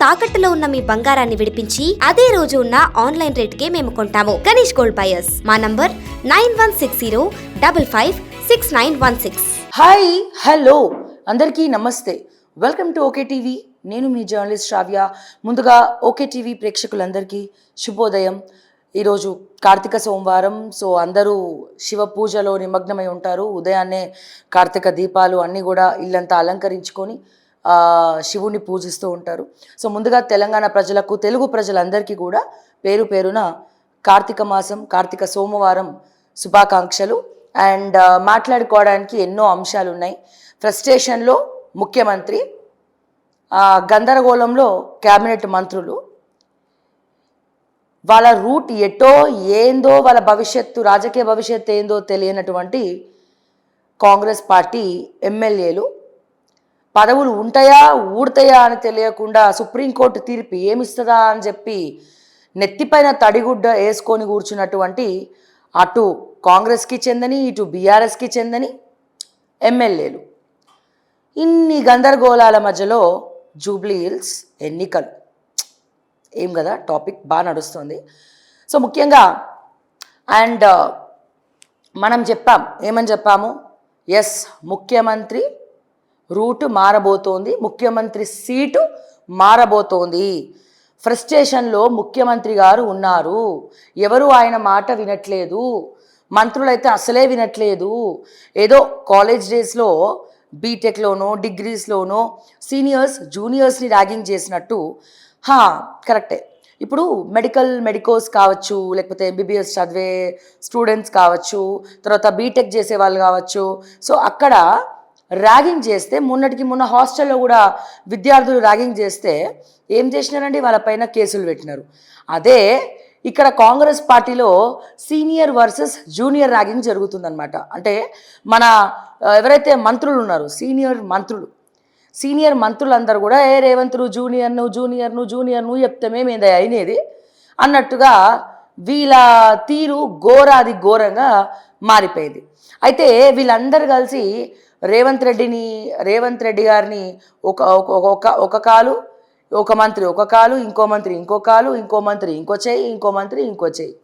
తాకట్టులో ఉన్న మీ బంగారాన్ని విడిపించి అదే రోజు ఉన్న ఆన్లైన్ రేట్కే మేము కొంటాము. Ganesh gold buyers. మా నంబర్ 9160556916. హాయ్ హలో అందరికీ namaste. Welcome to okay TV. నేను మీ జర్నలిస్ట్ శ్రావ్య. ముందుగా ఓకే టీవీ ప్రేక్షకులందరికీ శుభోదయం. ఈరోజు కార్తీక సోమవారం. సో అందరూ శివ పూజలో నిమగ్నమై ఉంటారు. ఉదయాన్నే కార్తీక దీపాలు అన్నీ కూడా ఇల్లంతా అలంకరించుకొని శివుని పూజిస్తూ ఉంటారు. సో ముందుగా తెలంగాణ ప్రజలకు, తెలుగు ప్రజలందరికీ కూడా పేరు పేరున కార్తీక మాసం, కార్తీక సోమవారం శుభాకాంక్షలు. అండ్ మాట్లాడుకోవడానికి ఎన్నో అంశాలు ఉన్నాయి. ఫ్రస్ట్రేషన్లో ముఖ్యమంత్రి, గందరగోళంలో క్యాబినెట్ మంత్రులు, వాళ్ళ రూట్ ఎటో ఏందో, వాళ్ళ భవిష్యత్తు, రాజకీయ భవిష్యత్తు ఏందో తెలియనటువంటి కాంగ్రెస్ పార్టీ ఎమ్మెల్యేలు, పదవులు ఉంటాయా ఊడతాయా అని తెలియకుండా సుప్రీంకోర్టు తీర్పు ఏమిస్తుందా అని చెప్పి నెత్తిపైన తడిగుడ్డ వేసుకొని కూర్చున్నటువంటి అటు కాంగ్రెస్కి చెందని ఇటు బీఆర్ఎస్కి చెందని ఎమ్మెల్యేలు. ఇన్ని గందరగోళాల మధ్యలో జూబ్లీ హిల్స్ ఎన్నికలు ఏం కదా, టాపిక్ బాగా నడుస్తుంది. సో ముఖ్యంగా అండ్ మనం ఏమని చెప్పాము, ఎస్ ముఖ్యమంత్రి రూటు మారబోతోంది, ముఖ్యమంత్రి సీటు మారబోతోంది. ఫ్రస్ట్రేషన్లో ముఖ్యమంత్రి గారు ఉన్నారు. ఎవరు ఆయన మాట వినట్లేదు, మంత్రులైతే అసలే వినట్లేదు. ఏదో కాలేజ్ డేస్లో బీటెక్లోనో డిగ్రీస్లోనో సీనియర్స్ జూనియర్స్ని ర్యాగింగ్ చేసినట్టు. కరెక్టే. ఇప్పుడు మెడికోస్ కావచ్చు, లేకపోతే ఎంబీబీఎస్ చదివే స్టూడెంట్స్ కావచ్చు, తర్వాత బీటెక్ చేసే వాళ్ళు కావచ్చు. సో అక్కడ ర్యాగింగ్ చేస్తే, మొన్న హాస్టల్లో కూడా విద్యార్థులు ర్యాగింగ్ చేస్తే ఏం చేసినారండి, వాళ్ళపైన కేసులు పెట్టినారు. అదే ఇక్కడ కాంగ్రెస్ పార్టీలో సీనియర్ వర్సెస్ జూనియర్ ర్యాగింగ్ జరుగుతుందన్నమాట. అంటే మన ఎవరైతే మంత్రులు ఉన్నారో సీనియర్ మంత్రులందరూ కూడా రేవంత్ జూనియర్ను చెప్తే మేమేందా అయినది అన్నట్టుగా వీళ్ళ తీరు ఘోరంగా మారిపోయింది. అయితే వీళ్ళందరూ కలిసి రేవంత్ రెడ్డి గారిని ఒక కాలు, ఒక మంత్రి ఒక కాలు, ఇంకో మంత్రి ఇంకో కాలు, ఇంకో మంత్రి ఇంకో చెయ్యి, ఇంకో మంత్రి ఇంకో చెయ్యి.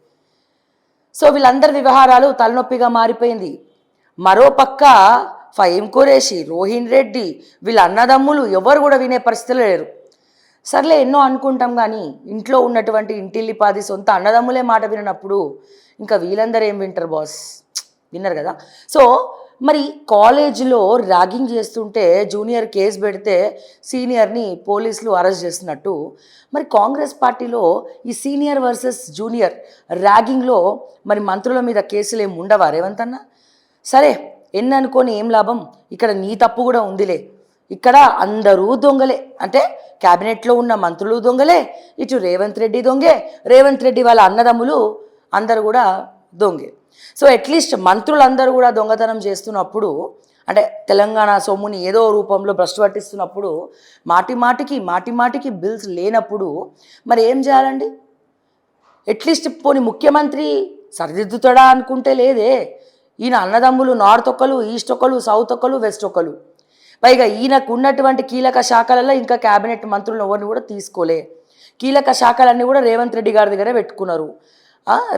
సో వీళ్ళందరి వ్యవహారాలు తలనొప్పిగా మారిపోయింది. మరో పక్క ఫహీం ఖురేషి, రోహిన్ రెడ్డి, వీళ్ళ అన్నదమ్ములు ఎవరు కూడా వినే పరిస్థితులు లేరు. సర్లే ఎన్నో అనుకుంటాం, కానీ ఇంట్లో ఉన్నటువంటి ఇంటిల్లిపాది సొంత అన్నదమ్ములే మాట వినప్పుడు ఇంకా వీళ్ళందరూ ఏం వింటారు బాస్, విన్నారు కదా. సో మరి కాలేజీలో ర్యాగింగ్ చేస్తుంటే జూనియర్ కేసు పెడితే సీనియర్ని పోలీసులు అరెస్ట్ చేస్తున్నట్టు, మరి కాంగ్రెస్ పార్టీలో ఈ సీనియర్ వర్సెస్ జూనియర్ ర్యాగింగ్లో మరి మంత్రుల మీద కేసులు ఏమి ఉండవా రేవంత్ అన్న? సరే ఎన్ని అనుకొని ఏం లాభం, ఇక్కడ నీ తప్పు కూడా ఉందిలే. ఇక్కడ అందరూ దొంగలే, అంటే క్యాబినెట్లో ఉన్న మంత్రులు దొంగలే, ఇటు రేవంత్ రెడ్డి దొంగే, రేవంత్ రెడ్డి వాళ్ళ అన్నదమ్ములు అందరూ కూడా దొంగే. సో అట్లీస్ట్ మంత్రులందరూ కూడా దొంగతనం చేస్తున్నప్పుడు, అంటే తెలంగాణ సొమ్ముని ఏదో రూపంలో భ్రష్టు పట్టిస్తున్నప్పుడు, మాటిమాటికి బిల్స్ లేనప్పుడు మరి ఏం చేయాలండి? అట్లీస్ట్ పోని ముఖ్యమంత్రి సరిదిద్దుతాడా అనుకుంటే లేదే. ఈయన అన్నదమ్ములు నార్త్ ఒకరు, ఈస్ట్ ఒకరు, సౌత్ ఒకరు, వెస్ట్ ఒకరు. పైగా ఈయనకు ఉన్నటువంటి కీలక శాఖలలో ఇంకా క్యాబినెట్ మంత్రులను ఎవరిని కూడా తీసుకోలే. కీలక శాఖలన్నీ కూడా రేవంత్ రెడ్డి గారి దగ్గరే పెట్టుకున్నారు.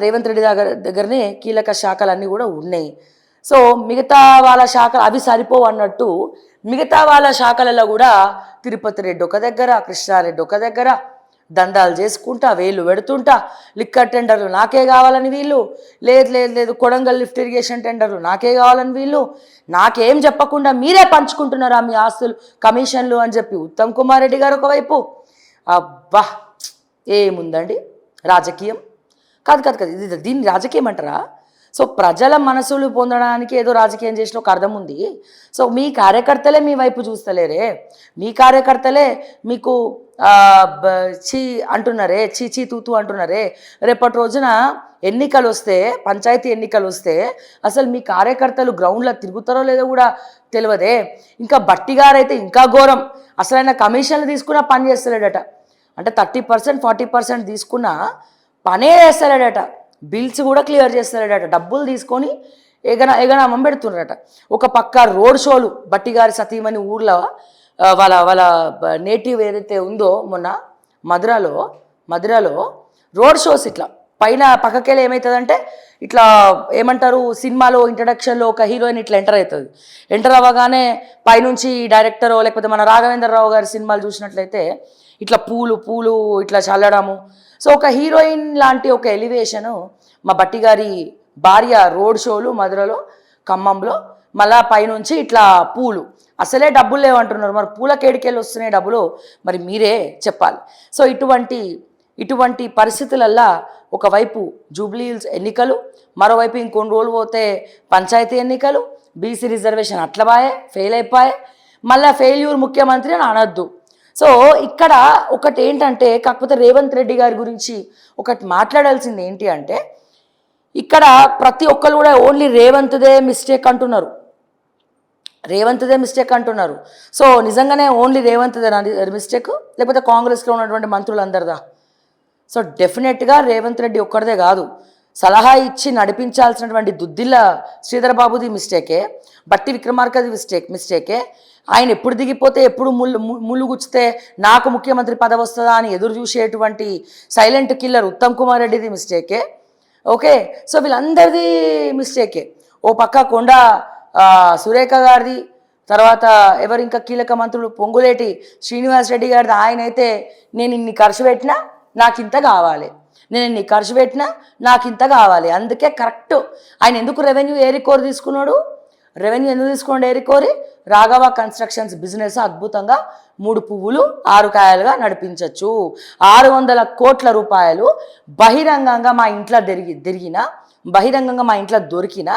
రేవంత్ రెడ్డి దగ్గరనే కీలక శాఖలన్నీ కూడా ఉన్నాయి. సో మిగతా వాళ్ళ శాఖలు అవి సరిపోవు అన్నట్టు మిగతా వాళ్ళ శాఖలలో కూడా తిరుపతి రెడ్డి ఒక దగ్గర, కృష్ణారెడ్డి ఒక దగ్గర దందాలు చేసుకుంటా, వేలు పెడుతుంటా, లిక్కర్ టెండర్లు నాకే కావాలని వీళ్ళు, లేదు కొడంగల్ లిఫ్ట్ ఇరిగేషన్ టెండర్లు నాకే కావాలని వీళ్ళు, నాకేం చెప్పకుండా మీరే పంచుకుంటున్నారా మీ ఆస్తులు, కమిషన్లు అని చెప్పి ఉత్తమ్ కుమార్ రెడ్డి గారు ఒకవైపు. అబ్బా ఏముందండి రాజకీయం, కాదు ఇది దీన్ని రాజకీయం అంటారా? సో ప్రజల మనసులు పొందడానికి ఏదో రాజకీయం చేసిన ఒక అర్థం ఉంది. సో మీ కార్యకర్తలే మీ వైపు చూస్తలేరే, మీ కార్యకర్తలే మీకు చీ తూతూ అంటున్నారే. రేపటి రోజున ఎన్నికలు వస్తే, పంచాయతీ ఎన్నికలు వస్తే అసలు మీ కార్యకర్తలు గ్రౌండ్లో తిరుగుతారో లేదో కూడా తెలియదే. ఇంకా బట్టి గారైతే ఇంకా ఘోరం, అసలు ఆయన కమిషన్లు తీసుకున్నా పని చేస్తలేడట. అంటే 30% 40% తీసుకున్నా పనే చేస్తలేడట, బిల్స్ కూడా క్లియర్ చేస్తలేడట, డబ్బులు తీసుకొని ఎగనామం పెడుతున్నారట. ఒక పక్క రోడ్ షోలు, బట్టి గారి సతీమణి ఊర్లో వాళ్ళ నేటివ్ ఏదైతే ఉందో మొన్న మధురలో రోడ్ షోస్ ఇట్లా పైన పక్కకెళ్ళి ఏమవుతుందంటే ఇట్లా ఏమంటారు సినిమాలో ఇంట్రడక్షన్లో ఒక హీరోయిన్ ఇట్లా ఎంటర్ అవ్వగానే పైనుంచి డైరెక్టరో లేకపోతే మన రాఘవేంద్రరావు గారి సినిమాలు చూసినట్లయితే ఇట్లా పూలు ఇట్లా చల్లడము. సో ఒక హీరోయిన్ లాంటి ఒక ఎలివేషను మా బట్టి గారి భార్య రోడ్ షోలు మధురలో ఖమ్మంలో, మళ్ళా పైనుంచి ఇట్లా పూలు. అసలే డబ్బులు లేవంటున్నారు, మరి పూలకేడికెళ్ళి వస్తున్నాయి డబ్బులు, మరి మీరే చెప్పాలి. సో ఇటువంటి పరిస్థితులల్లా ఒకవైపు జూబ్లీ హిల్స్ ఎన్నికలు, మరోవైపు ఇంకొన్ని రోజులు పోతే పంచాయతీ ఎన్నికలు, బీసీ రిజర్వేషన్ అట్లబాయే ఫెయిల్ అయిపోయాయి, మళ్ళీ ఫెయిల్యూర్ ముఖ్యమంత్రి అని అనొద్దు. సో ఇక్కడ ఒకటి ఏంటంటే, కాకపోతే రేవంత్ రెడ్డి గారి గురించి ఒకటి మాట్లాడాల్సింది ఏంటి అంటే, ఇక్కడ ప్రతి ఒక్కరు కూడా ఓన్లీ రేవంత్దే మిస్టేక్ అంటున్నారు. సో నిజంగానే ఓన్లీ రేవంత్దే మిస్టేక్, లేకపోతే కాంగ్రెస్లో ఉన్నటువంటి మంత్రులందరిదా? సో డెఫినెట్గా రేవంత్ రెడ్డి ఒక్కరిదే కాదు, సలహా ఇచ్చి నడిపించాల్సినటువంటి దుద్దిల్ల శ్రీధర్ బాబుది మిస్టేకే, బట్టి విక్రమార్కది మిస్టేకే. ఆయన ఎప్పుడు దిగిపోతే ఎప్పుడు ముళ్ళు గుచ్చితే నాకు ముఖ్యమంత్రి పదవి వస్తుందా అని ఎదురు చూసేటువంటి సైలెంట్ కిల్లర్ ఉత్తమ్ కుమార్ రెడ్డిది మిస్టేకే. Okay, so వీళ్ళందరిది మిస్టేకే. ఓ పక్క కొండ సురేఖ గారిది, తర్వాత ఎవరు ఇంకా కీలక మంత్రులు పొంగులేటి శ్రీనివాస్ రెడ్డి గారిది. ఆయన అయితే నేను ఇన్ని ఖర్చు పెట్టినా నాకు ఇంత కావాలి, అందుకే కరెక్ట్. ఆయన ఎందుకు రెవెన్యూ ఏరికోరి తీసుకున్నాడు? ఏరికోరి రాఘవ కన్స్ట్రక్షన్స్ బిజినెస్ అద్భుతంగా 3 పువ్వులు 6 కాయలుగా నడిపించవచ్చు. 600 కోట్ల రూపాయలు బహిరంగంగా మా ఇంట్లో దొరికిన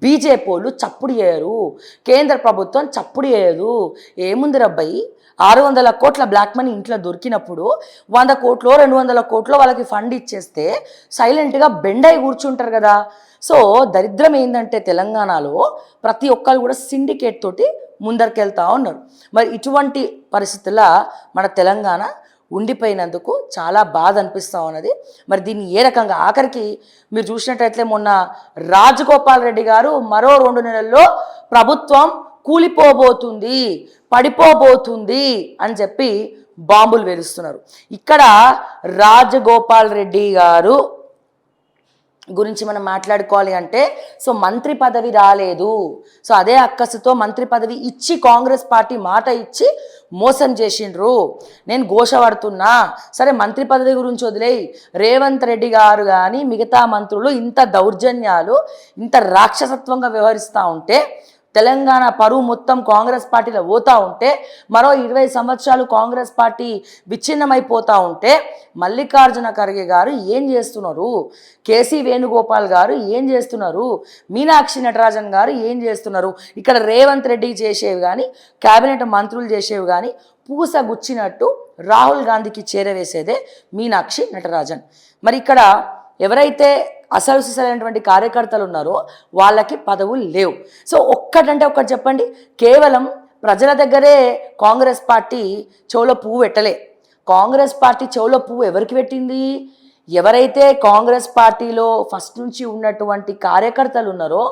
బీజేపీ వాళ్ళు చప్పుడు చేయరు, కేంద్ర ప్రభుత్వం చప్పుడు చేయదు. ఏముంది రబ్బాయి, 600 కోట్ల బ్లాక్ మనీ ఇంట్లో దొరికినప్పుడు 100 కోట్లో 200 కోట్లో వాళ్ళకి ఫండ్ ఇచ్చేస్తే సైలెంట్గా బెండై కూర్చుంటారు కదా. సో దరిద్రం ఏంటంటే తెలంగాణలో ప్రతి ఒక్కరు కూడా సిండికేట్ తోటి ముందరికెళ్తా ఉన్నారు. మరి ఇటువంటి పరిస్థితుల్లో మన తెలంగాణ ఉండిపోయినందుకు చాలా బాధ అనిపిస్తూ ఉన్నది. మరి దీన్ని ఏ రకంగా, ఆఖరికి మీరు చూసినట్టయితే మొన్న రాజగోపాల్ రెడ్డి గారు మరో 2 నెలల్లో ప్రభుత్వం కూలిపోబోతుంది, పడిపోబోతుంది అని చెప్పి బాంబులు వేలుస్తున్నారు. ఇక్కడ రాజగోపాల్ రెడ్డి గారు గురించి మనం మాట్లాడుకోవాలి అంటే, సో మంత్రి పదవి రాలేదు, సో అదే అక్కసుతో మంత్రి పదవి ఇచ్చి కాంగ్రెస్ పార్టీ మాట ఇచ్చి మోసం చేసిండ్రు. నేను ఘోష పడుతున్నా, సరే మంత్రి పదవి గురించి వదిలేయి, రేవంత్ రెడ్డి గారు కానీ మిగతా మంత్రులు ఇంత దౌర్జన్యాలు ఇంత రాక్షసత్వంగా వ్యవహరిస్తూ ఉంటే, తెలంగాణ పరువు మొత్తం కాంగ్రెస్ పార్టీలో పోతూ ఉంటే, మరో 20 సంవత్సరాలు కాంగ్రెస్ పార్టీ విచ్ఛిన్నమైపోతూ ఉంటే మల్లికార్జున ఖర్గే గారు ఏం చేస్తున్నారు, కేసీ వేణుగోపాల్ గారు ఏం చేస్తున్నారు, మీనాక్షి నటరాజన్ గారు ఏం చేస్తున్నారు? ఇక్కడ రేవంత్ రెడ్డి చేసేవి కానీ కేబినెట్ మంత్రులు చేసేవి కానీ పూస గుచ్చినట్టు రాహుల్ గాంధీకి చేరవేసేదే మీనాక్షి నటరాజన్. మరి ఇక్కడ ఎవరైతే అసలు సిసలైనటువంటి కార్యకర్తలు ఉన్నారో వాళ్ళకి పదవులు లేవు. సో ఒక్కటంటే ఒక్కటి చెప్పండి, కేవలం ప్రజల దగ్గరే కాంగ్రెస్ పార్టీ చెవులో పువ్వు పెట్టలే. కాంగ్రెస్ పార్టీ చెవులో పువ్వు ఎవరికి పెట్టింది? ఎవరైతే కాంగ్రెస్ పార్టీలో ఫస్ట్ నుంచి ఉన్నటువంటి కార్యకర్తలు ఉన్నారో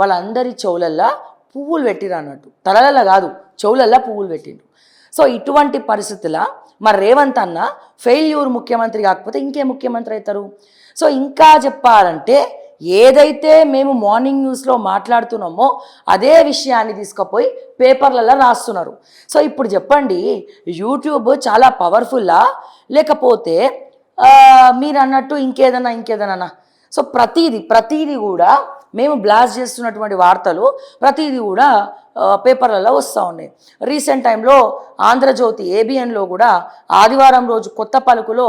వాళ్ళందరి చెవులల్లా పువ్వులు పెట్టిరు అన్నట్టు, తలలల్లా కాదు చెవులల్లా పువ్వులు పెట్టిండ్రు. సో ఇటువంటి పరిస్థితుల మరి రేవంత్ అన్న ఫెయిల్యూర్ ముఖ్యమంత్రి కాకపోతే ఇంకే ముఖ్యమంత్రి అవుతారు? సో ఇంకా చెప్పాలంటే ఏదైతే మేము మార్నింగ్ న్యూస్లో మాట్లాడుతున్నామో అదే విషయాన్ని తీసుకుపోయి పేపర్లలో రాస్తున్నారు. సో ఇప్పుడు చెప్పండి, యూట్యూబ్ చాలా పవర్ఫుల్లా లేకపోతే మీరు అన్నట్టు ఇంకేదన్నా? సో ప్రతీది కూడా మేము బ్లాస్ట్ చేస్తున్నటువంటి వార్తలు ప్రతీది కూడా పేపర్లలో వస్తూ ఉన్నాయి. రీసెంట్ టైంలో ఆంధ్రజ్యోతి ఏబిఎన్లో కూడా ఆదివారం రోజు కొత్త పలుకులో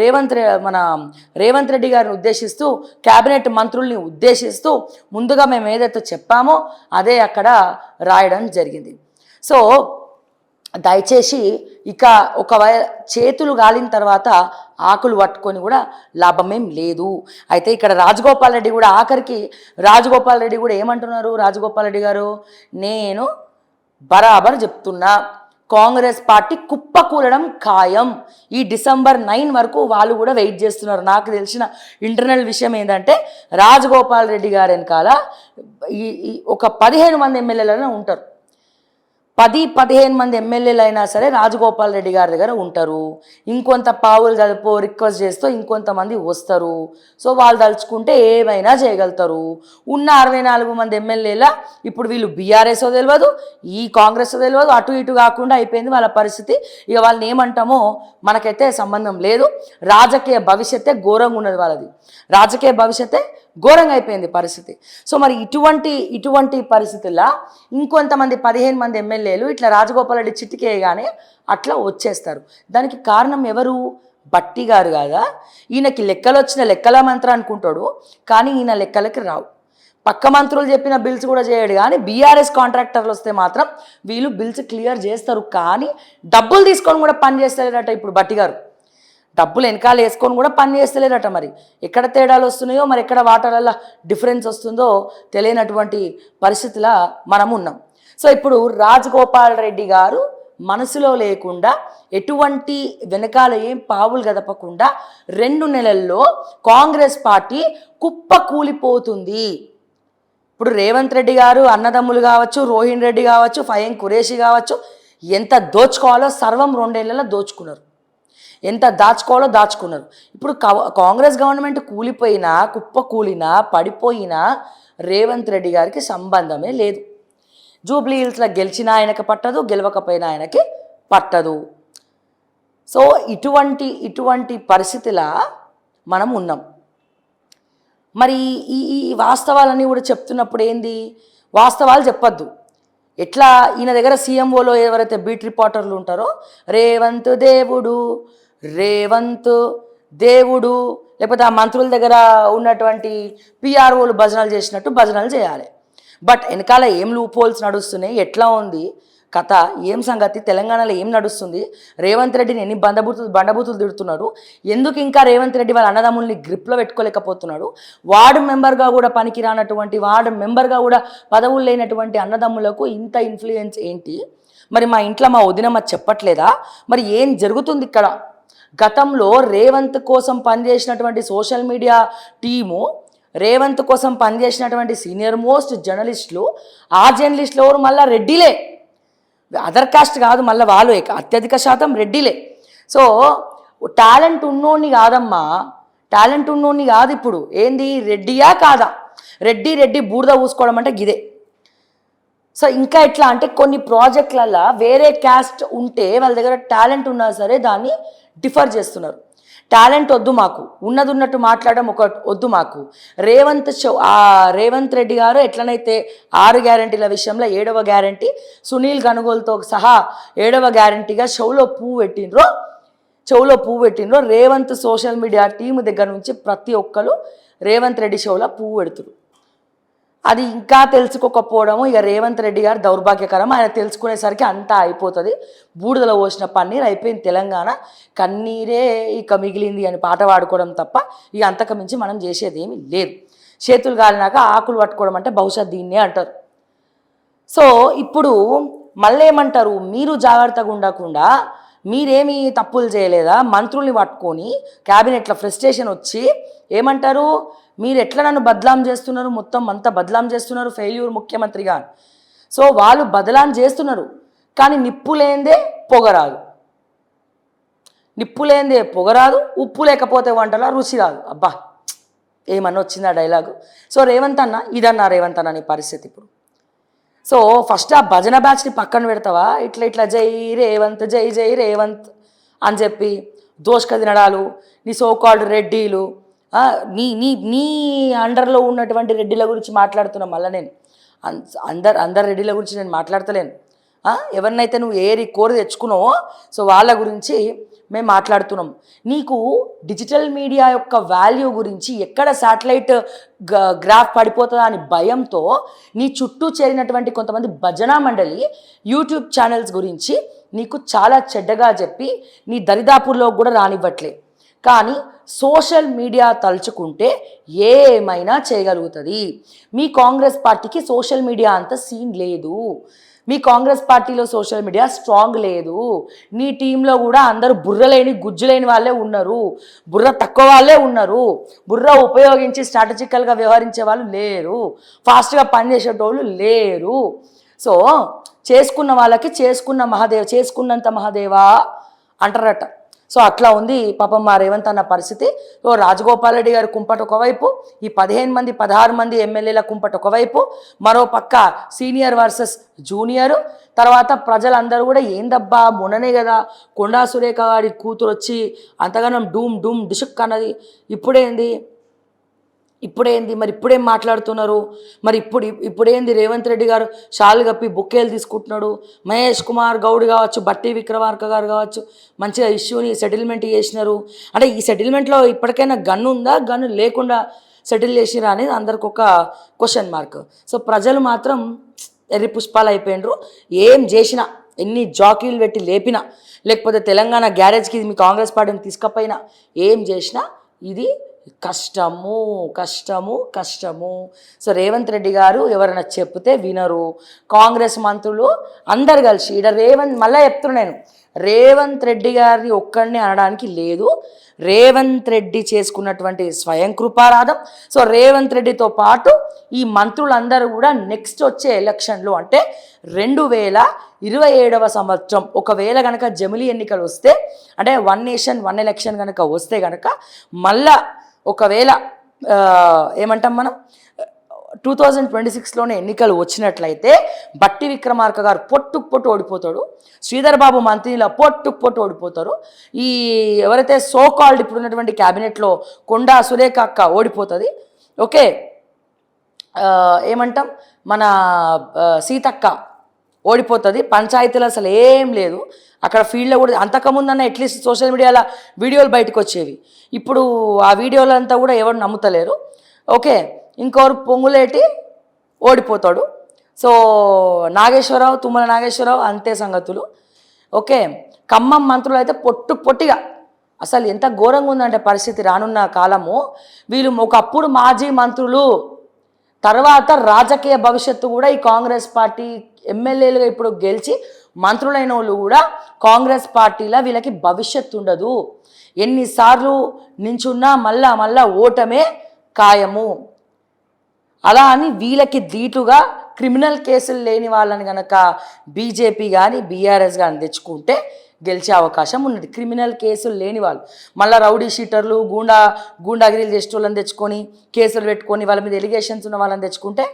రేవంత్ రెడ్డి గారిని ఉద్దేశిస్తూ, కేబినెట్ మంత్రుల్ని ఉద్దేశిస్తూ ముందుగా మేము ఏదైతే చెప్పామో అదే అక్కడ రాయడం జరిగింది. సో దయచేసి ఇక ఒకవేళ చేతులు గాలిన తర్వాత ఆకులు పట్టుకొని కూడా లాభమేం లేదు. అయితే ఇక్కడ రాజగోపాల్ రెడ్డి కూడా ఆఖరికి రాజగోపాల్ రెడ్డి కూడా ఏమంటున్నారు? రాజగోపాల్ రెడ్డి గారు, నేను బరాబర్ చెప్తున్నా, కాంగ్రెస్ పార్టీ కుప్పకూలడం ఖాయం. ఈ డిసెంబర్ 9 వరకు వాళ్ళు కూడా వెయిట్ చేస్తున్నారు. నాకు తెలిసిన ఇంటర్నల్ విషయం ఏంటంటే రాజగోపాల్ రెడ్డి గారు వెనకాల ఒక 15 మంది ఎమ్మెల్యేలను ఉంటారు. 10-15 మంది ఎమ్మెల్యేలు అయినా సరే రాజగోపాల్ రెడ్డి గారి దగ్గర ఉంటారు. ఇంకొంత పావులు కలుపు రిక్వెస్ట్ చేస్తూ ఇంకొంతమంది వస్తారు. సో వాళ్ళు తలుచుకుంటే ఏమైనా చేయగలుగుతారు. ఉన్న 64 మంది ఎమ్మెల్యేల ఇప్పుడు వీళ్ళు బీఆర్ఎస్ తెలియదు, ఈ కాంగ్రెస్ తెలియదు, అటు ఇటు కాకుండా అయిపోయింది వాళ్ళ పరిస్థితి. ఇక వాళ్ళని ఏమంటామో మనకైతే సంబంధం లేదు. రాజకీయ భవిష్యత్తే ఘోరంగా ఉన్నది వాళ్ళది. రాజకీయ భవిష్యత్తే ఘోరంగా అయిపోయింది పరిస్థితి. సో మరి ఇటువంటి పరిస్థితుల్లో ఇంకొంతమంది 15 మంది ఎమ్మెల్యేలు ఇట్లా రాజగోపాల్ రెడ్డి చిట్టికేయగానే అట్లా వచ్చేస్తారు. దానికి కారణం ఎవరు? బట్టి గారు కాదా? ఈయనకి లెక్కలు వచ్చిన లెక్కల మంత్రం అనుకుంటాడు, కానీ ఈయన లెక్కలకి రావు. పక్క మంత్రులు చెప్పిన బిల్స్ కూడా చేయడు, కానీ బీఆర్ఎస్ కాంట్రాక్టర్లు వస్తే మాత్రం వీళ్ళు బిల్స్ క్లియర్ చేస్తారు. కానీ డబ్బులు తీసుకొని కూడా పని చేస్తారట ఇప్పుడు బట్టి గారు. డబ్బులు వెనకాల వేసుకొని కూడా పని చేస్తలేరట. మరి ఎక్కడ తేడాలు వస్తున్నాయో, మరి ఎక్కడ వాటర్లలో డిఫరెన్స్ వస్తుందో తెలియనటువంటి పరిస్థితిలో మనం ఉన్నాం. సో ఇప్పుడు రాజగోపాల్ రెడ్డి గారు మనసులో లేకుండా ఎటువంటి వెనకాల ఏం పావులు గదపకుండా 2 నెలల్లో కాంగ్రెస్ పార్టీ కుప్ప కూలిపోతుంది. ఇప్పుడు రేవంత్ రెడ్డి గారు అన్నదమ్ములు కావచ్చు, రోహిణ్ రెడ్డి కావచ్చు, ఫహీం ఖురేషీ కావచ్చు, ఎంత దోచుకోవాలో సర్వం 2 ఏళ్లలో దోచుకున్నారు. ఎంత దాచుకోవాలో దాచుకున్నారు. ఇప్పుడు కాంగ్రెస్ గవర్నమెంట్ కూలిపోయినా, కుప్ప కూలినా, పడిపోయినా రేవంత్ రెడ్డి గారికి సంబంధమే లేదు. జూబ్లీ హిల్స్లో గెలిచినా ఆయనకి పట్టదు, గెలవకపోయినా ఆయనకి పట్టదు. సో ఇటువంటి పరిస్థితిలా మనం ఉన్నాం. మరి ఈ వాస్తవాలన్నీ కూడా చెప్తున్నప్పుడు ఏంది? వాస్తవాలు చెప్పొద్దు. ఎట్లా ఈయన దగ్గర సీఎంఓలో ఎవరైతే బీట్ రిపోర్టర్లు ఉంటారో రేవంత్ దేవుడు, రేవంత్ దేవుడు, లేకపోతే ఆ మంత్రుల దగ్గర ఉన్నటువంటి పిఆర్ఓలు భజనలు చేసినట్టు భజనలు చేయాలి. బట్ వెనకాల ఏం లూప్ హోల్స్ నడుస్తున్నాయి, ఎట్లా ఉంది కథ, ఏం సంగతి, తెలంగాణలో ఏం నడుస్తుంది, రేవంత్ రెడ్డిని ఎన్ని బండబూతులు తిడుతున్నాడు, ఎందుకు ఇంకా రేవంత్ రెడ్డి వాళ్ళ అన్నదమ్ముల్ని గ్రిప్లో పెట్టుకోలేకపోతున్నాడు, వార్డు మెంబర్గా కూడా పనికి రానటువంటి, వార్డు మెంబర్గా కూడా పదవులు లేనటువంటి అన్నదమ్ములకు ఇంత ఇన్ఫ్లుయెన్స్ ఏంటి? మరి మా ఇంట్లో మా వదినమ్మ చెప్పట్లేదా? మరి ఏం జరుగుతుంది ఇక్కడ? గతంలో రేవంత్ కోసం పనిచేసినటువంటి సోషల్ మీడియా టీము, రేవంత్ కోసం పనిచేసినటువంటి సీనియర్ మోస్ట్ జర్నలిస్టులు, ఆ జర్నలిస్టులు ఎవరు? మళ్ళీ రెడ్డిలే, అదర్ కాస్ట్ కాదు, మళ్ళీ వాళ్ళు అత్యధిక శాతం రెడ్డిలే. సో టాలెంట్ ఉన్నోడిని కాదమ్మా, టాలెంట్ ఉన్నోడిని కాదు. ఇప్పుడు ఏంది, రెడ్డియా కాదా? రెడ్డి బూడిద పూసుకోవడం అంటే గిదే. సో ఇంకా ఎట్లా అంటే కొన్ని ప్రాజెక్టులలో వేరే క్యాస్ట్ ఉంటే వాళ్ళ దగ్గర టాలెంట్ ఉన్నా సరే దాన్ని డిఫర్ చేస్తున్నారు. టాలెంట్ వద్దు మాకు, ఉన్నది ఉన్నట్టు మాట్లాడడం ఒక వద్దు మాకు. రేవంత్ రెడ్డి గారు ఎట్లనైతే 6 గ్యారంటీల విషయంలో 7వ గ్యారంటీ సునీల్ గనుగోలుతో సహా 7వ గ్యారంటీగా చెవులో పువ్వు పెట్టిండ్రో రేవంత్ సోషల్ మీడియా టీము దగ్గర నుంచి ప్రతి ఒక్కరు రేవంత్ రెడ్డి షోలో పువ్వు పెడుతురు. అది ఇంకా తెలుసుకోకపోవడము ఇక రేవంత్ రెడ్డి గారు దౌర్భాగ్యకరం. ఆయన తెలుసుకునేసరికి అంతా అయిపోతుంది. బూడిదలో పోసిన పన్నీర్ అయిపోయింది తెలంగాణ, కన్నీరే ఇక మిగిలింది అని పాట పాడుకోవడం తప్ప ఇక అంతకు మించి మనం చేసేది ఏమీ లేదు. చేతులు కాలినాక ఆకులు పట్టుకోవడం అంటే బహుశా దీన్నే అంటారు. సో ఇప్పుడు మళ్ళీ ఏమంటారు, మీరు జాగ్రత్తగా ఉండకుండా మీరేమీ తప్పులు చేయలేదా? మంత్రుల్ని పట్టుకొని క్యాబినెట్లో ఫ్రస్ట్రేషన్ వచ్చి ఏమంటారు, మీరు ఎట్లా నన్ను బదలాం చేస్తున్నారు, మొత్తం అంతా బదలాం చేస్తున్నారు, ఫెయిల్యూర్ ముఖ్యమంత్రిగా. సో వాళ్ళు బదలాం చేస్తున్నారు, కానీ నిప్పు లేనిదే పొగరాదు, ఉప్పు లేకపోతే వంటలా రుచి రాదు. అబ్బా ఏమన్నా వచ్చిందా డైలాగు? సో రేవంత్ అన్న నీ పరిస్థితి ఇప్పుడు. సో ఫస్ట్ ఆ భజన బ్యాచ్ని పక్కన పెడతావా? ఇట్లా జై రేవంత్ అని చెప్పి దోషక తినడాలు, నీ సోకాల్డ్ రెడ్డిలు, నీ అండర్లో ఉన్నటువంటి రెడ్డిల గురించి మాట్లాడుతున్నా. మళ్ళీ నేను అందరు రెడ్డిల గురించి నేను మాట్లాడతలేను. ఎవరినైతే నువ్వు కోరి తెచ్చుకున్నావో సో వాళ్ళ గురించి మేము మాట్లాడుతున్నాం. నీకు డిజిటల్ మీడియా యొక్క వాల్యూ గురించి ఎక్కడ శాటిలైట్ గ్రాఫ్ పడిపోతుందా అని భయంతో నీ చుట్టూ చేరినటువంటి కొంతమంది భజనా మండలి యూట్యూబ్ ఛానల్స్ గురించి నీకు చాలా చెడ్డగా చెప్పి నీ దరిదాపుల్లో కూడా రానివ్వట్లే. కానీ సోషల్ మీడియా తలుచుకుంటే ఏమైనా చేయగలుగుతుంది. మీ కాంగ్రెస్ పార్టీకి సోషల్ మీడియా అంత సీన్ లేదు. మీ కాంగ్రెస్ పార్టీలో సోషల్ మీడియా స్ట్రాంగ్ లేదు. నీ టీంలో కూడా అందరూ బుర్రలేని గుజ్జులేని వాళ్ళే ఉన్నారు, బుర్ర తక్కువ వాళ్ళే ఉన్నారు. బుర్ర ఉపయోగించి స్ట్రాటజికల్గా వ్యవహరించే వాళ్ళు లేరు, ఫాస్ట్గా పనిచేసేటోళ్ళు లేరు. సో చేసుకున్న వాళ్ళకి చేసుకున్నంత మహాదేవా అంటారట. సో అట్లా ఉంది పాపం మా రేవంత్ అన్న పరిస్థితి. ఓ రాజగోపాల్ రెడ్డి గారి కుంపట ఒకవైపు, ఈ 16 మంది ఎమ్మెల్యేల కుంపట ఒకవైపు, మరో పక్క సీనియర్ వర్సెస్ జూనియరు. తర్వాత ప్రజలందరూ కూడా ఏందబ్బా మొన్ననే కదా కొండా సురేఖ గారి కూతురు వచ్చి అంతగానం డూమ్ డూమ్ డిషుక్ అన్నది, ఇప్పుడేంది మరి ఇప్పుడేం మాట్లాడుతున్నారు, మరి ఇప్పుడేంది రేవంత్ రెడ్డి గారు షాలు కప్పి బొక్కేలు తీసుకుంటున్నాడు, మహేష్ కుమార్ గౌడ్ కావచ్చు, బట్టి విక్రమార్క గారు కావచ్చు మంచిగా ఇష్యూని సెటిల్మెంట్ చేసినారు. అంటే ఈ సెటిల్మెంట్లో ఇప్పటికైనా గన్ను ఉందా, గన్ను లేకుండా సెటిల్ చేసిరా అనేది అందరికి ఒక క్వశ్చన్ మార్క్. సో ప్రజలు మాత్రం ఎర్రి పుష్పాలు అయిపోయినరు. ఏం చేసినా, ఎన్ని జాకీలు పెట్టి లేపినా, లేకపోతే తెలంగాణ గ్యారేజ్కి మీ కాంగ్రెస్ పార్టీని తీసుకపోయినా, ఏం చేసినా ఇది కష్టము. సో రేవంత్ రెడ్డి గారు ఎవరైనా చెప్తే వినరు. కాంగ్రెస్ మంత్రులు అందరు కలిసి మళ్ళీ చెప్తున్నా నేను, రేవంత్ రెడ్డి గారిని ఒక్కడిని అనడానికి లేదు. రేవంత్ రెడ్డి చేసుకున్నటువంటి స్వయం కృపారాధం. సో రేవంత్ రెడ్డితో పాటు ఈ మంత్రులందరూ కూడా నెక్స్ట్ వచ్చే ఎలక్షన్లో అంటే 2027 సంవత్సరం ఒకవేళ కనుక జమిలీ ఎన్నికలు వస్తే, అంటే 1 నేషన్ 1 ఎలక్షన్ కనుక వస్తే కనుక మళ్ళా ఒకవేళ ఏమంటాం మనం 2026లోనే ఎన్నికలు వచ్చినట్లయితే బట్టి విక్రమార్క గారు పొట్టు ఓడిపోతాడు, శ్రీధర్ బాబు మంత్రిలా పొట్టు ఓడిపోతారు, ఈ ఎవరైతే సో కాల్డ్ ఇప్పుడు ఉన్నటువంటి క్యాబినెట్లో కొండా సురేఖ అక్క ఓడిపోతుంది. ఓకే, ఏమంటాం మన సీతక్క ఓడిపోతుంది. పంచాయతీలు అసలు ఏం లేదు అక్కడ ఫీల్డ్లో కూడా. అంతకుముందన్న అట్లీస్ట్ సోషల్ మీడియాలో వీడియోలు బయటకు వచ్చేవి, ఇప్పుడు ఆ వీడియోలంతా కూడా ఎవరు నమ్ముతలేరు. ఓకే, ఇంకొకరు పొంగులేటి ఓడిపోతాడు. సో నాగేశ్వరరావు, తుమ్మల నాగేశ్వరరావు అంతే సంగతులు. ఓకే, ఖమ్మం మంత్రులు అయితే పొట్టిగా అసలు ఎంత ఘోరంగా ఉందంటే పరిస్థితి రానున్న కాలము. వీళ్ళు ఒకప్పుడు మాజీ మంత్రులు, తర్వాత రాజకీయ భవిష్యత్తు కూడా ఈ కాంగ్రెస్ పార్టీ ఎమ్మెల్యేలుగా ఇప్పుడు గెలిచి మంత్రులైన వాళ్ళు కూడా కాంగ్రెస్ పార్టీలో వీళ్ళకి భవిష్యత్తు ఉండదు. ఎన్నిసార్లు నించున్నా మళ్ళా ఓటమే ఖాయము. అలా అని వీళ్ళకి ధీటుగా క్రిమినల్ కేసులు లేని వాళ్ళని కనుక బీజేపీ కానీ బీఆర్ఎస్ కానీ తెచ్చుకుంటే గెలిచే అవకాశం ఉన్నది. క్రిమినల్ కేసులు లేని వాళ్ళు మళ్ళీ రౌడీ షీటర్లు, గూండాగిరీలు చేసే వాళ్ళని తెచ్చుకొని కేసులు పెట్టుకొని వాళ్ళ మీద ఎలిగేషన్స్ ఉన్న వాళ్ళని తెచ్చుకుంటే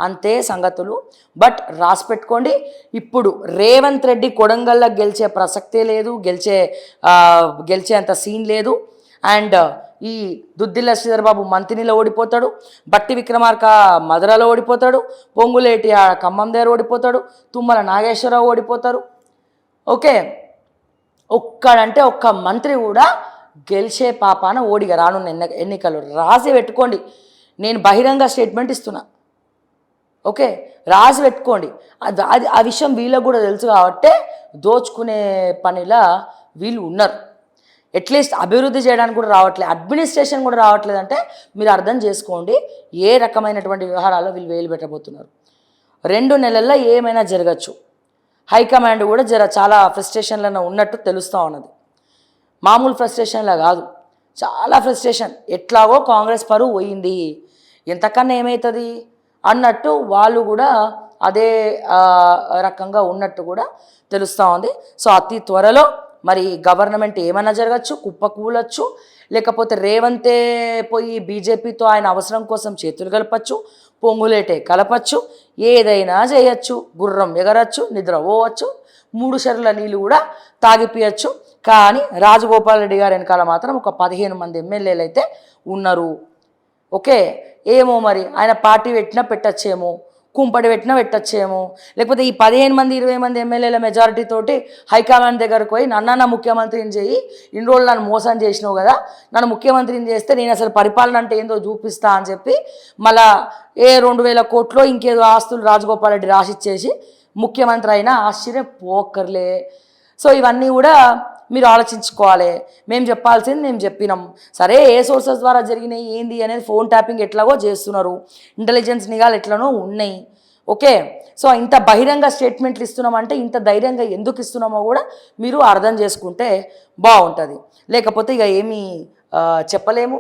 అంతే సంగతులు. బట్ రాసి పెట్టుకోండి, ఇప్పుడు రేవంత్ రెడ్డి కొడంగల్లో గెలిచే ప్రసక్తే లేదు, గెలిచేంత సీన్ లేదు. అండ్ ఈ దుద్దిల్ల శ్రీధర్ బాబు మంత్రినిలో ఓడిపోతాడు, బట్టి విక్రమార్క మధురలో ఓడిపోతాడు, పొంగులేటి ఖమ్మం దగ్గర ఓడిపోతాడు, తుమ్మల నాగేశ్వరరావు ఓడిపోతారు. ఓకే, ఒక్కడంటే ఒక్క మంత్రి కూడా గెలిచే పాపాన ఓడిగా రానున్న ఎన్నికలు. రాసి పెట్టుకోండి, నేను బహిరంగ స్టేట్మెంట్ ఇస్తున్నా. ఓకే, రాసి పెట్టుకోండి. అది ఆ విషయం వీళ్ళకు కూడా తెలుసు కాబట్టి దోచుకునే పనిలా వీళ్ళు ఉన్నారు. అట్లీస్ట్ అభివృద్ధి చేయడానికి కూడా రావట్లేదు, అడ్మినిస్ట్రేషన్ కూడా రావట్లేదు. అంటే మీరు అర్థం చేసుకోండి ఏ రకమైనటువంటి వ్యవహారాల్లో వీళ్ళు వేలు పెట్టబోతున్నారు. 2 నెలల్లో ఏమైనా జరగచ్చు. హైకమాండ్ కూడా చాలా ఫ్రస్ట్రేషన్లలో ఉన్నట్టు తెలుస్తూ ఉన్నది. మామూలు ఫ్రస్ట్రేషన్లా కాదు, చాలా ఫ్రస్ట్రేషన్. ఎట్లాగో కాంగ్రెస్ పరువు పోయింది, ఎంతకన్నా ఏమవుతుంది అన్నట్టు వాళ్ళు కూడా అదే రకంగా ఉన్నట్టు కూడా తెలుస్తూ ఉంది. సో అతి త్వరలో మరి గవర్నమెంట్ ఏమైనా జరగచ్చు, కుప్పకూలచ్చు, లేకపోతే రేవంతే పోయి బీజేపీతో ఆయన అవసరం కోసం చేతులు కలపచ్చు, పొంగులేటే కలపచ్చు, ఏదైనా చేయొచ్చు, గుర్రం ఎగరచ్చు, నిద్ర పోవచ్చు, 3 షర్ల నీళ్ళు కూడా తాగిపియచ్చు. కానీ రాజగోపాల్ రెడ్డి గారి వెనకాల మాత్రం ఒక 15 మంది ఎమ్మెల్యేలు అయితే ఉన్నారు. ఓకే, ఏమో మరి ఆయన పార్టీ పెట్టచ్చేమో, కుంపటి పెట్టచ్చేమో, లేకపోతే ఈ 15 మంది 20 మంది ఎమ్మెల్యేల మెజారిటీ తోటి హైకమాండ్ దగ్గరకు పోయి నన్న ముఖ్యమంత్రిని చేయి, ఇన్ని రోజులు నన్ను మోసం చేసినావు కదా, నన్ను ముఖ్యమంత్రిని చేస్తే నేను అసలు పరిపాలన అంటే ఏందో చూపిస్తా అని చెప్పి మళ్ళా 2000 కోట్లు ఇంకేదో ఆస్తులు రాజగోపాల్ రెడ్డి రాసిచ్చేసి ముఖ్యమంత్రి అయినా ఆశ్చర్యపోకర్లే. సో ఇవన్నీ కూడా మీరు ఆలోచించుకోవాలి. మేము చెప్పాల్సింది మేము చెప్పినాం. సరే, ఏ సోర్సెస్ ద్వారా జరిగినాయి ఏంది అనేది ఫోన్ ట్యాపింగ్ ఎట్లాగో చేస్తున్నారు, ఇంటెలిజెన్స్ నిఘాలు ఎట్లనో ఉన్నాయి. ఓకే, సో ఇంత బహిరంగ స్టేట్మెంట్లు ఇస్తున్నామంటే ఇంత ధైర్యంగా ఎందుకు ఇస్తున్నామో కూడా మీరు అర్థం చేసుకుంటే బాగుంటుంది. లేకపోతే ఇక ఏమీ చెప్పలేము,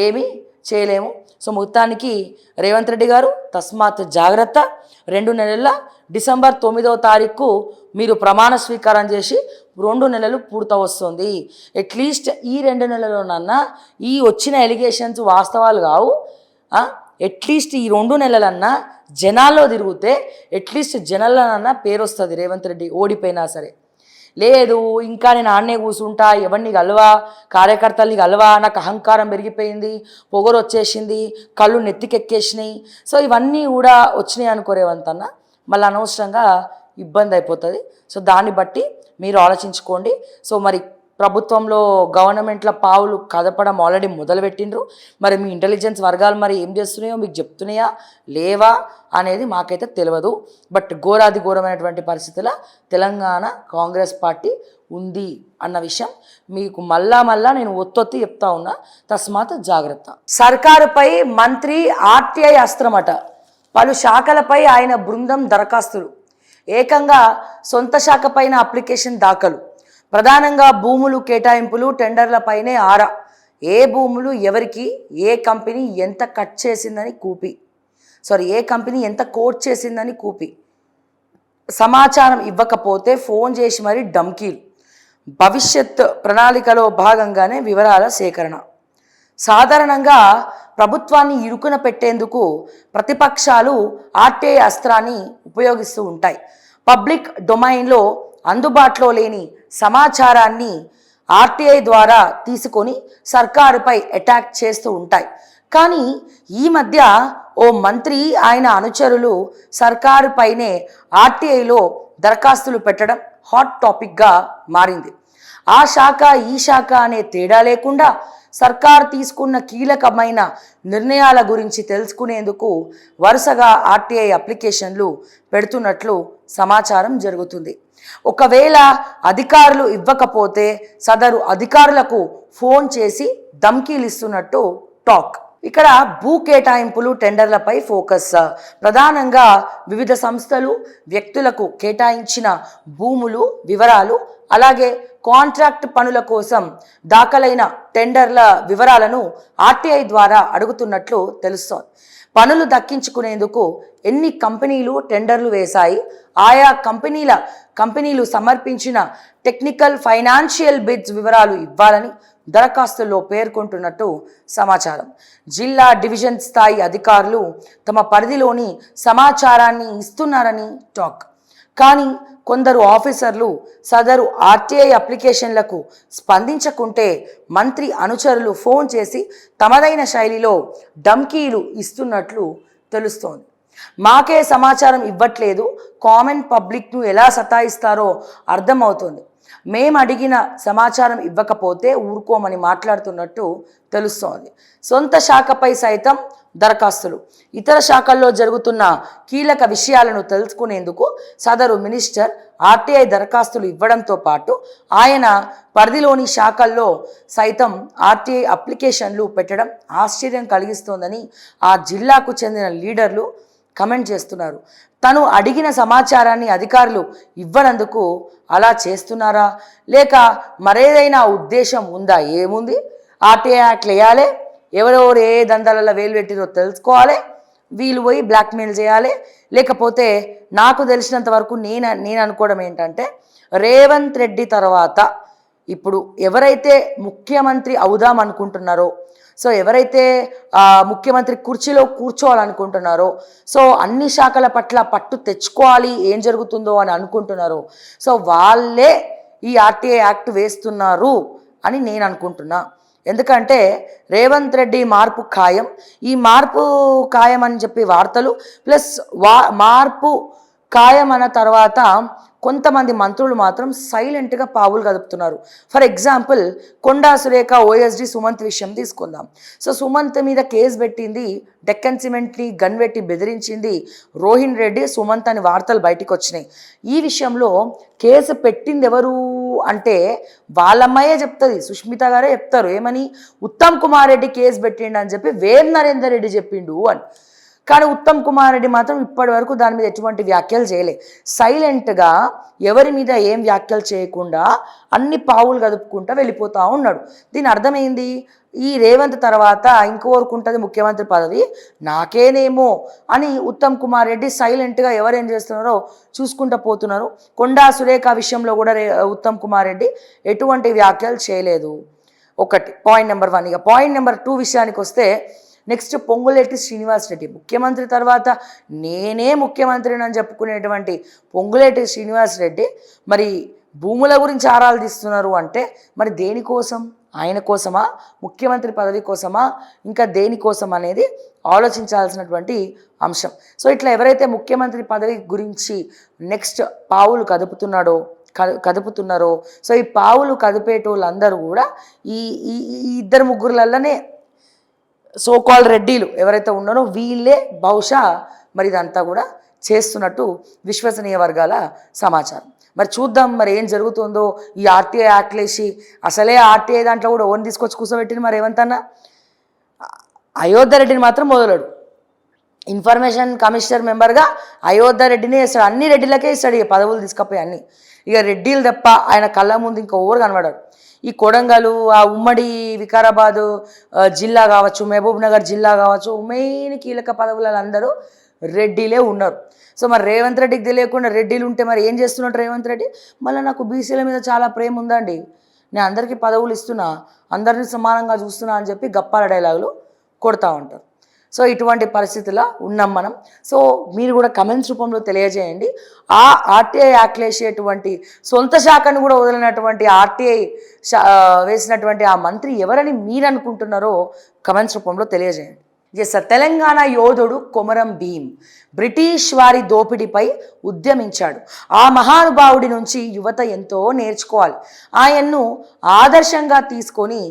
ఏమీ చేయలేము. సో మొత్తానికి రేవంత్ రెడ్డి గారు తస్మాత్ జాగ్రత్త. 2 నెలల డిసెంబర్ 9వ తారీఖు మీరు ప్రమాణ స్వీకారం చేసి 2 నెలలు పూర్తవస్తుంది. అట్లీస్ట్ ఈ 2 నెలల్లోనన్నా ఈ వచ్చిన ఎలిగేషన్స్ వాస్తవాలు కావు. అట్లీస్ట్ ఈ 2 నెలలన్నా జనాల్లో తిరిగితే అట్లీస్ట్ జనాలన్నా పేరు వస్తుంది రేవంత్ రెడ్డి ఓడిపోయినా సరే. లేదు ఇంకా నేను ఆడనే కూర్చుంటా, ఎవరిని కలవా, కార్యకర్తల్ని కలవా, నాకు అహంకారం పెరిగిపోయింది, పొగరు వచ్చేసింది, కళ్ళు నెత్తికెక్కేసినాయి, సో ఇవన్నీ కూడా వచ్చినాయి అనుకో రేవంత్ అన్న, మళ్ళీ అనవసరంగా ఇబ్బంది అయిపోతుంది. సో దాన్ని బట్టి మీరు ఆలోచించుకోండి. సో మరి ప్రభుత్వంలో గవర్నమెంట్ల పావులు కదపడం ఆల్రెడీ మొదలుపెట్టిండ్రు. మరి మీ ఇంటెలిజెన్స్ వర్గాలు మరి ఏం చేస్తున్నాయో మీకు చెప్తున్నాయా లేవా అనేది మాకైతే తెలియదు. బట్ ఘోరాది ఘోరమైనటువంటి పరిస్థితుల తెలంగాణ కాంగ్రెస్ పార్టీ ఉంది అన్న విషయం మీకు మళ్ళా నేను ఒత్తొత్తి చెప్తా ఉన్నా. తస్మాత్ జాగ్రత్త. సర్కారుపై మంత్రి ఆర్టీఐ అస్త్రమట. పలు శాఖలపై ఆయన బృందం దరఖాస్తులు. ఏకంగా సొంత శాఖ పైన అప్లికేషన్ దాఖలు. ప్రధానంగా భూములు కేటాయింపులు టెండర్లపైనే ఆరా. ఏ భూములు ఎవరికి, ఏ కంపెనీ ఎంత కట్ చేసిందని ఏ కంపెనీ ఎంత కోట్ చేసిందని సమాచారం ఇవ్వకపోతే ఫోన్ చేసి మరీ ధమ్కీలు. భవిష్యత్ ప్రణాళికలో భాగంగానే వివరాల సేకరణ. సాధారణంగా ప్రభుత్వాన్ని ఇరుకున పెట్టేందుకు ప్రతిపక్షాలు ఆర్టీఐ అస్త్రాన్ని ఉపయోగిస్తూ ఉంటాయి. పబ్లిక్ డొమైన్లో అందుబాటులో లేని సమాచారాన్ని ఆర్టీఐ ద్వారా తీసుకొని సర్కారుపై అటాక్ చేస్తూ ఉంటాయి. కానీ ఈ మధ్య ఓ మంత్రి ఆయన అనుచరులు సర్కారుపైనే ఆర్టీఐలో దరఖాస్తులు పెట్టడం హాట్ టాపిక్గా మారింది. ఆ శాఖ ఈ శాఖ అనే తేడా లేకుండా సర్కారు తీసుకున్న కీలకమైన నిర్ణయాల గురించి తెలుసుకునేందుకు వరుసగా ఆర్టీఐ అప్లికేషన్లు పెడుతున్నట్లు సమాచారం జరుగుతుంది. ఒకవేళ అధికారులు ఇవ్వకపోతే సదరు అధికారులకు ఫోన్ చేసి ధమ్కీలు ఇస్తున్నట్టు టాక్. ఇక్కడ భూ కేటాయింపులు టెండర్లపై ఫోకస్. ప్రధానంగా వివిధ సంస్థలు వ్యక్తులకు కేటాయించిన భూములు వివరాలు, అలాగే కాంట్రాక్ట్ పనుల కోసం దాఖలైన టెండర్ల వివరాలను ఆర్టీఐ ద్వారా అడుగుతున్నట్లు తెలుస్తోంది. పనులు దక్కించుకునేందుకు ఎన్ని కంపెనీలు టెండర్లు వేశాయి, ఆయా కంపెనీలు సమర్పించిన టెక్నికల్ ఫైనాన్షియల్ బిడ్స్ వివరాలు ఇవ్వాలని దరఖాస్తుల్లో పేర్కొంటున్నట్టు సమాచారం. జిల్లా డివిజన్ స్థాయి అధికారులు తమ పరిధిలోని సమాచారాన్ని ఇస్తున్నారని టాక్. కానీ కొందరు ఆఫీసర్లు సదరు ఆర్టీఐ అప్లికేషన్లకు స్పందించకుంటే మంత్రి అనుచరులు ఫోన్ చేసి తమదైన శైలిలో ధమ్కీలు ఇస్తున్నట్లు తెలుస్తోంది. మాకే సమాచారం ఇవ్వట్లేదు, కామన్ పబ్లిక్ను ఎలా సతాయిస్తారో అర్థమవుతుంది, మేము అడిగిన సమాచారం ఇవ్వకపోతే ఊరుకోమని మాట్లాడుతున్నట్టు తెలుస్తోంది. సొంత శాఖపై సైతం దరఖాస్తులు. ఇతర శాఖల్లో జరుగుతున్న కీలక విషయాలను తెలుసుకునేందుకు సదరు మినిస్టర్ ఆర్టీఐ దరఖాస్తులు ఇవ్వడంతో పాటు ఆయన పరిధిలోని శాఖల్లో సైతం ఆర్టీఐ అప్లికేషన్లు పెట్టడం ఆశ్చర్యం కలిగిస్తోందని ఆ జిల్లాకు చెందిన లీడర్లు కమెంట్ చేస్తున్నారు. తను అడిగిన సమాచారాన్ని అధికారులు ఇవ్వనందుకు అలా చేస్తున్నారా, లేక మరేదైనా ఉద్దేశం ఉందా? ఏముంది, ఆర్టీఐ యాక్ట్లు వేయాలి, ఎవరెవరు ఏ దందాలలో వేలు పెట్టిరో తెలుసుకోవాలి, వీళ్ళు పోయి బ్లాక్మెయిల్ చేయాలి. లేకపోతే నాకు తెలిసినంత వరకు నేను అనుకోవడం ఏంటంటే, రేవంత్ రెడ్డి తర్వాత ఇప్పుడు ఎవరైతే ముఖ్యమంత్రి అవుదాం అనుకుంటున్నారో, సో ఎవరైతే ముఖ్యమంత్రి కుర్చీలో కూర్చోవాలనుకుంటున్నారో, సో అన్ని శాఖల పట్ల పట్టు తెచ్చుకోవాలి ఏం జరుగుతుందో అని అనుకుంటున్నారో, సో వాళ్ళే ఈ ఆర్టీఐ యాక్ట్ వేస్తున్నారు అని నేను అనుకుంటున్నా. ఎందుకంటే రేవంత్ రెడ్డి మార్పు ఖాయం, ఈ మార్పు ఖాయం అని చెప్పి వార్తలు ప్లస్ మార్పు ఖాయం అన్న తర్వాత కొంతమంది మంత్రులు మాత్రం సైలెంట్గా పావులు కదుపుతున్నారు. For example Konda Surekha OSD Sumanth విషయం తీసుకుందాం. సో సుమంత్ మీద కేసు పెట్టింది, డెక్కన్ సిమెంట్ని గన్ పెట్టి బెదిరించింది రోహిన్ రెడ్డి, సుమంత్ అని వార్తలు బయటకు వచ్చినాయి. ఈ విషయంలో కేసు పెట్టింది ఎవరు అంటే వాళ్ళమ్మాయే చెప్తుంది, సుష్మిత గారే చెప్తారు. ఏమని? ఉత్తమ్ కుమార్ రెడ్డి కేసు పెట్టిండు అని చెప్పి వేవ్ నరేందర్ రెడ్డి చెప్పిండు అని. కానీ ఉత్తమ్ కుమార్ రెడ్డి మాత్రం ఇప్పటి వరకు దాని మీద ఎటువంటి వ్యాఖ్యలు చేయలే. సైలెంట్గా ఎవరి మీద ఏం వ్యాఖ్యలు చేయకుండా అన్ని పావులు కదుపుకుంటా వెళ్ళిపోతూ ఉన్నాడు. దీని అర్థమైంది, ఈ రేవంత్ తర్వాత ఇంకోరుకుంటుంది ముఖ్యమంత్రి పదవి నాకేనేమో అని ఉత్తమ్ కుమార్ రెడ్డి సైలెంట్గా ఎవరేం చేస్తున్నారో చూసుకుంటూ పోతున్నారు. కొండా సురేఖ విషయంలో కూడా ఉత్తమ్ కుమార్ రెడ్డి ఎటువంటి వ్యాఖ్యలు చేయలేదు. ఒకటి పాయింట్ నెంబర్ 1. ఇక పాయింట్ నెంబర్ 2 విషయానికి వస్తే, నెక్స్ట్ పొంగులేటి శ్రీనివాస్ రెడ్డి ముఖ్యమంత్రి తర్వాత నేనే ముఖ్యమంత్రిని అని చెప్పుకునేటువంటి పొంగులేటి శ్రీనివాస్ రెడ్డి మరి భూముల గురించి ఆరాలు తీస్తున్నారు అంటే మరి దేనికోసం? ఆయన కోసమా, ముఖ్యమంత్రి పదవి కోసమా, ఇంకా దేనికోసం అనేది ఆలోచించాల్సినటువంటి అంశం. సో ఇట్లా ఎవరైతే ముఖ్యమంత్రి పదవి గురించి నెక్స్ట్ పావులు కదుపుతున్నారో సో ఈ పావులు కదిపేటోళ్ళందరూ కూడా ఈ ఇద్దరు ముగ్గురులల్లనే సోకాల్ రెడ్డిలు ఎవరైతే ఉన్నారో వీళ్ళే బహుశా మరి ఇదంతా కూడా చేస్తున్నట్టు విశ్వసనీయ వర్గాల సమాచారం. మరి చూద్దాం మరి ఏం జరుగుతుందో. ఈ ఆర్టీఐ యాక్ట్లేసి అసలే ఆర్టీఐ దాంట్లో కూడా ఓన్ తీసుకొచ్చి కూర్చోబెట్టింది మరి ఏమంతన్నా. అయోధ్య రెడ్డిని మాత్రం మొదలడు, ఇన్ఫర్మేషన్ కమిషనర్ మెంబర్గా అయోధ్య రెడ్డినే ఇస్తాడు, అన్ని రెడ్డిలకే ఇస్తాడు ఈ పదవులు తీసుకపోయి అన్ని. ఇక రెడ్డిలు తప్ప ఆయన కళ్ళ ముందు ఇంకా ఓరు కనబడారు. ఈ కొడంగలు, ఆ ఉమ్మడి వికారాబాదు జిల్లా కావచ్చు, మహబూబ్ నగర్ జిల్లా కావచ్చు, మెయిన్ కీలక పదవులలో అందరూ రెడ్డిలే ఉన్నారు. సో మరి రేవంత్ రెడ్డికి తెలియకుండా రెడ్డిలు ఉంటే మరి ఏం చేస్తున్నట్టు రేవంత్ రెడ్డి? మళ్ళీ నాకు బీసీల మీద చాలా ప్రేమ ఉందండి, నేను అందరికీ పదవులు ఇస్తున్నా, అందరినీ సమానంగా చూస్తున్నా అని చెప్పి గప్పాల డైలాగులు కొడతా ఉంటారు. సో ఇటువంటి పరిస్థితుల్లో ఉన్నాం మనం. సో మీరు కూడా కమెంట్స్ రూపంలో తెలియజేయండి. ఆ ఆర్టీఐ యాక్లేసేటువంటి సొంత శాఖను కూడా వదిలినటువంటి ఆర్టీఐ వేసినటువంటి ఆ మంత్రి ఎవరని మీరు అనుకుంటున్నారో కమెంట్స్ రూపంలో తెలియజేయండి. ఎస్ సార్, తెలంగాణ యోధుడు కొమరం భీం బ్రిటిష్ వారి దోపిడీపై ఉద్యమించాడు. ఆ మహానుభావుడి నుంచి యువత ఎంతో నేర్చుకోవాలి, ఆయన్ను ఆదర్శంగా తీసుకొని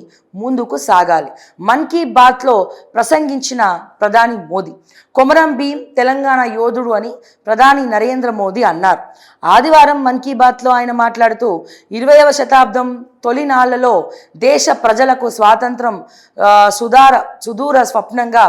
ముందుకు సాగాలి. మన్ కీ బాత్లో ప్రసంగించిన ప్రధాని మోదీ కొమరం భీం తెలంగాణ యోధుడు అని ప్రధాని నరేంద్ర మోదీ అన్నారు. ఆదివారం మన్ కీ బాత్లో ఆయన మాట్లాడుతూ 20వ శతాబ్దం తొలినాళ్లలో దేశ ప్రజలకు స్వాతంత్రం సుదూర స్వప్నంగా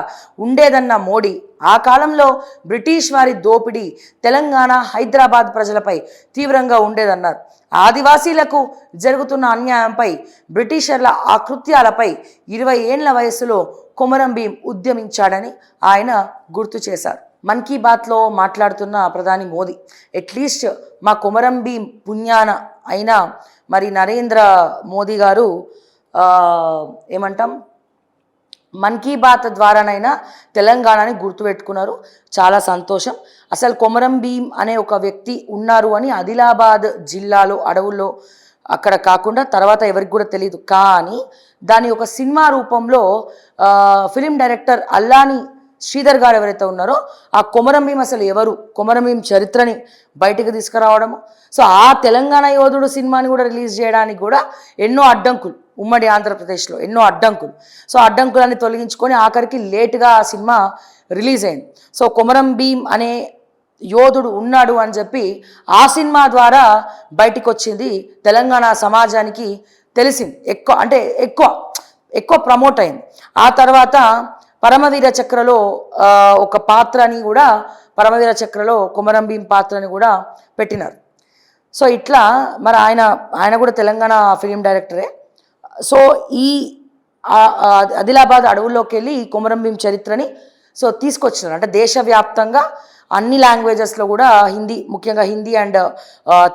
ఉండేదన్న మోడీ, ఆ కాలంలో బ్రిటిష్ వారి దోపిడీ తెలంగాణ, హైదరాబాద్ ప్రజలపై తీవ్రంగా ఉండేదన్నారు. ఆదివాసీలకు జరుగుతున్న అన్యాయంపై, బ్రిటిషర్ల ఆకృత్యాలపై 20 ఏళ్ల వయసులో కొమరం భీం ఉద్యమించాడని ఆయన గుర్తు చేశారు. మన్ కీ బాత్లో మాట్లాడుతున్న ప్రధాని మోదీ, అట్లీస్ట్ మా కొమరం భీం పుణ్యాన అయినా మరి నరేంద్ర మోదీ గారు ఏమంటాం మన్ కీ బాత్ ద్వారానైనా తెలంగాణని గుర్తుపెట్టుకున్నారు. చాలా సంతోషం. అసలు కొమరం భీం అనే ఒక వ్యక్తి ఉన్నారు అని ఆదిలాబాద్ జిల్లాలో అడవుల్లో అక్కడ కాకుండా తర్వాత ఎవరికి కూడా తెలియదు, కానీ దాని ఒక సినిమా రూపంలో ఫిలిం డైరెక్టర్ అల్లాని శ్రీధర్ గారు ఎవరైతే ఉన్నారో ఆ కొమరం భీం అసలు ఎవరు, కొమరం భీం చరిత్రని బయటకు తీసుకురావడము. సో ఆ తెలంగాణ యోధుడు సినిమాని కూడా రిలీజ్ చేయడానికి కూడా ఎన్నో అడ్డంకులు, ఉమ్మడి ఆంధ్రప్రదేశ్లో ఎన్నో అడ్డంకులు. సో అడ్డంకులన్నీ తొలగించుకొని ఆఖరికి లేటుగా ఆ సినిమా రిలీజ్ అయింది. సో కొమరం భీం అనే యోధుడు ఉన్నాడు అని చెప్పి ఆ సినిమా ద్వారా బయటికి వచ్చింది, తెలంగాణ సమాజానికి తెలిసింది, ఎక్కువ ప్రమోట్ అయింది. ఆ తర్వాత పరమవీర చక్రలో ఒక పాత్రని కూడా, పరమవీర చక్రలో కొమరం భీం పాత్రని కూడా పెట్టినారు. సో ఇట్లా మరి ఆయన కూడా తెలంగాణ ఫిలిం డైరెక్టరే. సో ఈ ఆదిలాబాద్ అడవుల్లోకి వెళ్ళి ఈ కొమరం భీం చరిత్రని సో తీసుకొచ్చినారు. అంటే దేశవ్యాప్తంగా అన్ని లాంగ్వేజెస్లో కూడా హిందీ, ముఖ్యంగా హిందీ అండ్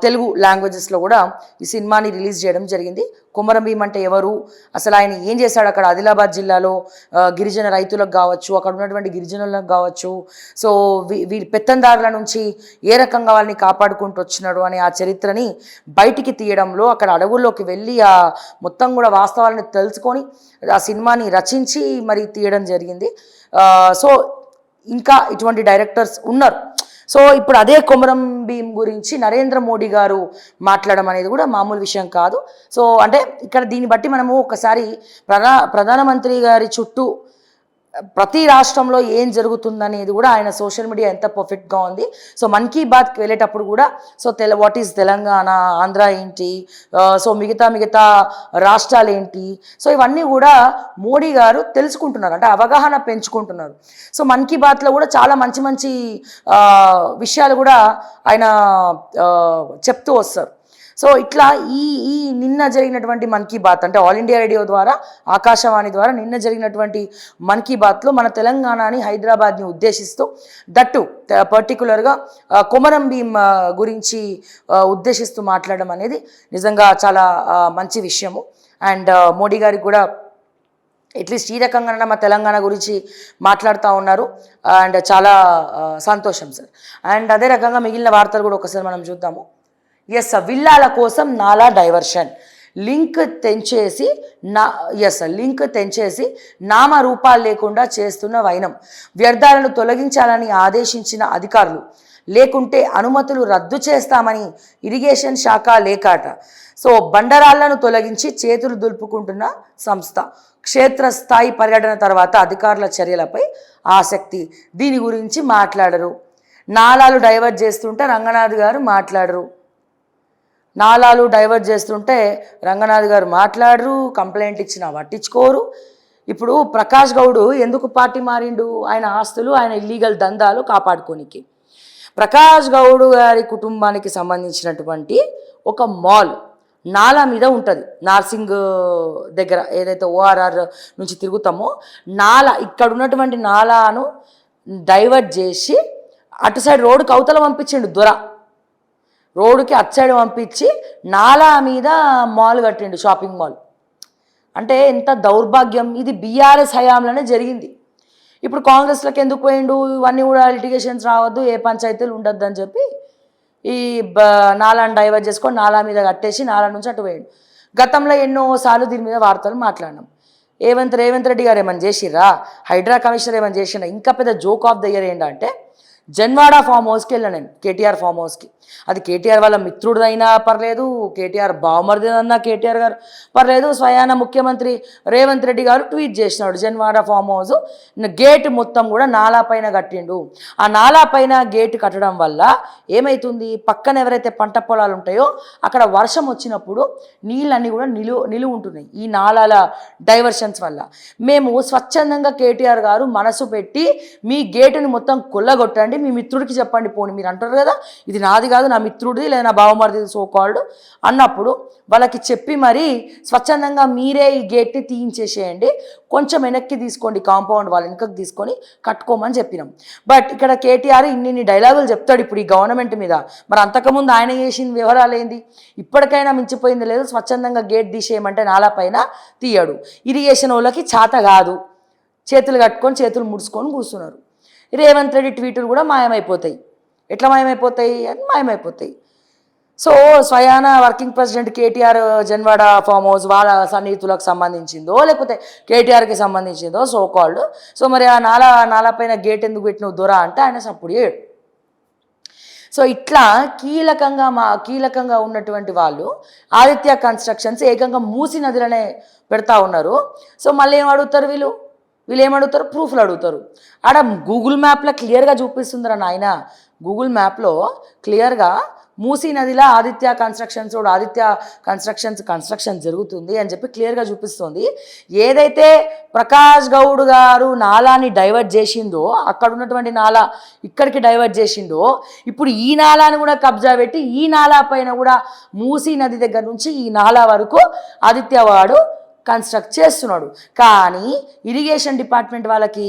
తెలుగు లాంగ్వేజెస్లో కూడా ఈ సినిమాని రిలీజ్ చేయడం జరిగింది. కొమరం భీం అంటే ఎవరు, అసలు ఆయన ఏం చేశాడు అక్కడ ఆదిలాబాద్ జిల్లాలో గిరిజన రైతులకు కావచ్చు, అక్కడ ఉన్నటువంటి గిరిజనులకు కావచ్చు, సో వీరి పెత్తందారుల నుంచి ఏ రకంగా వాళ్ళని కాపాడుకుంటూ వచ్చినాడు అనే ఆ చరిత్రని బయటికి తీయడంలో, అక్కడ అడవుల్లోకి వెళ్ళి ఆ మొత్తం కూడా వాస్తవాలను తెలుసుకొని ఆ సినిమాని రచించి మరి తీయడం జరిగింది. సో ఇంకా ఇటువంటి డైరెక్టర్స్ ఉన్నారు. సో ఇప్పుడు అదే కొమరం భీం గురించి నరేంద్ర మోడీ గారు మాట్లాడడం అనేది కూడా మామూలు విషయం కాదు. సో అంటే ఇక్కడ దీన్ని బట్టి మనము ఒకసారి ప్రధానమంత్రి గారి చుట్టూ ప్రతి రాష్ట్రంలో ఏం జరుగుతుందనేది కూడా ఆయన సోషల్ మీడియా ఎంత పర్ఫెక్ట్గా ఉంది. సో మన్ కీ బాత్కి వెళ్ళేటప్పుడు కూడా so what is Telangana, Andhra ఏంటి, సో మిగతా రాష్ట్రాలు ఏంటి, సో ఇవన్నీ కూడా మోడీ గారు తెలుసుకుంటున్నారు, అంటే అవగాహన పెంచుకుంటున్నారు. సో మన్ కీ బాత్లో కూడా చాలా మంచి మంచి విషయాలు కూడా ఆయన చెప్తూ వస్తారు. సో ఇట్లా ఈ నిన్న జరిగినటువంటి మన్ కీ బాత్ అంటే ఆల్ ఇండియా రేడియో ద్వారా, ఆకాశవాణి ద్వారా నిన్న జరిగినటువంటి మన్ కీ బాత్లో మన తెలంగాణని, హైదరాబాద్ని ఉద్దేశిస్తూ దట్టు పర్టికులర్గా కొమరం భీం గురించి ఉద్దేశిస్తూ మాట్లాడడం అనేది నిజంగా చాలా మంచి విషయము. అండ్ మోడీ గారికి కూడా అట్లీస్ట్ ఈ రకంగా మా తెలంగాణ గురించి మాట్లాడుతూ ఉన్నారు. అండ్ చాలా సంతోషం సార్. అండ్ అదే రకంగా మిగిలిన వార్తలు కూడా ఒకసారి మనం చూద్దాము. ఎస్ విల్లాల కోసం నాలా డైవర్షన్, లింక్ తెంచేసి నామరూపాలు లేకుండా చేస్తున్న వైనం, వ్యర్థాలను తొలగించాలని ఆదేశించిన అధికారులు, లేకుంటే అనుమతులు రద్దు చేస్తామని ఇరిగేషన్ శాఖ లేకాట. సో బండరాళ్లను తొలగించి చేతులు దులుపుకుంటున్న సంస్థ, క్షేత్రస్థాయి పర్యటన తర్వాత అధికారుల చర్యలపై ఆసక్తి. దీని గురించి మాట్లాడరు. నాలాలు డైవర్ట్ చేస్తుంటే రంగనాథ్ గారు మాట్లాడరు. నాలాలు డైవర్ట్ చేస్తుంటే రంగనాథ్ గారు మాట్లాడరు, కంప్లైంట్ ఇచ్చినా పట్టించుకోరు. ఇప్పుడు ప్రకాష్ గౌడ్ ఎందుకు పార్టీ మారిండు? ఆయన ఆస్తులు, ఆయన ఇల్లీగల్ దందాలు కాపాడుకోనికి. ప్రకాష్ గౌడ్ గారి కుటుంబానికి సంబంధించినటువంటి ఒక మాల్ నాలా మీద ఉంటుంది, నార్సింగ్ దగ్గర ఏదైతే ఓఆర్ఆర్ నుంచి తిరుగుతామో ఇక్కడ ఉన్నటువంటి నాలాను డైవర్ట్ చేసి అటు సైడ్ రోడ్డుకి అవతల పంపించిండు దొర. రోడ్డుకి అటు సైడ్ పంపించి నాలా మీద మాల్ కట్టిండు, షాపింగ్ మాల్. అంటే ఎంత దౌర్భాగ్యం! ఇది బీఆర్ఎస్ హయాంలోనే జరిగింది. ఇప్పుడు కాంగ్రెస్లోకి ఎందుకు పోయిండు? ఇవన్నీ కూడా లిటిగేషన్స్ రావద్దు, ఏ పంచాయతీలు ఉండొద్దు అని చెప్పి ఈ నాలాను డైవర్ట్ చేసుకొని నాలా మీద కట్టేసి నాలా నుంచి అటు పోయిండు. గతంలో ఎన్నోసార్లు దీని మీద వార్తలు మాట్లాడినాం. రేవంత్ రెడ్డి గారు ఏమైనా చేసిర్రా? హైడ్రా కమిషనర్ ఏమైనా చేసినా? ఇంకా పెద్ద జోక్ ఆఫ్ ద ఇయర్ ఏంటంటే జన్వాడ ఫామ్ హౌస్కి వెళ్ళాను నేను, కేటీఆర్ ఫామ్ హౌస్కి. అది కేటీఆర్ వాళ్ళ మిత్రుడైనా పర్లేదు, కేటీఆర్ బావమరిదినన్నా కేటీఆర్ గారు పర్లేదు, స్వయాన ముఖ్యమంత్రి రేవంత్ రెడ్డి గారు ట్వీట్ చేసినాడు. జన్వాడ ఫామ్ హౌస్ గేట్ మొత్తం కూడా నాలా పైన కట్టిండు. ఆ నాలా పైన గేట్ కట్టడం వల్ల ఏమవుతుంది, పక్కన ఎవరైతే పంట పొలాలు ఉంటాయో అక్కడ వర్షం వచ్చినప్పుడు నీళ్ళన్నీ కూడా నిలువ ఉంటున్నాయి ఈ నాలాల డైవర్షన్స్ వల్ల. మేము స్వచ్ఛందంగా కేటీఆర్ గారు మనసు పెట్టి మీ గేటుని మొత్తం కొల్లగొట్టండి, మీ మిత్రుడికి చెప్పండి పోని, మీరు అంటారు కదా ఇది నాది కాదు నా మిత్రుడిది లేదా నా బావమరిది సోకాల్డ్ అన్నప్పుడు వాళ్ళకి చెప్పి మరి స్వచ్ఛందంగా మీరే ఈ గేట్ని తీయించేసేయండి, కొంచెం వెనక్కి తీసుకోండి, కాంపౌండ్ వాళ్ళ వెనక్కి తీసుకొని కట్టుకోమని చెప్పినాం. బట్ ఇక్కడ కేటీఆర్ ఇన్ని డైలాగులు చెప్తాడు ఇప్పుడు ఈ గవర్నమెంట్ మీద. మరి అంతకుముందు ఆయన చేసిన వివరాలు ఏంది? ఇప్పటికైనా మించిపోయింది లేదు. స్వచ్ఛందంగా గేట్ తీసేయమంటే నాలా పైన తీయడు. ఇరిగేషన్ వాళ్ళకి చేత కాదు, చేతులు కట్టుకొని చేతులు ముడుచుకొని కూర్చున్నారు. రేవంత్ రెడ్డి ట్వీట్లు కూడా మాయమైపోతాయి. ఎట్లా మాయమైపోతాయి? అని మాయమైపోతాయి. సో స్వయాన working president KTR Janwada farm house వాళ్ళ సన్నిహితులకు సంబంధించిందో లేకపోతే కేటీఆర్కి సంబంధించిందో సోకాల్డ్. సో మరి ఆ నాలా పైన గేట్ ఎందుకు పెట్టినవు దొర అంటే ఆయన సప్పుడు చేయడు. సో ఇట్లా కీలకంగా ఉన్నటువంటి వాళ్ళు ఆదిత్య కన్స్ట్రక్షన్స్ ఏకంగా మూసి నదిలోనే పెడతా ఉన్నారు. సో మళ్ళీ ఏం అడుగుతారు వీళ్ళు ఏమడుగుతారు? ప్రూఫ్లు అడుగుతారు. ఆడ గూగుల్ మ్యాప్లో క్లియర్గా చూపిస్తుందిరా నాయన. గూగుల్ మ్యాప్లో క్లియర్గా మూసీ నదిలో ఆదిత్య కన్స్ట్రక్షన్ జరుగుతుంది అని చెప్పి క్లియర్గా చూపిస్తుంది. ఏదైతే ప్రకాష్ గౌడ్ గారు నాలాని డైవర్ట్ చేసిందో, అక్కడ ఉన్నటువంటి నాలా ఇక్కడికి డైవర్ట్ చేసిండో, ఇప్పుడు ఈ నాలాని కూడా కబ్జా పెట్టి ఈ నాలా పైన కూడా మూసీ నది దగ్గర నుంచి ఈ నాలా వరకు ఆదిత్య వాడు కన్స్ట్రక్ట్ చేస్తున్నాడు. కానీ ఇరిగేషన్ డిపార్ట్మెంట్ వాళ్ళకి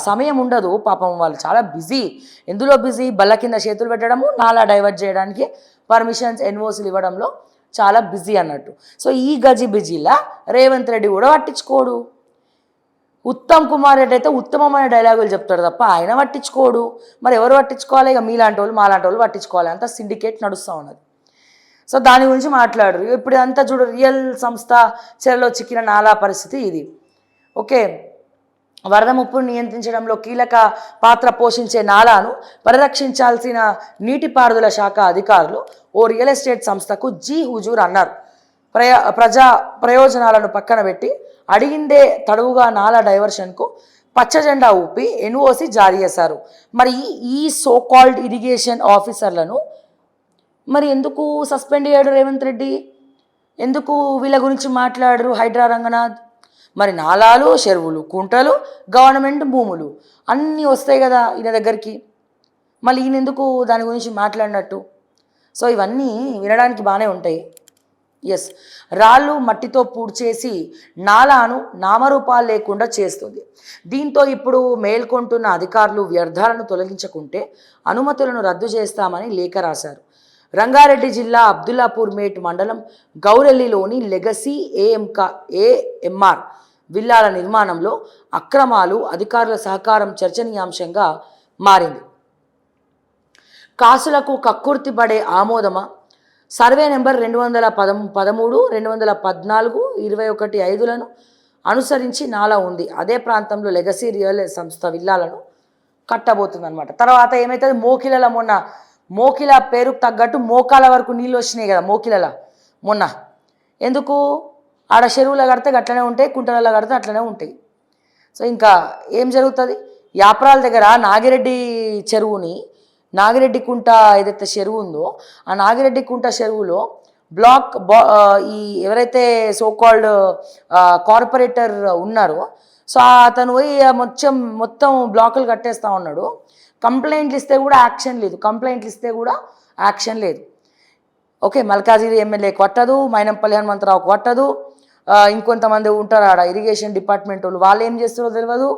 సమయం ఉండదు పాపం, వాళ్ళు చాలా బిజీ. ఎందులో బిజీ? బల్ల కింద చేతులు పెట్టడము, నాలా డైవర్ట్ చేయడానికి పర్మిషన్స్ ఎన్ఓసీలు ఇవ్వడంలో చాలా బిజీ అన్నట్టు. సో ఈ బిజీలా రేవంత్ రెడ్డి కూడా పట్టించుకోడు. ఉత్తమ్ కుమార్ రెడ్డి అయితే ఉత్తమమైన డైలాగులు చెప్తాడు తప్ప ఆయన పట్టించుకోడు. మరి ఎవరు పట్టించుకోవాలి? ఇక మీలాంటి వాళ్ళు మాలాంటి వాళ్ళు పట్టించుకోవాలి. అంతా సిండికేట్ నడుస్తూ ఉన్నది. సో దాని గురించి మాట్లాడరు. ఇప్పుడు అంతా చూడు, రియల్ సంస్థ చెరలో చిక్కిన నాలా పరిస్థితి ఇది. ఓకే, వరద ముప్పును నియంత్రించడంలో కీలక పాత్ర పోషించే నాలాను పరిరక్షించాల్సిన నీటిపారుదల శాఖ అధికారులు ఓ రియల్ ఎస్టేట్ సంస్థకు హుజూర్ అన్నారు. ప్రజా ప్రయోజనాలను పక్కన పెట్టి అడిగిందే తడువుగా నాలా డైవర్షన్కు పచ్చ జెండా ఊపి ఎన్ఓసి జారీ చేశారు. మరి ఈ సో కాల్డ్ ఇరిగేషన్ ఆఫీసర్లను మరి ఎందుకు సస్పెండ్ చేయడు రేవంత్ రెడ్డి? ఎందుకు వీళ్ళ గురించి మాట్లాడరు హైడ్రా రంగనాథ్? మరి నాలాలు, చెరువులు, కుంటలు, గవర్నమెంట్ భూములు అన్నీ వస్తాయి కదా ఈయన దగ్గరికి. మళ్ళీ ఈయన ఎందుకు దాని గురించి మాట్లాడినట్టు? సో ఇవన్నీ వినడానికి బాగానే ఉంటాయి. ఎస్, రాళ్ళు మట్టితో పూడ్చేసి నాలాను నామరూపాలు లేకుండా చేస్తుంది. దీంతో ఇప్పుడు మేల్కొంటున్న అధికారులు వ్యర్థాలను తొలగించకుంటే అనుమతులను రద్దు చేస్తామని లేఖ రాశారు. రంగారెడ్డి జిల్లా అబ్దుల్లాపూర్ మేట్ మండలం గౌరెల్లిలోని లెగసీ ఏఎంఆర్ విల్లాల నిర్మాణంలో అక్రమాలు, అధికారుల సహకారం చర్చనీయాంశంగా మారింది. కాసులకు కక్కుర్తి పడే ఆమోదమా? సర్వే నెంబర్ 213, 214, 21/5లను అనుసరించి నాలా ఉంది. అదే ప్రాంతంలో లెగసీ రియల్ సంస్థ విల్లాలను కట్టబోతుంది అనమాట. తర్వాత ఏమవుతుంది, మోకిలలో మొన్న మోకిల పేరుకు తగ్గట్టు మోకాల వరకు నీళ్ళు వచ్చినాయి కదా మోకిలలో మొన్న. ఎందుకు? ఆడ చెరువులో కడితే అట్లనే ఉంటాయి, కుంటలలో కడితే అట్లనే ఉంటాయి. సో ఇంకా ఏం జరుగుతుంది? యాప్రాల దగ్గర నాగిరెడ్డి కుంట ఏదైతే చెరువు ఉందో ఆ నాగిరెడ్డి కుంట చెరువులో ఈ ఎవరైతే సోకాల్డ్ కార్పొరేటర్ ఉన్నారో సో అతను పోయి మొత్తం బ్లాకులు కట్టేస్తూ ఉన్నాడు. కంప్లైంట్లు ఇస్తే కూడా యాక్షన్ లేదు. ఓకే, మల్కాజిగిరి ఎమ్మెల్యే కొట్టదు, మైనంపల్లి హనుమంతరావు కొట్టదు, ఇంకొంతమంది ఉంటారు ఆడ ఇరిగేషన్ డిపార్ట్మెంట్ వాళ్ళు ఏం చేస్తారో తెలియదు.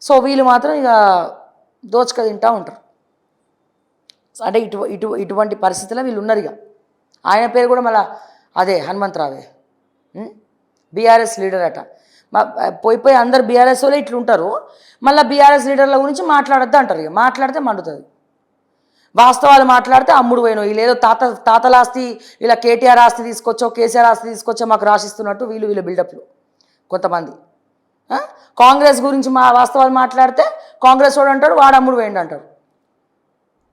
సో వీళ్ళు మాత్రం ఇక దోచుక తింటూ ఉంటారు. అంటే ఇటువంటి పరిస్థితుల్లో వీళ్ళు ఉన్నారు. ఇక ఆయన పేరు కూడా మళ్ళీ అదే హనుమంతరావే, బీఆర్ఎస్ లీడర్ అట. పోయి అందరు బీఆర్ఎస్ వాళ్ళే ఇట్లుంటారు. మళ్ళీ బీఆర్ఎస్ లీడర్ల గురించి మాట్లాడద్దు అంటారు. ఇక మాట్లాడితే మండుతుంది. వాస్తవాలు మాట్లాడితే అమ్ముడు పోయినావు, వీళ్ళేదో తాతల ఆస్తి, ఇలా కేటీఆర్ ఆస్తి తీసుకొచ్చో కేసీఆర్ ఆస్తి తీసుకొచ్చో మాకు రాసిస్తున్నట్టు వీళ్ళు బిల్డప్లు కొంతమంది. కాంగ్రెస్ గురించి వాస్తవాలు మాట్లాడితే కాంగ్రెస్ వాడు అంటాడు, వాడు అమ్ముడు పోయిండు అంటారు.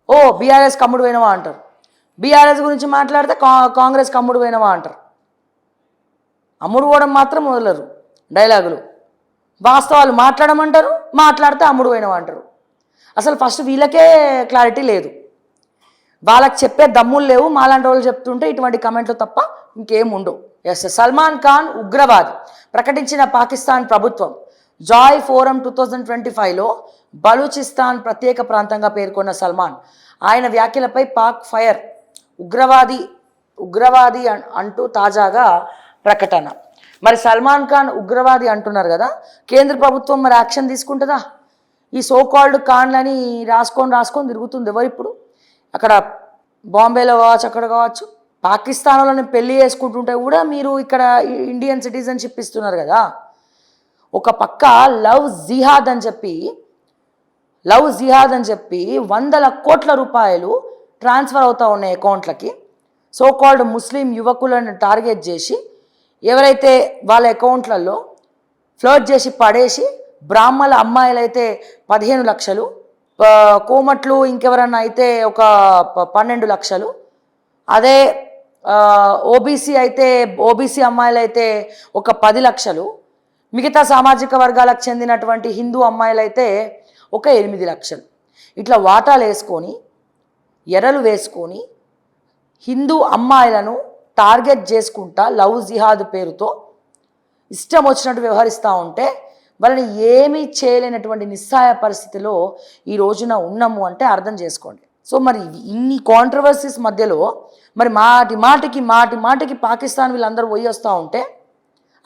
ఓ బీఆర్ఎస్కి అమ్ముడు పోయినవా అంటారు. బీఆర్ఎస్ గురించి మాట్లాడితే కాంగ్రెస్కి అమ్ముడు పోయినవా అంటారు. అమ్ముడు పోవడం మాత్రం మొదలరు డైలాగులు. వాస్తవాలు మాట్లాడమంటారు, మాట్లాడితే అమ్ముడు పోయినవా అంటారు. అసలు ఫస్ట్ వీళ్ళకే క్లారిటీ లేదు, వాళ్ళకి చెప్పే దమ్ములు లేవు. మాలాంటి వాళ్ళు చెప్తుంటే ఇటువంటి కమెంట్లు తప్ప ఇంకేం ఉండవు. ఎస్, సల్మాన్ ఖాన్ ఉగ్రవాది ప్రకటించిన పాకిస్తాన్ ప్రభుత్వం జాయ్ ఫోరం 2025లో బలూచిస్తాన్ ప్రత్యేక ప్రాంతంగా పేర్కొన్న సల్మాన్ ఆయన వ్యాఖ్యలపై పాక్ ఫైర్ ఉగ్రవాది అంటూ తాజాగా ప్రకటన. మరి సల్మాన్ ఖాన్ ఉగ్రవాది అంటున్నారు కదా, కేంద్ర ప్రభుత్వం మరి యాక్షన్ తీసుకుంటుందా? ఈ సోకాల్డ్ ఖాన్లని రాసుకొని తిరుగుతుంది ఎవరు ఇప్పుడు? అక్కడ బాంబేలో కావచ్చు, అక్కడ కావచ్చు, పాకిస్తాన్ వాళ్ళని పెళ్లి చేసుకుంటుంటే కూడా మీరు ఇక్కడ ఇండియన్ సిటిజన్షిప్ ఇస్తున్నారు కదా. ఒక పక్క లవ్ జిహాద్ అని చెప్పి 100 కోట్ల రూపాయలు ట్రాన్స్ఫర్ అవుతూ ఉన్నాయి అకౌంట్లకి. సోకాల్డ్ ముస్లిం యువకులను టార్గెట్ చేసి ఎవరైతే వాళ్ళ అకౌంట్లలో ఫ్లర్ట్ చేసి పడేసి, బ్రాహ్మణ అమ్మాయిలు అయితే 15 లక్షలు, కోమట్లు ఇంకెవరన్నా అయితే ఒక 12 లక్షలు, అదే ఓబీసీ అమ్మాయిలు అయితే ఒక 10 లక్షలు, మిగతా సామాజిక వర్గాలకు చెందినటువంటి హిందూ అమ్మాయిలు అయితే ఒక 8 లక్షలు. ఇట్లా వాటాలు వేసుకొని ఎర్రలు వేసుకొని హిందూ అమ్మాయిలను టార్గెట్ చేసుకుంటా లవ్ జిహాద్ పేరుతో ఇష్టం వచ్చినట్టు వ్యవహరిస్తూ ఉంటే వాళ్ళని ఏమీ చేయలేనటువంటి నిస్సహాయ పరిస్థితిలో ఈ రోజున ఉన్నాము అంటే అర్థం చేసుకోండి. సో మరి ఇన్ని కాంట్రవర్సీస్ మధ్యలో మరి మాటికి పాకిస్తాన్ వీళ్ళందరూ పోయి వస్తూ ఉంటే,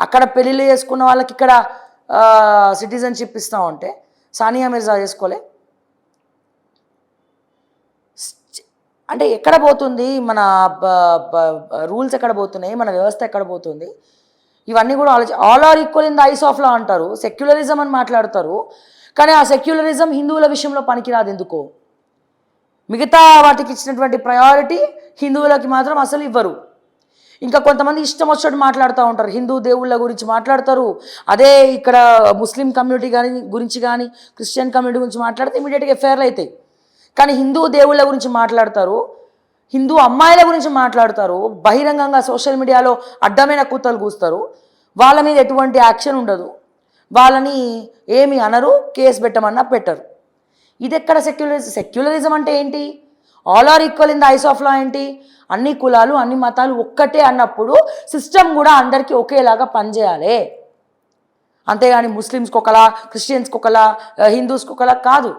అక్కడ పెళ్ళిళ్ళు చేసుకున్న వాళ్ళకి ఇక్కడ సిటిజన్షిప్ ఇస్తూ ఉంటే సానియా మిర్జా చేసుకోలే అంటే ఎక్కడ పోతుంది మన రూల్స్, ఎక్కడ పోతున్నాయి మన వ్యవస్థ, ఎక్కడ పోతుంది? ఇవన్నీ కూడా all are equal in the eyes of law అంటారు, సెక్యులరిజం అని మాట్లాడతారు. కానీ ఆ సెక్యులరిజం హిందువుల విషయంలో పనికిరాదు. ఎందుకో మిగతా వాటికి ఇచ్చినటువంటి ప్రయారిటీ హిందువులకి మాత్రం అసలు ఇవ్వరు. ఇంకా కొంతమంది ఇష్టం వచ్చినట్టు మాట్లాడుతూ ఉంటారు, హిందూ దేవుళ్ళ గురించి మాట్లాడతారు. అదే ఇక్కడ ముస్లిం కమ్యూనిటీ గురించి కానీ క్రిస్టియన్ కమ్యూనిటీ గురించి మాట్లాడితే ఇమీడియట్గా ఎఫ్ఐఆర్లు అవుతాయి. కానీ హిందూ దేవుళ్ళ గురించి మాట్లాడతారు, హిందూ అమ్మాయిల గురించి మాట్లాడతారు, బహిరంగంగా సోషల్ మీడియాలో అడ్డమైన కూతలు కూస్తారు, వాళ్ళ మీద ఎటువంటి యాక్షన్ ఉండదు, వాళ్ళని ఏమి అనరు, కేసు పెట్టమన్నా పెట్టరు. ఇది ఎక్కడ సెక్యులరిజం అంటే ఏంటి? All are equal in the eyes of law ఏంటి? అన్ని కులాలు అన్ని మతాలు ఒక్కటే అన్నప్పుడు సిస్టమ్ కూడా అందరికీ ఒకేలాగా పనిచేయాలి. అంతేగాని ముస్లిమ్స్కి ఒకలా, క్రిస్టియన్స్కి ఒకలా, హిందూస్కి ఒకలా కాదు.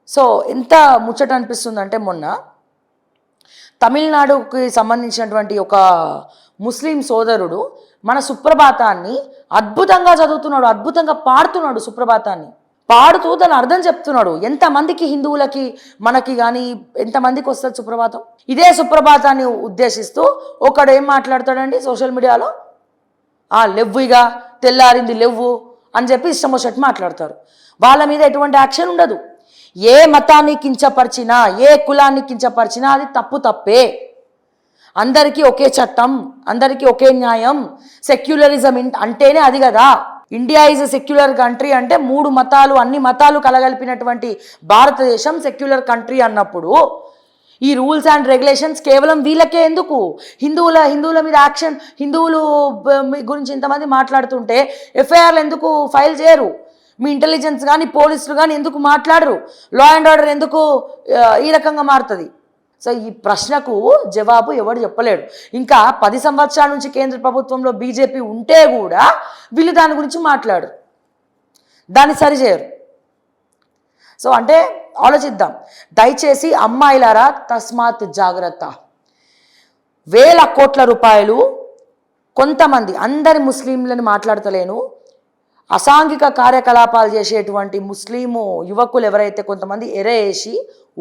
సో ఎంత ముచ్చట అనిపిస్తుందంటే, మొన్న తమిళనాడుకి సంబంధించినటువంటి ఒక ముస్లిం సోదరుడు మన సుప్రభాతాన్ని అద్భుతంగా చదువుతున్నాడు, అద్భుతంగా పాడుతున్నాడు. సుప్రభాతాన్ని పాడుతూ దాని అర్థం చెప్తున్నాడు. ఎంతమందికి హిందువులకి మనకి కానీ ఎంతమందికి వస్తుంది సుప్రభాతం? ఇదే సుప్రభాతాన్ని ఉద్దేశిస్తూ ఒకడు ఏం మాట్లాడతాడండి సోషల్ మీడియాలో, లెవ్వుగా తెల్లారింది లెవ్వు అని చెప్పి ఇష్టం వచ్చినట్టు మాట్లాడతారు. వాళ్ళ మీద ఎటువంటి యాక్షన్ ఉండదు. ఏ మతాన్ని కించపరిచినా, ఏ కులాన్ని కించపరిచినా అది తప్పే. అందరికీ ఒకే చట్టం, అందరికీ ఒకే న్యాయం. సెక్యులరిజం అంటేనే అది కదా. India is a secular country అంటే 3 మతాలు అన్ని మతాలు కలగలిపినటువంటి భారతదేశం సెక్యులర్ కంట్రీ అన్నప్పుడు ఈ రూల్స్ అండ్ రెగ్యులేషన్స్ కేవలం వీళ్ళకే ఎందుకు? హిందువుల మీద యాక్షన్, హిందువులు గురించి ఇంతమంది మాట్లాడుతుంటే ఎఫ్ఐఆర్లు ఎందుకు ఫైల్ చేయరు? మీ ఇంటెలిజెన్స్ కానీ పోలీసులు కానీ ఎందుకు మాట్లాడరు? లా అండ్ ఆర్డర్ ఎందుకు ఈ రకంగా మారుతుంది? సో ఈ ప్రశ్నకు జవాబు ఎవడు చెప్పలేడు. ఇంకా 10 సంవత్సరాల నుంచి కేంద్ర ప్రభుత్వంలో బీజేపీ ఉంటే కూడా వీళ్ళు దాని గురించి మాట్లాడరు, దాన్ని సరిచేయరు. సో అంటే ఆలోచిద్దాం. దయచేసి అమ్మాయిలారా తస్మాత్ జాగ్రత్త. వేల కోట్ల రూపాయలు కొంతమంది, అందరి ముస్లింలని మాట్లాడతలేను, అసాంఘిక కార్యకలాపాలు చేసేటువంటి ముస్లిము యువకులు ఎవరైతే కొంతమంది ఎరేసి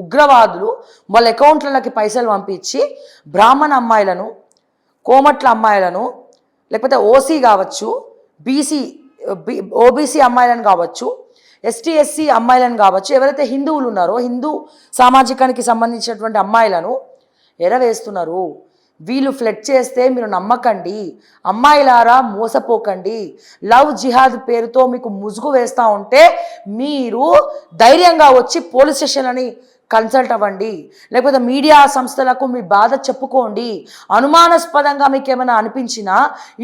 ఉగ్రవాదులు వాళ్ళ అకౌంట్లకి పైసలు పంపించి బ్రాహ్మణ అమ్మాయిలను, కోమట్ల అమ్మాయిలను, లేకపోతే ఓసీ కావచ్చు, ఓబీసీ అమ్మాయిలను కావచ్చు, ఎస్టీ అమ్మాయిలను కావచ్చు, ఎవరైతే హిందువులు ఉన్నారో హిందూ సామాజికానికి సంబంధించినటువంటి అమ్మాయిలను ఎరవేస్తున్నారు. వీళ్ళు ఫ్లెట్ చేస్తే మీరు నమ్మకండి, అమ్మాయిలారా మోసపోకండి. లవ్ జిహాద్ పేరుతో మీకు ముసుగు వేస్తూ ఉంటే మీరు ధైర్యంగా వచ్చి పోలీస్ స్టేషన్ అని కన్సల్ట్ అవ్వండి, లేకపోతే మీడియా సంస్థలకు మీ బాధ చెప్పుకోండి. అనుమానాస్పదంగా మీకు ఏమైనా అనిపించినా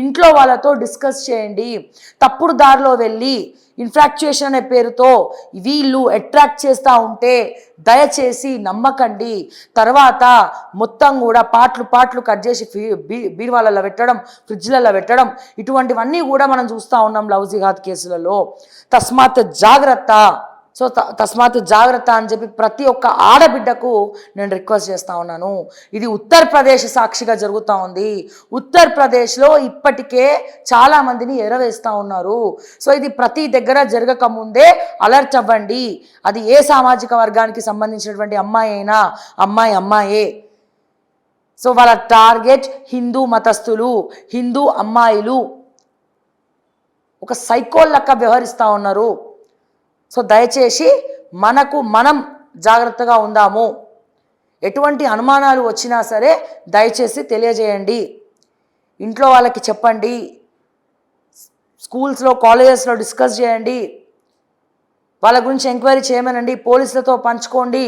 ఇంట్లో వాళ్ళతో డిస్కస్ చేయండి. తప్పుడు దారిలో వెళ్ళి ఇన్ఫ్రాక్చుయేషన్ అనే పేరుతో వీళ్ళు అట్రాక్ట్ చేస్తూ ఉంటే దయచేసి నమ్మకండి. తర్వాత మొత్తం కూడా పాటలు కట్ చేసి బీరువాళ్ళలో పెట్టడం, ఫ్రిడ్జ్లలో పెట్టడం, ఇటువంటివన్నీ కూడా మనం చూస్తూ ఉన్నాం లవ్ జిహాద్ కేసులలో. తస్మాత్ జాగ్రత్త. సో తస్మాత్ జాగ్రత్త అని చెప్పి ప్రతి ఒక్క ఆడబిడ్డకు నేను రిక్వెస్ట్ చేస్తూ ఉన్నాను. ఇది ఉత్తరప్రదేశ్ సాక్షిగా జరుగుతూ ఉంది. ఉత్తరప్రదేశ్లో ఇప్పటికే చాలామందిని ఎరవేస్తూ ఉన్నారు. సో ఇది ప్రతి దగ్గర జరగకముందే అలర్ట్ అవ్వండి. అది ఏ సామాజిక వర్గానికి సంబంధించినటువంటి అమ్మాయి అయినా అమ్మాయే. సో వాళ్ళ టార్గెట్ హిందూ మతస్థులు, హిందూ అమ్మాయిలు. ఒక సైకోల్ లెక్క వ్యవహరిస్తూ ఉన్నారు. సో దయచేసి మనం జాగ్రత్తగా ఉందాము. ఎటువంటి అనుమానాలు వచ్చినా సరే దయచేసి తెలియజేయండి, ఇంట్లో వాళ్ళకి చెప్పండి, స్కూల్స్లో కాలేజెస్లో డిస్కస్ చేయండి, వాళ్ళ గురించి ఎంక్వైరీ చేయమనండి, పోలీసులతో పంచుకోండి.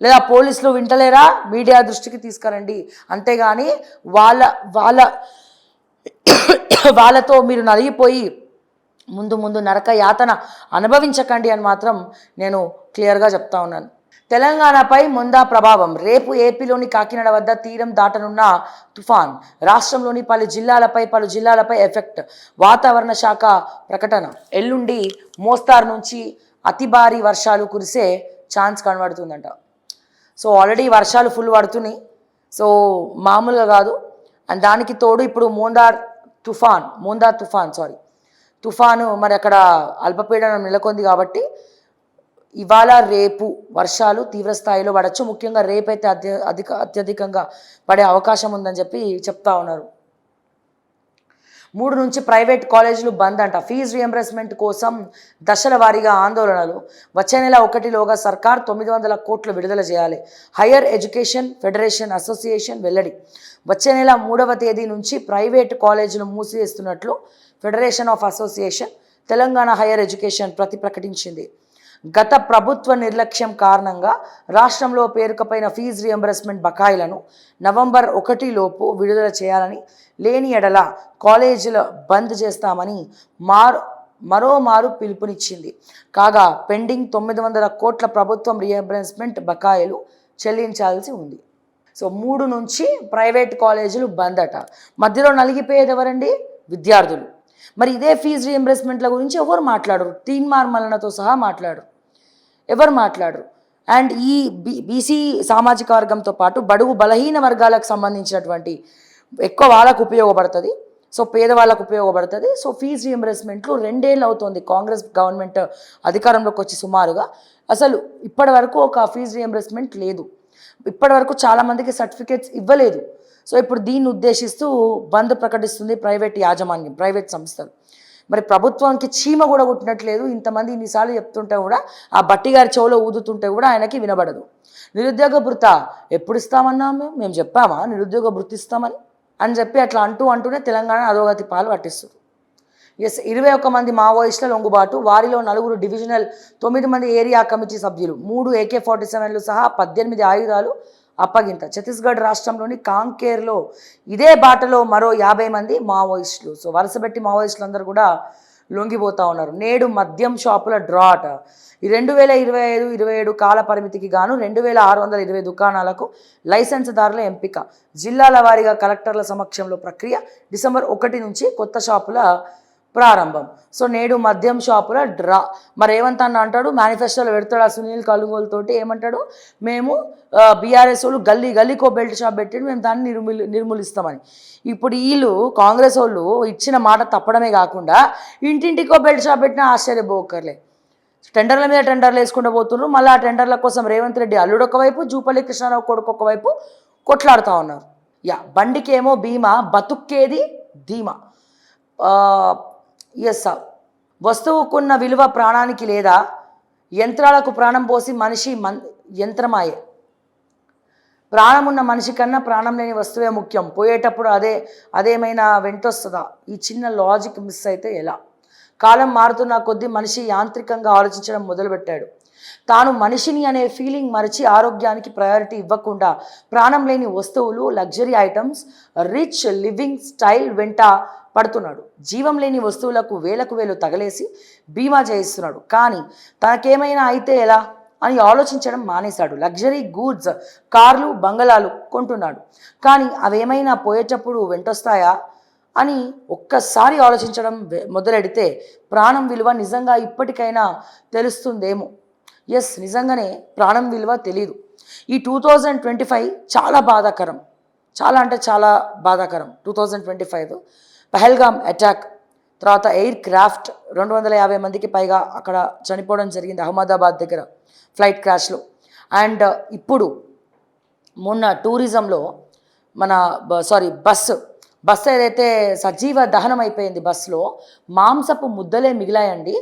లేదా పోలీసులు వింటలేరా మీడియా దృష్టికి తీసుకురండి. అంతేగాని వాళ్ళతో మీరు నలిగిపోయి ముందు నరక యాతన అనుభవించకండి అని మాత్రం నేను క్లియర్గా చెప్తా ఉన్నాను. తెలంగాణపై మొందా ప్రభావం. రేపు ఏపీలోని కాకినాడ వద్ద తీరం దాటనున్న తుఫాన్. రాష్ట్రంలోని పలు జిల్లాలపై ఎఫెక్ట్. వాతావరణ శాఖ ప్రకటన. ఎల్లుండి మోస్తారు నుంచి అతి భారీ వర్షాలు కురిసే ఛాన్స్ కనబడుతుందంట. సో ఆల్రెడీ వర్షాలు ఫుల్ పడుతున్నాయి. సో మామూలుగా కాదు. అండ్ దానికి తోడు ఇప్పుడు మోందా తుఫాను మరి అక్కడ అల్పపీడనం నెలకొంది కాబట్టి ఇవాళ రేపు వర్షాలు తీవ్ర స్థాయిలో పడవచ్చు. ముఖ్యంగా రేపైతే అత్యధికంగా పడే అవకాశం ఉందని చెప్పి చెప్తా ఉన్నారు. 3 నుంచి ప్రైవేట్ కాలేజీలు బంద్ అంట. ఫీజు రియంబర్స్మెంట్ కోసం దశల వారీగా ఆందోళనలు. వచ్చే నెల 1లోగా సర్కార్ 900 కోట్లు విడుదల చేయాలి. హైయర్ ఎడ్యుకేషన్ ఫెడరేషన్ అసోసియేషన్ వెల్లడి. వచ్చే నెల 3వ తేదీ నుంచి ప్రైవేట్ కాలేజీలు మూసివేస్తున్నట్లు federation of association Telangana higher education ప్రకటించింది. గత ప్రభుత్వ నిర్లక్ష్యం కారణంగా రాష్ట్రంలో పేరుకపోయిన ఫీజు రియంబర్స్మెంట్ బకాయిలను నవంబర్ 1 లోపు విడుదల చేయాలని, లేని ఎడల కాలేజీల బంద్ చేస్తామని మరోమారు పిలుపునిచ్చింది. కాగా పెండింగ్ 900 కోట్ల ప్రభుత్వం రియంబర్స్మెంట్ బకాయిలు చెల్లించాల్సి ఉంది. సో 3 నుంచి ప్రైవేట్ కాలేజీలు బంద్ అట. మధ్యలో నలిగిపోయేది ఎవరండి? విద్యార్థులు. మరి ఇదే ఫీజు రియంబర్స్మెంట్ల గురించి ఎవరు మాట్లాడరు? తీన్మార్ మల్లనతో సహా ఎవరు మాట్లాడరు. అండ్ ఈ బీసీ సామాజిక వర్గంతో పాటు బడుగు బలహీన వర్గాలకు సంబంధించినటువంటి ఎక్కువ వాళ్ళకు ఉపయోగపడుతుంది. సో పేదవాళ్ళకు ఉపయోగపడుతుంది. సో ఫీజు రియంబర్స్మెంట్లు 2 ఏళ్ళు అవుతుంది కాంగ్రెస్ గవర్నమెంట్ అధికారంలోకి వచ్చి సుమారుగా. అసలు ఇప్పటి వరకు ఒక ఫీజు రియంబర్స్మెంట్ లేదు. ఇప్పటి వరకు చాలామందికి సర్టిఫికేట్స్ ఇవ్వలేదు. సో ఇప్పుడు దీన్ని ఉద్దేశిస్తూ బంద్ ప్రకటిస్తుంది ప్రైవేట్ యాజమాన్యం, ప్రైవేట్ సంస్థలు. మరి ప్రభుత్వానికి చీమ కూడా కొట్టినట్లేదు. ఇంతమంది ఇన్నిసార్లు చెప్తుంటే కూడా, ఆ బట్టి గారి చెవులో ఊదుతుంటే కూడా ఆయనకి వినబడదు. నిరుద్యోగ భృత ఎప్పుడు ఇస్తామన్నా మేము చెప్పామా నిరుద్యోగ భృతి ఇస్తామని అని చెప్పి అట్లా అంటూనే తెలంగాణ అధోగతి పాలు పట్టిస్తుంది. 21 మంది మావోయిస్టుల లొంగుబాటు, వారిలో 4 డివిజనల్, 9 మంది ఏరియా కమిటీ సభ్యులు, 3 AK-47లు సహా 18 ఆయుధాలు అప్పగింత. ఛత్తీస్గఢ్ రాష్ట్రంలోని కాంకేర్లో ఇదే బాటలో మరో 50 మంది మావోయిస్టులు. సో వరుసపెట్టి మావోయిస్టులు అందరూ కూడా లొంగిపోతూ ఉన్నారు. నేడు మద్యం షాపుల డ్రాట్. ఈ 2025-27 కాల పరిమితికి గాను 2620 దుకాణాలకు లైసెన్సుదారుల ఎంపిక. జిల్లాల వారీగా కలెక్టర్ల సమక్షంలో ప్రక్రియ. డిసెంబర్ 1 నుంచి కొత్త షాపుల ప్రారంభం. సో నేడు మద్యం షాపుల డ్రా. మరి రేవంత్ అన్న అంటాడు, మేనిఫెస్టోలో పెడతాడు ఆ సునీల్ కలుగోలుతోటి, ఏమంటాడు, మేము బీఆర్ఎస్ వాళ్ళు గల్లీకో బెల్ట్ షాప్ పెట్టి మేము దాన్ని నిర్మూలిస్తామని. ఇప్పుడు వీళ్ళు కాంగ్రెస్ వాళ్ళు ఇచ్చిన మాట తప్పడమే కాకుండా ఇంటింటికో బెల్ట్ షాప్ పెట్టినా ఆశ్చర్యపోకర్లే. టెండర్ల మీద టెండర్లు వేసుకుంటూ పోతున్నారు. మళ్ళీ ఆ టెండర్ల కోసం రేవంత్ రెడ్డి అల్లుడు ఒకవైపు, జూపల్లి కృష్ణారావు కొడుకు ఒకవైపు కొట్లాడుతూ ఉన్నారు. బండికేమో బీమా, బతుక్కేది ధీమా. వస్తువుకున్న విలువ ప్రాణానికి లేదా? యంత్రాలకు ప్రాణం పోసి మనిషి యంత్రమాయే. ప్రాణం ఉన్న మనిషి కన్నా ప్రాణం లేని వస్తువే ముఖ్యం. పోయేటప్పుడు అదేమైనా వెంటొస్తుందా? ఈ చిన్న లాజిక్ మిస్ అయితే ఎలా? కాలం మారుతున్న కొద్దీ మనిషి యాంత్రికంగా ఆలోచించడం మొదలుపెట్టాడు. తాను మనిషిని అనే ఫీలింగ్ మరిచి ఆరోగ్యానికి ప్రయారిటీ ఇవ్వకుండా ప్రాణం లేని వస్తువులు, luxury items, rich living style వెంట పడుతున్నాడు. జీవం లేని వస్తువులకు వేలకు వేలు తగలేసి బీమా చేయిస్తున్నాడు. కానీ తనకేమైనా అయితే ఎలా అని ఆలోచించడం మానేశాడు. లగ్జరీ గూడ్స్, కార్లు, బంగళాలు కొంటున్నాడు. కానీ అవేమైనా పోయేటప్పుడు వెంటొస్తాయా అని ఒక్కసారి ఆలోచించడం మొదలెడితే ప్రాణం విలువ నిజంగా ఇప్పటికైనా తెలుస్తుందేమో. నిజంగానే ప్రాణం విలువ తెలీదు. ఈ 2025 చాలా బాధాకరం, చాలా అంటే చాలా బాధాకరం. 2025 పహల్గామ్ అటాక్ తర్వాత ఎయిర్ క్రాఫ్ట్ 250 మందికి పైగా అక్కడ చనిపోవడం జరిగింది అహ్మదాబాద్ దగ్గర ఫ్లైట్ క్రాష్లో. అండ్ ఇప్పుడు మొన్న టూరిజంలో బస్సు ఏదైతే సజీవ దహనం అయిపోయింది, బస్సులో మాంసపు ముద్దలే మిగిలాయండి.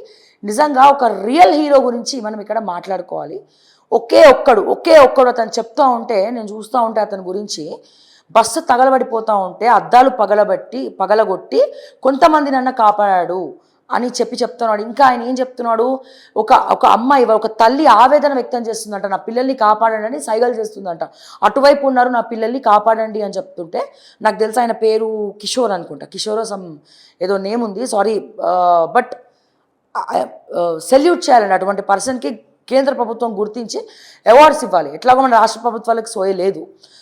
నిజంగా ఒక రియల్ హీరో గురించి మనం ఇక్కడ మాట్లాడుకోవాలి. ఒకే ఒక్కడు అతను చెప్తూ ఉంటే, నేను చూస్తూ ఉంటే అతని గురించి, బస్సు తగలబడిపోతూ ఉంటే అద్దాలు పగలగొట్టి కొంతమంది నన్ను కాపాడాడు అని చెప్తున్నాడు. ఇంకా ఆయన ఏం చెప్తున్నాడు, ఒక అమ్మాయి, ఒక తల్లి ఆవేదన వ్యక్తం చేస్తుందంట, నా పిల్లల్ని కాపాడండి అని సైగలు చేస్తుందంట. అటువైపు ఉన్నారు, నా పిల్లల్ని కాపాడండి అని చెప్తుంటే, నాకు తెలుసు ఆయన పేరు కిషోర్ అనుకుంటా, కిషోరో ఏదో నేమ్ ఉంది, సారీ, బట్ సెల్యూట్ చేయాలండి అటువంటి పర్సన్కి. కేంద్ర ప్రభుత్వం గుర్తించి అవార్డ్స్ ఇవ్వాలి. ఎట్లాగో మన రాష్ట్ర ప్రభుత్వాలకు సోయలేదు.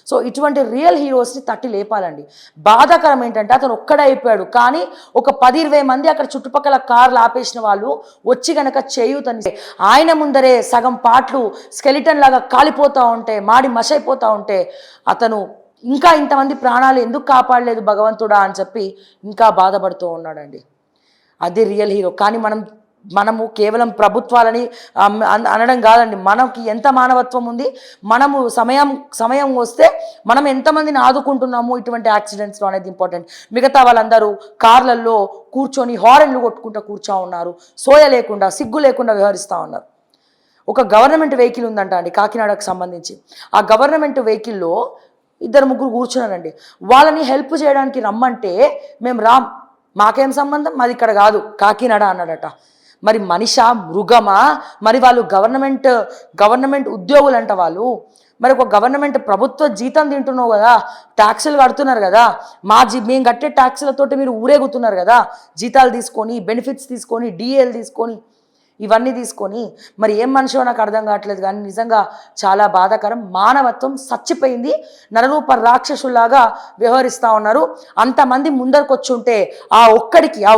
సో ఇటువంటి రియల్ హీరోస్ని తట్టి లేపాలండి. బాధాకరం ఏంటంటే అతను ఒక్కడే అయిపోయాడు, కానీ ఒక 10-20 మంది అక్కడ చుట్టుపక్కల కార్లు ఆపేసిన వాళ్ళు వచ్చి కనుక చేయూతని, ఆయన ముందరే సగం పాటలు స్కెలిటన్ లాగా కాలిపోతూ ఉంటే, మాడి మషైపోతూ ఉంటే, అతను ఇంకా ఇంతమంది ప్రాణాలు ఎందుకు కాపాడలేదు భగవంతుడా అని చెప్పి ఇంకా బాధపడుతూ ఉన్నాడండి. అది రియల్ హీరో. కానీ మనము కేవలం ప్రభుత్వాలని అనడం కాదండి, మనకి ఎంత మానవత్వం ఉంది, మనము సమయం వస్తే మనం ఎంతమందిని ఆదుకుంటున్నాము ఇటువంటి యాక్సిడెంట్స్లో అనేది ఇంపార్టెంట్. మిగతా వాళ్ళందరూ కార్లల్లో కూర్చొని హారన్లు కొట్టుకుంటూ కూర్చో ఉన్నారు, సోయ లేకుండా, సిగ్గు లేకుండా వ్యవహరిస్తూ ఉన్నారు. ఒక గవర్నమెంట్ వెహికల్ ఉందంట అండి కాకినాడకు సంబంధించి. ఆ గవర్నమెంట్ వెహికల్లో 2-3 కూర్చున్నారండి. వాళ్ళని హెల్ప్ చేయడానికి రమ్మంటే మేము మాకేం సంబంధం, మాది ఇక్కడ కాదు కాకినాడ అన్నాడట. మరి మనిషా, మృగమా? మరి వాళ్ళు గవర్నమెంట్ ఉద్యోగులు అంట వాళ్ళు. మరి ఒక గవర్నమెంట్ ప్రభుత్వ జీతం తింటున్నావు కదా, ట్యాక్సులు కడుతున్నారు కదా, మేము కట్టే ట్యాక్సులతోటి మీరు ఊరేగుతున్నారు కదా, జీతాలు తీసుకొని, బెనిఫిట్స్ తీసుకొని, డిఏలు తీసుకొని, ఇవన్నీ తీసుకొని. మరి ఏం మనిషో నాకు అర్థం కావట్లేదు. కానీ నిజంగా చాలా బాధాకరం. మానవత్వం చచ్చిపోయింది. నరరూప రాక్షసులాగా వ్యవహరిస్తూ ఉన్నారు. అంతమంది ముందరకు వచ్చి ఉంటే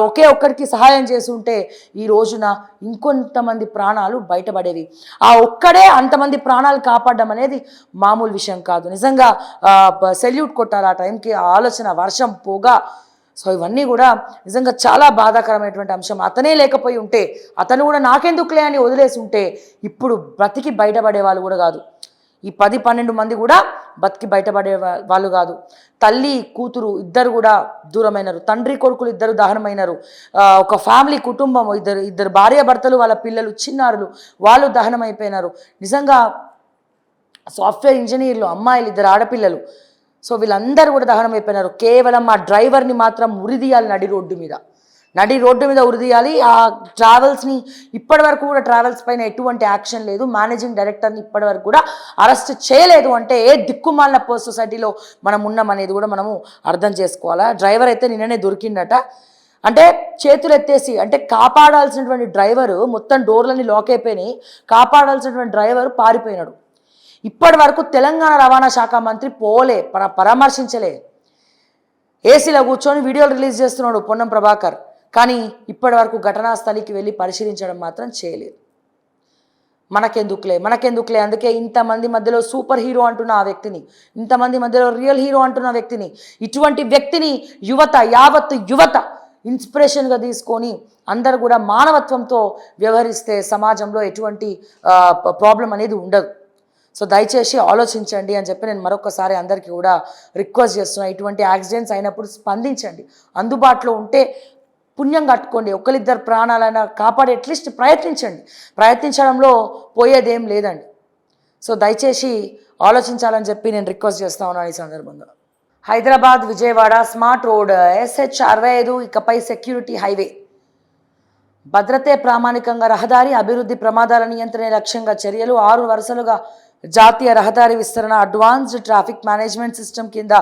ఒకే ఒక్కడికి సహాయం చేసి ఉంటే ఈ రోజున ఇంకొంతమంది ప్రాణాలు బయటపడేవి. ఆ ఒక్కడే అంతమంది ప్రాణాలు కాపాడడం అనేది మామూలు విషయం కాదు. నిజంగా సెల్యూట్ కొట్టాలి ఆ టైంకి. ఆలోచన, వర్షం, పొగ, సో ఇవన్నీ కూడా నిజంగా చాలా బాధాకరమైనటువంటి అంశం. అతనే లేకపోయి ఉంటే, అతను కూడా నాకెందుకులే అని వదిలేసి ఉంటే ఇప్పుడు బ్రతికి బయటపడే వాళ్ళు కూడా కాదు. ఈ 10-12 మంది కూడా బతికి బయటపడే వాళ్ళు కాదు. తల్లి కూతురు ఇద్దరు కూడా దూరమైనారు. తండ్రి కొడుకులు ఇద్దరు దహనమైనారు. ఒక ఫ్యామిలీ కుటుంబం, ఇద్దరు భార్యాభర్తలు, వాళ్ళ పిల్లలు చిన్నారులు, వాళ్ళు దహనమైపోయినారు. నిజంగా సాఫ్ట్వేర్ ఇంజనీర్లు అమ్మాయిలు, ఇద్దరు ఆడపిల్లలు, సో వీళ్ళందరూ కూడా దహనం అయిపోయినారు. కేవలం ఆ డ్రైవర్ని మాత్రం ఉరిదీయాలి, నడి రోడ్డు మీద ఉరిదీయాలి. ఆ ట్రావెల్స్ని ఇప్పటి వరకు కూడా ట్రావెల్స్ పైన ఎటువంటి యాక్షన్ లేదు. మేనేజింగ్ డైరెక్టర్ని ఇప్పటి వరకు కూడా అరెస్ట్ చేయలేదు. అంటే ఏ దిక్కుమాలిన సొసైటీలో మనం ఉన్నామనేది కూడా మనము అర్థం చేసుకోవాలా. డ్రైవర్ అయితే నిన్ననే దొరికిందట. అంటే చేతులు ఎత్తేసి, అంటే కాపాడాల్సినటువంటి డ్రైవరు, మొత్తం డోర్లని లాక్ అయిపోయినాయి, కాపాడాల్సినటువంటి డ్రైవర్ పారిపోయినాడు. ఇప్పటి వరకు తెలంగాణ రవాణా శాఖ మంత్రి పోలే, పరామర్శించలే. ఏసీలో కూర్చొని వీడియోలు రిలీజ్ చేస్తున్నాడు పొన్నం ప్రభాకర్. కానీ ఇప్పటి వరకు ఘటనా స్థలికి వెళ్ళి పరిశీలించడం మాత్రం చేయలేదు. మనకెందుకులే. అందుకే ఇంతమంది మధ్యలో సూపర్ హీరో అంటున్న ఆ వ్యక్తిని, ఇంతమంది మధ్యలో రియల్ హీరో అంటున్న వ్యక్తిని, ఇటువంటి వ్యక్తిని యావత్ యువత ఇన్స్పిరేషన్గా తీసుకొని అందరూ కూడా మానవత్వంతో వ్యవహరిస్తే సమాజంలో ఎటువంటి ప్రాబ్లం అనేది ఉండదు. సో దయచేసి ఆలోచించండి అని చెప్పి నేను మరొకసారి అందరికీ కూడా రిక్వెస్ట్ చేస్తున్నాను. ఇటువంటి యాక్సిడెంట్స్ అయినప్పుడు స్పందించండి. అందుబాటులో ఉంటే పుణ్యం కట్టుకోండి. ఒకరిద్దరు ప్రాణాలైనా కాపాడే అట్లీస్ట్ ప్రయత్నించడంలో పోయేదేం లేదండి. సో దయచేసి ఆలోచించాలని చెప్పి నేను రిక్వెస్ట్ చేస్తా ఉన్నాను ఈ సందర్భంగా. Hyderabad Vijayawada smart road SH65 ఇకపై సెక్యూరిటీ హైవే. భద్రతే ప్రామాణికంగా రహదారి అభివృద్ధి, ప్రమాదాల నియంత్రణ లక్ష్యంగా చర్యలు. 6 వరుసలుగా జాతీయ రహదారి విస్తరణ. అడ్వాన్స్డ్ ట్రాఫిక్ మేనేజ్మెంట్ సిస్టమ్ కింద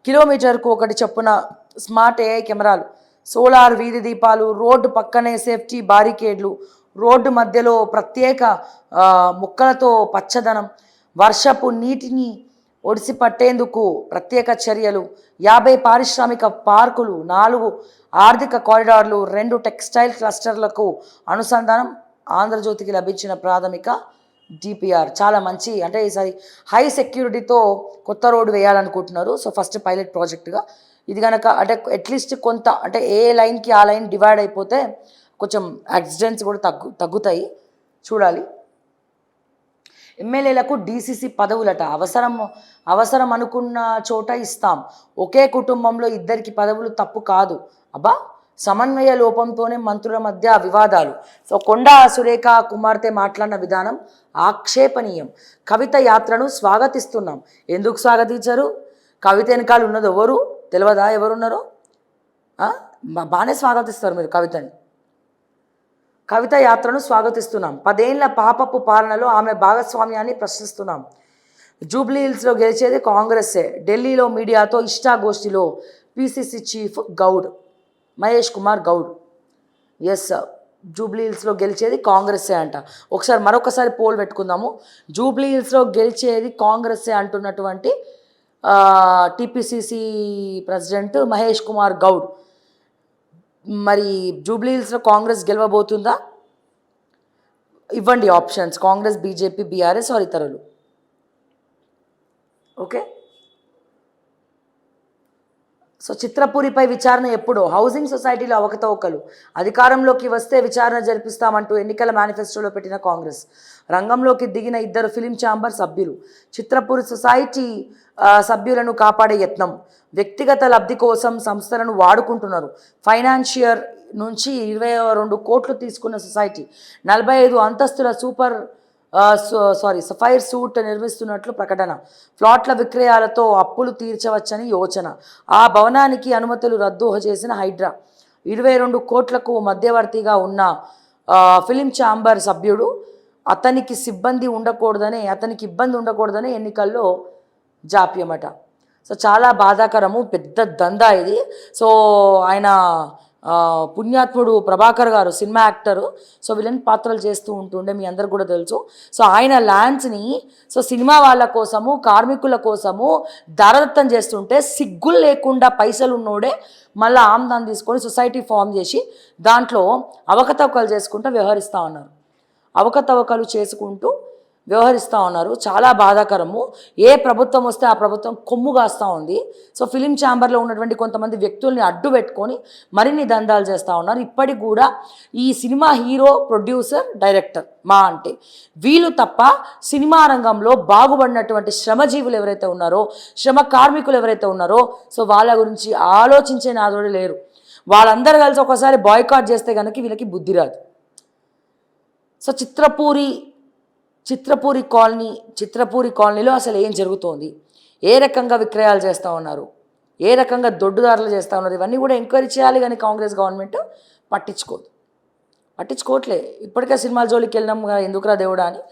కిలోమీటర్కు 1 చొప్పున స్మార్ట్ AI కెమెరాలు, సోలార్ వీధి దీపాలు, రోడ్డు పక్కనే సేఫ్టీ బారికేడ్లు, రోడ్డు మధ్యలో ప్రత్యేక మొక్కలతో పచ్చదనం, వర్షపు నీటిని ఒడిసి పట్టేందుకు ప్రత్యేక చర్యలు, 50 పారిశ్రామిక పార్కులు, 4 ఆర్థిక కారిడార్లు, 2 టెక్స్టైల్ క్లస్టర్లకు అనుసంధానం. ఆంధ్రజ్యోతికి లభించిన ప్రాథమిక DPR. చాలా మంచి, అంటే ఈసారి హై సెక్యూరిటీతో కొత్త రోడ్డు వేయాలనుకుంటున్నారు. సో ఫస్ట్ పైలట్ ప్రాజెక్టుగా ఇది కనుక, అంటే అట్లీస్ట్ కొంత, అంటే ఏ లైన్కి ఆ లైన్ డివైడ్ అయిపోతే కొంచెం యాక్సిడెంట్స్ కూడా తగ్గుతాయి. చూడాలి. ఎమ్మెల్యేలకు DCC పదవులట. అవసరం అనుకున్న చోట ఇస్తాం. ఒకే కుటుంబంలో 2 పదవులు తప్పు కాదు. అబ్బా, సమన్వయ లోపంతోనే మంత్రుల మధ్య వివాదాలు. సో కొండా సురేఖ కుమార్తె మాట్లాడిన విధానం ఆక్షేపణీయం. కవిత యాత్రను స్వాగతిస్తున్నాం. ఎందుకు స్వాగతించరు? కవిత వెనకాల ఉన్నది ఎవరు తెలియదా? ఎవరున్నారో బాగానే స్వాగతిస్తారు మీరు కవితని. కవిత యాత్రను స్వాగతిస్తున్నాం. 10 ఏళ్ల పాపపు పాలనలో ఆమె భాగస్వామ్యాన్ని ప్రశ్నిస్తున్నాం. జూబ్లీహిల్స్లో గెలిచేది కాంగ్రెస్సే. ఢిల్లీలో మీడియాతో ఇష్టాగోష్ఠిలో PCC chief Mahesh Kumar Goud. Yes, జూబ్లీహిల్స్లో గెలిచేది కాంగ్రెస్సే అంట. మరొకసారి పోల్ పెట్టుకుందాము. జూబ్లీహిల్స్లో గెలిచేది కాంగ్రెస్సే అంటున్నటువంటి TPCC ప్రెసిడెంట్ మహేష్ కుమార్ గౌడ్. మరి జూబ్లీహిల్స్లో కాంగ్రెస్ గెలవబోతుందా? ఇవ్వండి options: Congress, BJP, BRS or ఇతరులు. ఓకే. సో చిత్రపూరిపై విచారణ ఎప్పుడో. హౌసింగ్ సొసైటీలో అవకతవకలు. అధికారంలోకి వస్తే విచారణ జరిపిస్తామంటూ ఎన్నికల మేనిఫెస్టోలో పెట్టిన కాంగ్రెస్. రంగంలోకి దిగిన 2 ఫిలిం ఛాంబర్ సభ్యులు. చిత్రపూరి సొసైటీ సభ్యులను కాపాడే యత్నం. వ్యక్తిగత లబ్ధి కోసం సంస్థలను వాడుకుంటున్నారు. ఫైనాన్షియర్ నుంచి 22 కోట్లు తీసుకున్న సొసైటీ 45 అంతస్తుల సఫైర్ సూట్ నిర్మిస్తున్నట్లు ప్రకటన. ప్లాట్ల విక్రయాలతో అప్పులు తీర్చవచ్చని యోచన. ఆ భవనానికి అనుమతులు రద్దు చేసిన హైడ్రా. 22 కోట్లకు మధ్యవర్తిగా ఉన్న ఫిలిం ఛాంబర్ సభ్యుడు అతనికి ఇబ్బంది ఉండకూడదనే ఎన్నికల్లో జాప్యమట. సో చాలా బాధాకరము, పెద్ద దందా ఇది. సో ఆయన పుణ్యాత్ముడు ప్రభాకర్ గారు సినిమా యాక్టరు, సో విలన్ పాత్రలు చేస్తూ ఉంటుండే, మీ అందరికి కూడా తెలుసు. సో ఆయన ల్యాండ్స్ని సినిమా వాళ్ళ కోసము, కార్మికుల కోసము దారదత్తం చేస్తుంటే సిగ్గులు లేకుండా పైసలు ఉన్నోడే మళ్ళీ ఆమ్దాన్ని తీసుకొని సొసైటీ ఫామ్ చేసి దాంట్లో అవకతవకలు చేసుకుంటూ వ్యవహరిస్తూ ఉన్నారు. చాలా బాధాకరము. ఏ ప్రభుత్వం వస్తే ఆ ప్రభుత్వం కొమ్ము కాస్తూ ఉంది. సో ఫిలిం ఛాంబర్లో ఉన్నటువంటి కొంతమంది వ్యక్తుల్ని అడ్డు పెట్టుకొని మరిన్ని దందాలు చేస్తూ ఉన్నారు. ఇప్పటికి కూడా ఈ సినిమా హీరో, ప్రొడ్యూసర్, డైరెక్టర్ అంటే వీళ్ళు తప్ప సినిమా రంగంలో బాగుపడినటువంటి శ్రమజీవులు ఎవరైతే ఉన్నారో, శ్రమ కార్మికులు ఎవరైతే ఉన్నారో, సో వాళ్ళ గురించి ఆలోచించే నాదోడు లేరు. వాళ్ళందరూ కలిసి ఒకసారి బాయ్కాట్ చేస్తే కనుక వీళ్ళకి బుద్ధి రాదు. సో చిత్రపూరి కాలనీలో అసలు ఏం జరుగుతోంది, ఏ రకంగా విక్రయాలు చేస్తూ ఉన్నారు, ఏ రకంగా దొడ్డుదారులు చేస్తూ ఉన్నారు, ఇవన్నీ కూడా ఎంక్వైరీ చేయాలి. కానీ కాంగ్రెస్ గవర్నమెంట్ పట్టించుకోవట్లే. ఇప్పటికే సినిమాల జోలికి వెళ్ళినాం ఎందుకురా దేవుడా అని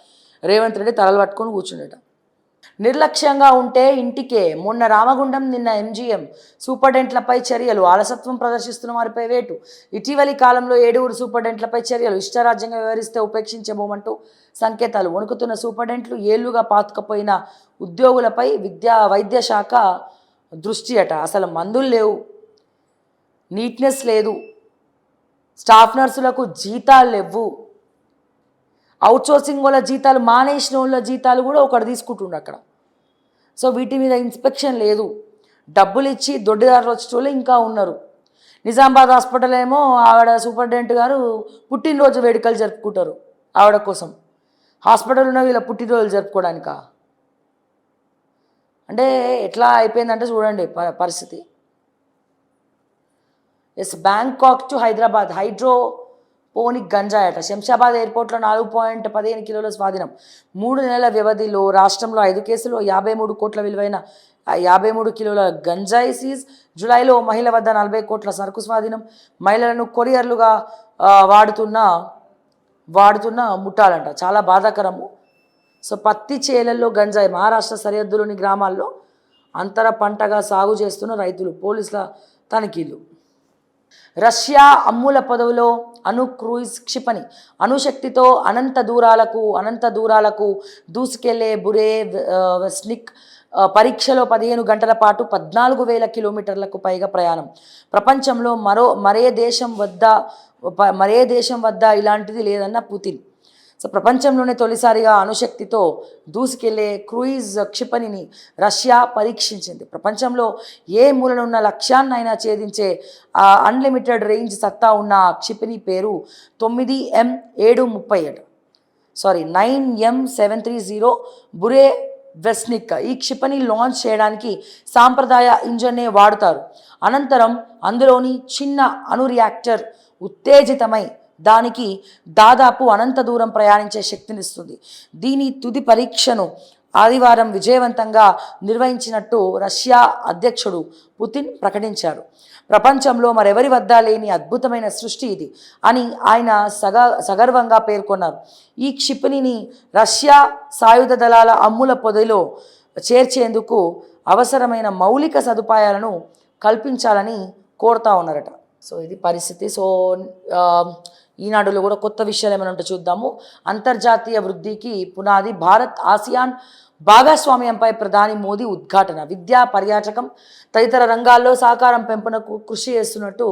రేవంత్ రెడ్డి తలలు పట్టుకొని కూర్చుండట. నిర్లక్ష్యంగా ఉంటే ఇంటికే. మొన్న రామగుండం, నిన్న ఎంజీఎం. సూపరింటెండెంట్లపై చర్యలు, అలసత్వం ప్రదర్శిస్తున్న వారిపై వేటు. ఇటీవలి కాలంలో 7 సూపరింటెండెంట్లపై చర్యలు, ఇష్టరాజ్యంగా వ్యవహరిస్తే ఉపేక్షించబోమంటూ సంకేతాలు. వణుకుతున్న సూపరింటెండెంట్లు, ఏళ్లుగా పాతుకపోయిన ఉద్యోగులపై వైద్య శాఖ దృష్టి అట. అసలు మందులు లేవు, నీట్నెస్ లేదు, స్టాఫ్ నర్సులకు జీతాలు లేవు, అవుట్సోర్సింగ్ వాళ్ళ జీతాలు మానేసిన వాళ్ళ జీతాలు కూడా ఒకటి తీసుకుంటుండే అక్కడ. సో వీటి మీద ఇన్స్పెక్షన్ లేదు. డబ్బులు ఇచ్చి దొడ్డిదారులు వచ్చేటోళ్ళు ఇంకా ఉన్నారు. నిజామాబాద్ హాస్పిటల్ ఏమో ఆవిడ సూపరింటెండెంట్ గారు పుట్టినరోజు వేడుకలు జరుపుకుంటారు ఆవిడ కోసం. హాస్పిటల్ ఉన్న వీళ్ళ పుట్టినరోజులు జరుపుకోవడానికా? అంటే ఎట్లా అయిపోయిందంటే చూడండి పరిస్థితి. బ్యాంకాక్ టు హైదరాబాద్ హైడ్రోపోనిక్ గంజాయి అట. శంషాబాద్ ఎయిర్పోర్ట్లో 4.15 కిలోల స్వాధీనం. 3 నెలల వ్యవధిలో రాష్ట్రంలో 5 కేసులు, 53 కోట్ల విలువైన 53 కిలోల గంజాయి సీజ్. జూలైలో మహిళ వద్ద 40 కోట్ల సరుకు స్వాధీనం. మహిళలను కొరియర్లుగా వాడుతున్న ముఠాలంట. చాలా బాధాకరము. సో పత్తి చేలల్లో గంజాయి. మహారాష్ట్ర సరిహద్దులోని గ్రామాల్లో అంతర పంటగా సాగు చేస్తున్న రైతులు, పోలీసుల తనిఖీలు. రష్యా అమ్ముల పదవిలో క్రూయిజ్ క్షిపణి. అణుశక్తితో అనంత దూరాలకు దూసుకెళ్లే బురేవ్స్నిక్ పరీక్షలో 15 గంటల పాటు 14,000 కిలోమీటర్లకు పైగా ప్రయాణం. ప్రపంచంలో మరే దేశం వద్ద ఇలాంటిది లేదన్న పుతిన్. సో ప్రపంచంలోనే తొలిసారిగా అణుశక్తితో దూసుకెళ్లే క్రూయిజ్ క్షిపణిని రష్యా పరీక్షించింది. ప్రపంచంలో ఏ మూలనున్న లక్ష్యాన్నైనా ఛేదించే అన్లిమిటెడ్ రేంజ్ సత్తా ఉన్న క్షిపణి పేరు 9M730 బురేవ్స్నిక్. ఈ క్షిపణి లాంచ్ చేయడానికి సాంప్రదాయ ఇంజన్నే వాడుతారు. అనంతరం అందులోని చిన్న అణు రియాక్టర్ ఉత్తేజితమై దానికి దాదాపు అనంత దూరం ప్రయాణించే శక్తినిస్తుంది. దీని తుది పరీక్షను ఆదివారం విజయవంతంగా నిర్వహించినట్టు రష్యా అధ్యక్షుడు పుతిన్ ప్రకటించారు. ప్రపంచంలో మరెవరి వద్ద లేని అద్భుతమైన సృష్టి ఇది అని ఆయన సగర్వంగా పేర్కొన్నారు. ఈ క్షిపణిని రష్యా సాయుధ దళాల అమ్ముల పొదలో చేర్చేందుకు అవసరమైన మౌలిక సదుపాయాలను కల్పించాలని కోరుతా ఉన్నారట. సో ఇది పరిస్థితి. సో ఈనాడులో కూడా కొత్త విషయాలు ఏమైనా ఉంటే చూద్దాము. అంతర్జాతీయ వృద్ధికి పునాది భారత్ ఆసియాన్ భాగస్వామ్యంపై ప్రధాని మోదీ ఉద్ఘాటన. విద్య, పర్యాటకం తదితర రంగాల్లో సహకారం పెంపునకు కృషి చేస్తున్నట్టు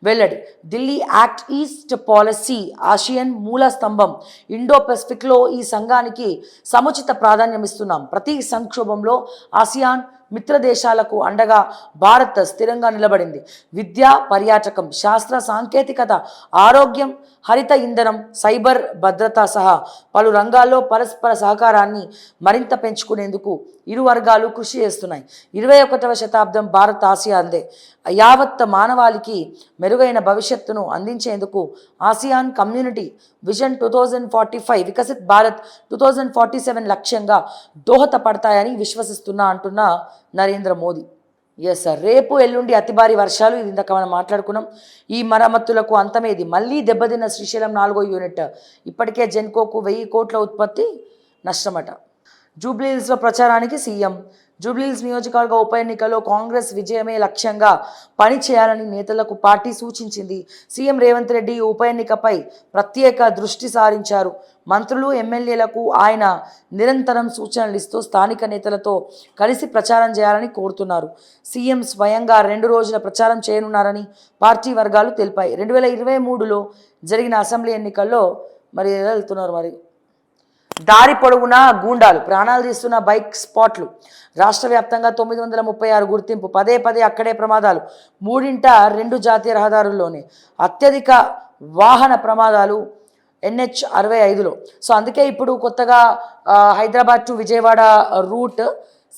వెల్లడి. Delhi act east policy Asian మూల స్తంభం. ఇండో పెసిఫిక్లో ఈ సంఘానికి సముచిత ప్రాధాన్యం ఇస్తున్నాం. ప్రతి సంక్షోభంలో ఆసియాన్ మిత్ర దేశాలకు అండగా భారత్ స్థిరంగా నిలబడింది. విద్య, పర్యాటకం, శాస్త్ర సాంకేతికత, ఆరోగ్యం, హరిత ఇంధనం, సైబర్ భద్రత సహా పలు రంగాల్లో పరస్పర సహకారాన్ని మరింత పెంచుకునేందుకు ఇరు వర్గాలు కృషి చేస్తున్నాయి. 21వ శతాబ్దం భారత్ ఆసియాన్దే. యావత్ మానవాళికి మెరుగైన భవిష్యత్తును అందించేందుకు ASEAN community vision 2045 Viksit Bharat 2047 లక్ష్యంగా దోహదపడతాయని విశ్వసిస్తున్నా అంటున్న నరేంద్ర మోదీ. ఎస్ సార్, రేపు ఎల్లుండి అతి భారీ వర్షాలు, ఇది ఇందాక మనం మాట్లాడుకున్నాం. ఈ మరమ్మతులకు అంతమేది. మళ్ళీ దెబ్బతిన్న శ్రీశైలం 4వ యూనిట్. ఇప్పటికే జెన్కోకు 1000 కోట్ల ఉత్పత్తి నష్టమట. జూబ్లీహిల్స్లో ప్రచారానికి సీఎం. జూబ్లీహిల్స్ నియోజకవర్గ ఉప ఎన్నికల్లో కాంగ్రెస్ విజయమే లక్ష్యంగా పనిచేయాలని నేతలకు పార్టీ సూచించింది. సీఎం రేవంత్ రెడ్డి ఉప ఎన్నికపై ప్రత్యేక దృష్టి సారించారు. మంత్రులు, ఎమ్మెల్యేలకు ఆయన నిరంతరం సూచనలు ఇస్తూ స్థానిక నేతలతో కలిసి ప్రచారం చేయాలని కోరుతున్నారు. సీఎం స్వయంగా 2 రోజుల ప్రచారం చేయనున్నారని పార్టీ వర్గాలు తెలిపాయి. 2023లో జరిగిన అసెంబ్లీ ఎన్నికల్లో మరి వెళ్తున్నారు. మరి దారి పొడవునా గూండాలు, ప్రాణాలు తీస్తున్న బైక్ స్పాట్లు. రాష్ట్ర వ్యాప్తంగా 936 గుర్తింపు. పదే అక్కడే ప్రమాదాలు. 3 జాతీయ రహదారుల్లోనే అత్యధిక వాహన ప్రమాదాలు NH 65లో. సో అందుకే ఇప్పుడు కొత్తగా హైదరాబాద్ టు విజయవాడ రూట్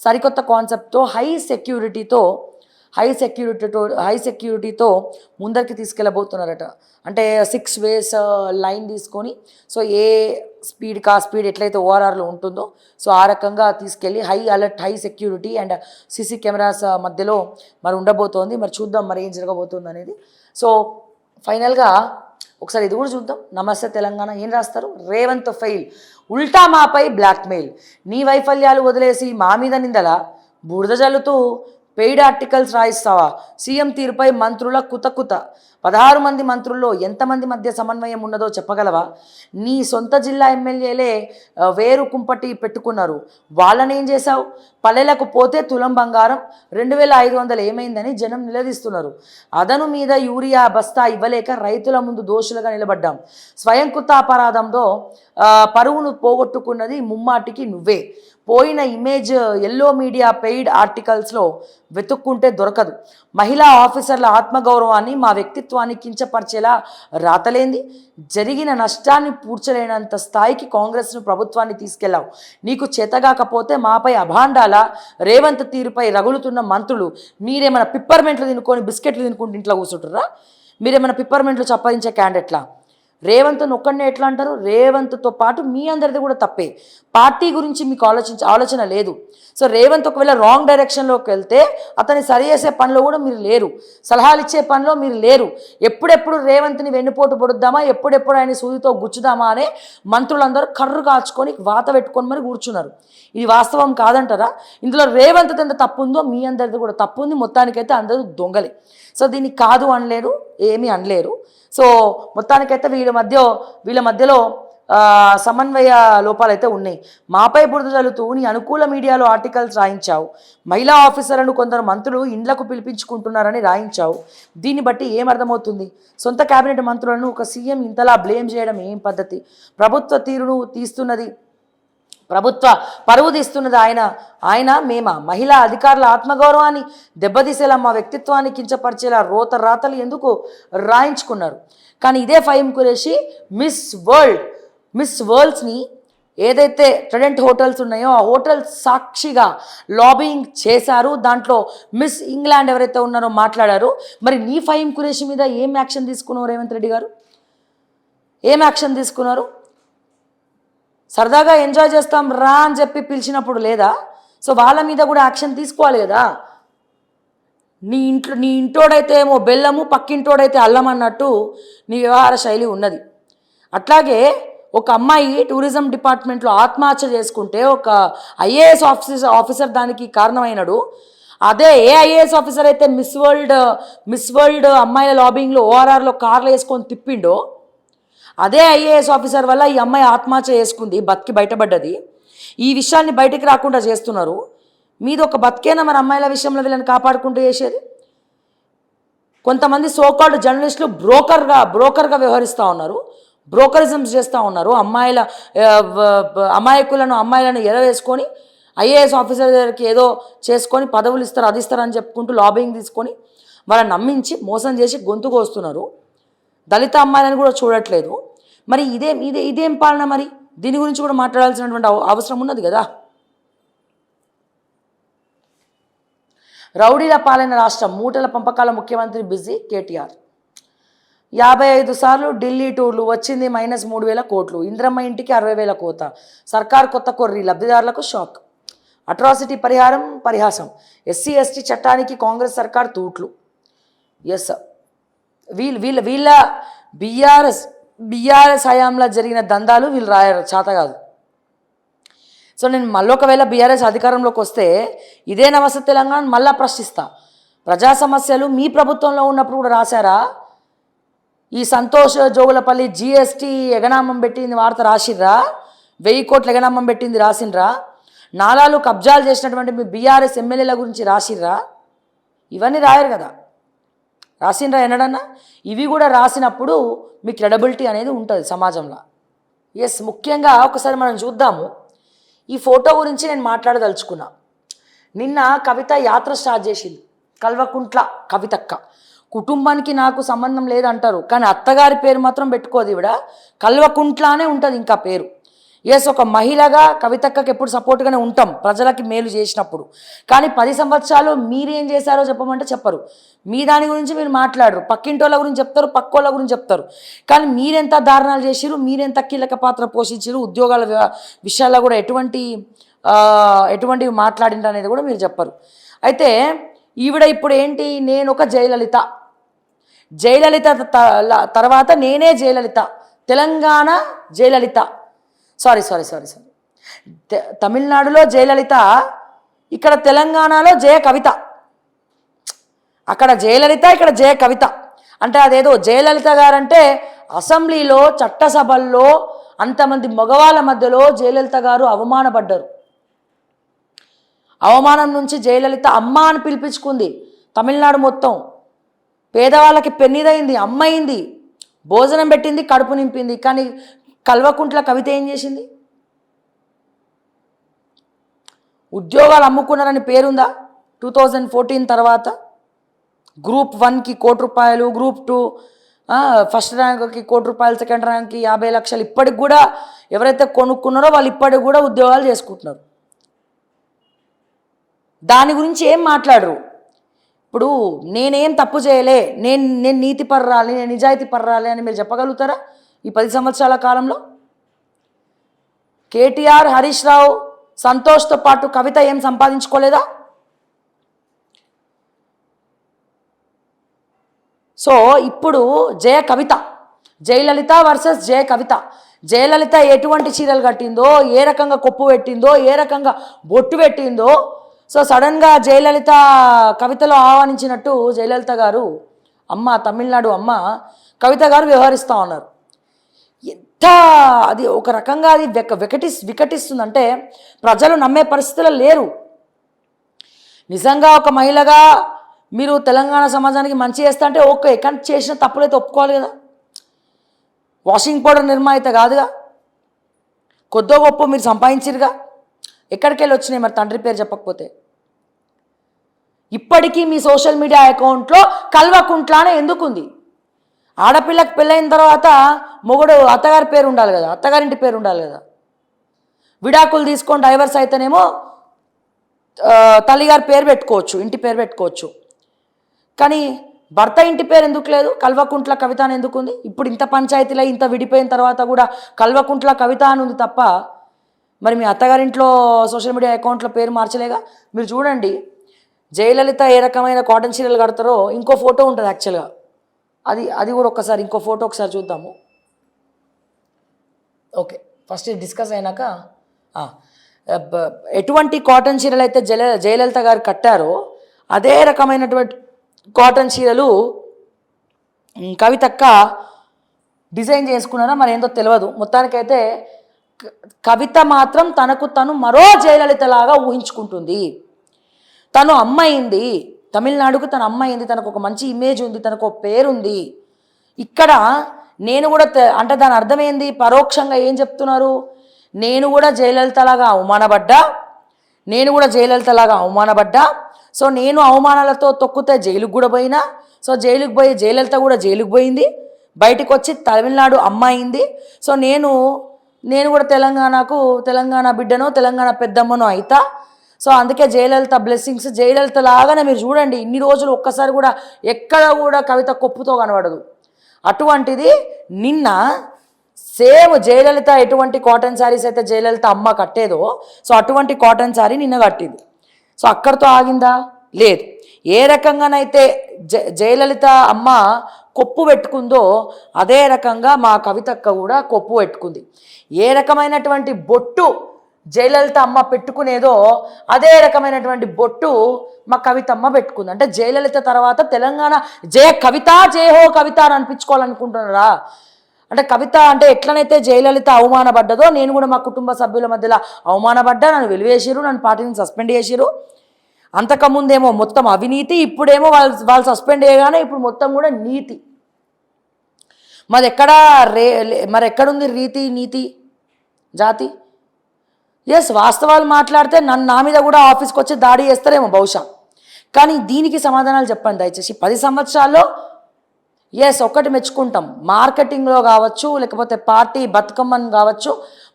సరికొత్త కాన్సెప్ట్తో హై సెక్యూరిటీతో ముందరికి తీసుకెళ్ళబోతున్నారట. అంటే 6 ways లైన్ తీసుకొని, సో ఏ స్పీడ్కి ఆ స్పీడ్ ఎట్లయితే ఓఆర్ఆర్లో ఉంటుందో సో ఆ రకంగా తీసుకెళ్ళి high alert, high security and CC cameras మధ్యలో మరి ఉండబోతోంది. మరి చూద్దాం మరి ఏం జరగబోతుంది అనేది. సో ఫైనల్గా ఒకసారి ఇది కూడా చూద్దాం. నమస్తే తెలంగాణ ఏం రాస్తారు? రేవంత్ ఫెయిల్, ఉల్టా మాపై బ్లాక్మెయిల్. నీ వైఫల్యాలు వదిలేసి మా మీద నిందల బురద జల్లుతూ పెయిడ్ ఆర్టికల్స్ రాయిస్తావా? సీఎం తీరుపై మంత్రుల కుతకుత. 16 మంది మంత్రుల్లో ఎంతమంది మధ్య సమన్వయం ఉన్నదో చెప్పగలవా? నీ సొంత జిల్లా ఎమ్మెల్యేలే వేరు కుంపటి పెట్టుకున్నారు. వాళ్ళనేం చేశావు? పల్లెలకు పోతే తులం బంగారం 2500 ఏమైందని జనం నిలదీస్తున్నారు. అదను మీద యూరియా బస్తా ఇవ్వలేక రైతుల ముందు దోషులుగా నిలబడ్డాం. స్వయం కృత అపరాధంలో పరువును పోగొట్టుకున్నది ముమ్మాటికి నువ్వే. పోయిన ఇమేజ్ ఎల్లో మీడియా పెయిడ్ ఆర్టికల్స్లో వెతుక్కుంటే దొరకదు. మహిళా ఆఫీసర్ల ఆత్మగౌరవాన్ని, మా వ్యక్తిత్వాన్ని కించపరిచేలా రాతలేంది. జరిగిన నష్టాన్ని పూడ్చలేనంత స్థాయికి కాంగ్రెస్ను, ప్రభుత్వాన్ని తీసుకెళ్లావు. నీకు చేతగాకపోతే మాపై అభాండాల. రేవంత్ తీరుపై రగులుతున్న మంత్రులు మీరేమైనా పిప్పర్మెంట్లు తినుకొని బిస్కెట్లు తినుకుంటూ ఇంట్లో కూర్చుంటారా? మీరేమైనా పిప్పర్మెంట్లు చప్పరించే క్యాండిడేట్లా? రేవంత్ను ఒక్కడనే ఎట్లా అంటారు? రేవంత్తో పాటు మీ అందరిది కూడా తప్పే. పార్టీ గురించి మీకు ఆలోచన లేదు. సో రేవంత్ ఒకవేళ రాంగ్ డైరెక్షన్లోకి వెళ్తే అతన్ని సరి చేసే పనిలో కూడా మీరు లేరు, సలహాలు ఇచ్చే పనిలో మీరు లేరు. ఎప్పుడెప్పుడు రేవంత్ని వెన్నుపోటు పొడుద్దామా, ఎప్పుడెప్పుడు ఆయన సూదితో గుచ్చుదామా అనే మంత్రులందరూ కర్రు కాల్చుకొని వాత పెట్టుకొని మరి కూర్చున్నారు. ఇది వాస్తవం కాదంటారా? ఇందులో రేవంత్ ఎంత తప్పు ఉందో మీ అందరిది కూడా తప్పు ఉంది. మొత్తానికైతే అందరూ దొంగలే. సో దీనికి కాదు అనలేరు, ఏమీ అనలేరు. సో మొత్తానికైతే వీళ్ళ మధ్యలో సమన్వయ లోపాలు అయితే ఉన్నాయి. మాపై బురద జల్లుతూ నీ అనుకూల మీడియాలో ఆర్టికల్స్ రాయించావు. మహిళా ఆఫీసర్లను కొందరు మంత్రులు ఇండ్లకు పిలిపించుకుంటున్నారని రాయించావు. దీన్ని బట్టి ఏమర్థమవుతుంది? సొంత కేబినెట్ మంత్రులను ఒక సీఎం ఇంతలా బ్లేమ్ చేయడం ఏం పద్ధతి? ప్రభుత్వ తీరును తీస్తున్నది, ప్రభుత్వ పరువు తీస్తున్నది ఆయన మేమా? మహిళా అధికారుల ఆత్మగౌరవాన్ని దెబ్బతీసేలా, మా వ్యక్తిత్వాన్ని కించపరిచేలా రాతలు ఎందుకు రాయించుకున్నారు? కానీ ఇదే ఫహీం ఖురేషీ మిస్ వరల్డ్స్ని ఏదైతే ట్రెడెంట్ హోటల్స్ ఉన్నాయో ఆ హోటల్స్ సాక్షిగా లాబింగ్ చేశారు. దాంట్లో మిస్ ఇంగ్లాండ్ ఎవరైతే ఉన్నారో మాట్లాడారు. మరి నీ ఫహీం ఖురేషీ మీద ఏం యాక్షన్ తీసుకున్నారు రేవంత్ రెడ్డి గారు? ఏం యాక్షన్ తీసుకున్నారు? సరదాగా ఎంజాయ్ చేస్తాం రా అని చెప్పి పిలిచినప్పుడు లేదా? సో వాళ్ళ మీద కూడా యాక్షన్ తీసుకోవాలి కదా. నీ ఇంటోడైతే ఏమో బెల్లము, పక్కింటోడైతే అల్లం అన్నట్టు నీ వ్యవహార శైలి ఉన్నది. అట్లాగే ఒక అమ్మాయి టూరిజం డిపార్ట్మెంట్లో ఆత్మహత్య చేసుకుంటే ఒక ఐఏఎస్ ఆఫీసర్ దానికి కారణమైనడు. అదే ఏ ఐఏఎస్ ఆఫీసర్ అయితే మిస్ వరల్డ్ అమ్మాయిల లాబింగ్లో ఓఆర్ఆర్లో కార్లు వేసుకొని తిప్పిండో అదే ఐఏఎస్ ఆఫీసర్ వల్ల ఈ అమ్మాయి ఆత్మహత్య చేసుకుంది, బతికి బయటపడ్డది. ఈ విషయాన్ని బయటికి రాకుండా చేస్తున్నారు. మీది ఒక బతికేనా మరి అమ్మాయిల విషయంలో వీళ్ళని కాపాడుకుంటూ చేసేది? కొంతమంది సోకాల్డ్ జర్నలిస్టులు బ్రోకర్గా వ్యవహరిస్తూ ఉన్నారు, బ్రోకరిజమ్స్ చేస్తూ ఉన్నారు. అమ్మాయిలను ఎరవేసుకొని ఐఏఎస్ ఆఫీసర్ దగ్గరికి ఏదో చేసుకొని పదవులు ఇస్తారు, అది ఇస్తారని చెప్పుకుంటూ లాబింగ్ తీసుకొని వాళ్ళని నమ్మించి మోసం చేసి గొంతుకు వస్తున్నారు. దళిత అమ్మాయిలను కూడా చూడట్లేదు. మరి ఇదేం పాలన? మరి దీని గురించి కూడా మాట్లాడాల్సినటువంటి అవసరం ఉన్నది కదా. రౌడీల పాలైన రాష్ట్రం, మూటల పంపకాల ముఖ్యమంత్రి బిజీ. కేటీఆర్ 55 సార్లు ఢిల్లీ టూర్లు, వచ్చింది -3,000 కోట్లు. ఇంద్రమ్మ ఇంటికి 60,000 కోత. సర్కార్ కొత్త కొర్రీ, లబ్ధిదారులకు షాక్. అట్రాసిటీ పరిహాసం. ఎస్సీ ఎస్టీ చట్టానికి కాంగ్రెస్ సర్కార్ తూట్లు. ఎస్, వీళ్ళ బీఆర్ఎస్ హయాంలో జరిగిన దందాలు వీళ్ళు రాయరు, చేత కాదు. సో నేను మళ్ళీ ఒకవేళ బీఆర్ఎస్ అధికారంలోకి వస్తే ఇదే నమస్తే తెలంగాణ మళ్ళా ప్రశ్నిస్తా. ప్రజా సమస్యలు మీ ప్రభుత్వంలో ఉన్నప్పుడు కూడా రాశారా? ఈ సంతోష్ జోగులపల్లి జిఎస్టీ ఎగనామం పెట్టింది వార్త రాసిర్రా? 1000 కోట్ల ఎగనామం పెట్టింది రాసిండ్రా? నాలాలు కబ్జాలు చేసినటువంటి మీ బీఆర్ఎస్ ఎమ్మెల్యేల గురించి రాసిర్రా? ఇవన్నీ రాయరు కదా. రాసిండ్రా ఎన్నడన్నా? ఇవి కూడా రాసినప్పుడు మీ క్రెడిబిలిటీ అనేది ఉంటుంది సమాజంలో. ఎస్, ముఖ్యంగా ఒకసారి మనం చూద్దాము. ఈ ఫోటో గురించి నేను మాట్లాడదలుచుకున్నా. నిన్న కవిత యాత్ర స్టార్ట్ చేసింది. కల్వకుంట్ల కవితక్క. కుటుంబానికి నాకు సంబంధం లేదంటారు, కానీ అత్తగారి పేరు మాత్రం పెట్టుకోదు. ఈవిడ కల్వకుంట్లనే ఉంటుంది ఇంకా పేరు. ఎస్, ఒక మహిళగా కవితక్కకి ఎప్పుడు సపోర్ట్గానే ఉంటాం ప్రజలకి మేలు చేసినప్పుడు. కానీ 10 సంవత్సరాలు మీరేం చేశారో చెప్పమంటే చెప్పరు. మీ దాని గురించి మీరు మాట్లాడరు. పక్కింటోళ్ళ గురించి చెప్తారు, పక్కోళ్ళ గురించి చెప్తారు. కానీ మీరెంత దారుణాలు చేసిరు, మీరెంత కీలక పాత్ర పోషించారు, ఉద్యోగాల విషయాల్లో కూడా ఎటువంటివి మాట్లాడిండ్రు అనేది కూడా మీరు చెప్పరు. అయితే ఈవిడ ఇప్పుడు ఏంటి, నేను ఒక జయలలిత తర్వాత నేనే జయలలిత, తెలంగాణ జయలలిత, సారీ తమిళనాడులో జయలలిత, ఇక్కడ తెలంగాణలో జయ కవిత. అక్కడ జయలలిత, ఇక్కడ జయ కవిత. అంటే అదేదో జయలలిత గారంటే అసెంబ్లీలో చట్టసభల్లో అంతమంది మగవాళ్ళ మధ్యలో జయలలిత గారు అవమానపడ్డారు. అవమానం నుంచి జయలలిత అమ్మ అని పిలిపించుకుంది. తమిళనాడు మొత్తం పేదవాళ్ళకి పెన్నిదైంది, అమ్మైంది, భోజనం పెట్టింది, కడుపు నింపింది. కానీ కల్వకుంట్ల కవిత ఏం చేసింది? ఉద్యోగాలు అమ్ముకున్నారని పేరుందా? 2014 తర్వాత గ్రూప్ 1కి ₹1,00,00,000, గ్రూప్ 2 ఫస్ట్ ర్యాంక్కి ₹1,00,00,000, సెకండ్ ర్యాంక్కి 50 లక్షలు. ఇప్పటికి కూడా ఎవరైతే కొనుక్కున్నారో వాళ్ళు ఇప్పటికి కూడా ఉద్యోగాలు చేసుకుంటున్నారు. దాని గురించి ఏం మాట్లాడరు. ఇప్పుడు నేనేం తప్పు చేయలే, నేను నీతి పర్రాలి, నేను నిజాయితీ పర్రాలి అని మీరు చెప్పగలుగుతారా ఈ 10 సంవత్సరాల కాలంలో? కేటీఆర్, హరీష్ రావు, సంతోష్తో పాటు కవిత ఏం సంపాదించుకోలేదా? సో ఇప్పుడు జయ కవిత, జయలలిత వర్సెస్ జయ కవిత. జయలలిత ఎటువంటి చీరలు కట్టిందో, ఏ రకంగా కొప్పు పెట్టిందో, ఏ రకంగా బొట్టు పెట్టిందో, సో సడన్గా జయలలిత కవితలో ఆహ్వానించినట్టు జయలలిత గారు అమ్మ, తమిళనాడు అమ్మ కవిత గారు వ్యవహరిస్తూ ఉన్నారు. ఎంత అది ఒక రకంగా అది వికటిస్తుందంటే ప్రజలు నమ్మే పరిస్థితుల్లో లేరు. నిజంగా ఒక మహిళగా మీరు తెలంగాణ సమాజానికి మంచి చేస్తా అంటే ఓకే, కానీ చేసిన తప్పులైతే ఒప్పుకోవాలి కదా. వాషింగ్ పౌడర్ నిర్మాయిత కాదుగా, కొద్దో గొప్ప మీరు సంపాదించిరుగా. ఎక్కడికి వెళ్ళి వచ్చినాయి మరి తండ్రి పేరు చెప్పకపోతే? ఇప్పటికీ మీ సోషల్ మీడియా అకౌంట్లో కల్వకుంట్లనే ఎందుకుంది? ఆడపిల్లకి పెళ్ళైన తర్వాత మొగుడు అత్తగారి పేరు ఉండాలి కదా, అత్తగారింటి పేరు ఉండాలి కదా. విడాకులు తీసుకొని డైవర్స్ అయితేనేమో తల్లిగారి పేరు పెట్టుకోవచ్చు, ఇంటి పేరు పెట్టుకోవచ్చు. కానీ భర్త ఇంటి పేరు ఎందుకు లేదు? కల్వకుంట్ల కవిత అని ఎందుకు ఉంది? ఇప్పుడు ఇంత పంచాయతీలో ఇంత విడిపోయిన తర్వాత కూడా కల్వకుంట్ల కవిత అని ఉంది తప్ప మరి మీ అత్తగారింట్లో సోషల్ మీడియా అకౌంట్లో పేరు మార్చలేగా. మీరు చూడండి, జయలలిత ఏ రకమైన కాటన్ చీరలు కడతారో ఇంకో ఫోటో ఉంటుంది యాక్చువల్గా. అది కూడా ఒక్కసారి ఇంకో ఫోటో ఒకసారి చూద్దాము. ఓకే, ఫస్ట్ డిస్కస్ అయినాక ఎటువంటి కాటన్ చీరలు అయితే జయలలిత గారు కట్టారో అదే రకమైనటువంటి కాటన్ చీరలు కవితక్క డిజైన్ చేసుకున్నారా మరి ఏందో తెలియదు. మొత్తానికైతే కవిత మాత్రం తనకు తను మరో జయలలితలాగా ఊహించుకుంటుంది. తను అమ్మాయింది, తమిళనాడుకు తన అమ్మాయింది, తనకు ఒక మంచి ఇమేజ్ ఉంది, తనకు ఒక పేరుంది. ఇక్కడ నేను కూడా అంటే దాని అర్థమైంది, పరోక్షంగా ఏం చెప్తున్నారు? నేను కూడా జయలలితలాగా అవమానపడ్డా, సో నేను అవమానాలతో తొక్కితే జైలుకు కూడా పోయినా, సో జైలుకు పోయి జయలలిత కూడా జైలుకు పోయింది, బయటకు వచ్చి తమిళనాడు అమ్మాయింది. సో నేను కూడా తెలంగాణ బిడ్డనో తెలంగాణ పెద్దమ్మనో అయితా. సో అందుకే జయలలిత బ్లెస్సింగ్స్, జయలలిత లాగానే మీరు చూడండి ఇన్ని రోజులు ఒక్కసారి కూడా ఎక్కడ కూడా కవిత కొప్పుతో కనబడదు. అటువంటిది నిన్న సేమ్ జయలలిత ఎటువంటి కాటన్ శారీస్ అయితే జయలలిత అమ్మ కట్టేదో సో అటువంటి కాటన్ శారీ నిన్న కట్టింది. సో అక్కడితో ఆగిందా? లేదు. ఏ రకంగానైతే జయలలిత అమ్మ కొప్పు పెట్టుకుందో అదే రకంగా మా కవితక్క కూడా కొప్పు పెట్టుకుంది. ఏ రకమైనటువంటి బొట్టు జయలలిత అమ్మ పెట్టుకునేదో అదే రకమైనటువంటి బొట్టు మా కవితమ్మ పెట్టుకుంది. అంటే జయలలిత తర్వాత తెలంగాణ జయ కవిత జయ హో కవిత అని అనిపించుకోవాలనుకుంటున్నారా? అంటే కవిత అంటే ఎట్లనైతే జయలలిత అవమానపడ్డదో నేను కూడా మా కుటుంబ సభ్యుల మధ్యలో అవమానపడ్డా, నన్ను వెలివేసిరు, నన్ను పార్టీని సస్పెండ్ చేసిరు. అంతకుముందేమో మొత్తం అవినీతి, ఇప్పుడేమో వాళ్ళు సస్పెండ్ చేయగానే ఇప్పుడు మొత్తం కూడా నీతి. మరి ఎక్కడుంది రీతి నీతి జాతి? ఎస్, వాస్తవాలు మాట్లాడితే నా మీద కూడా ఆఫీస్కి వచ్చి దాడి చేస్తారేమో బహుశా. కానీ దీనికి సమాధానాలు చెప్పండి దయచేసి. 10 సంవత్సరాల్లో ఎస్ ఒక్కటి మెచ్చుకుంటాం, మార్కెటింగ్లో కావచ్చు లేకపోతే పార్టీ బతుకమ్మని కావచ్చు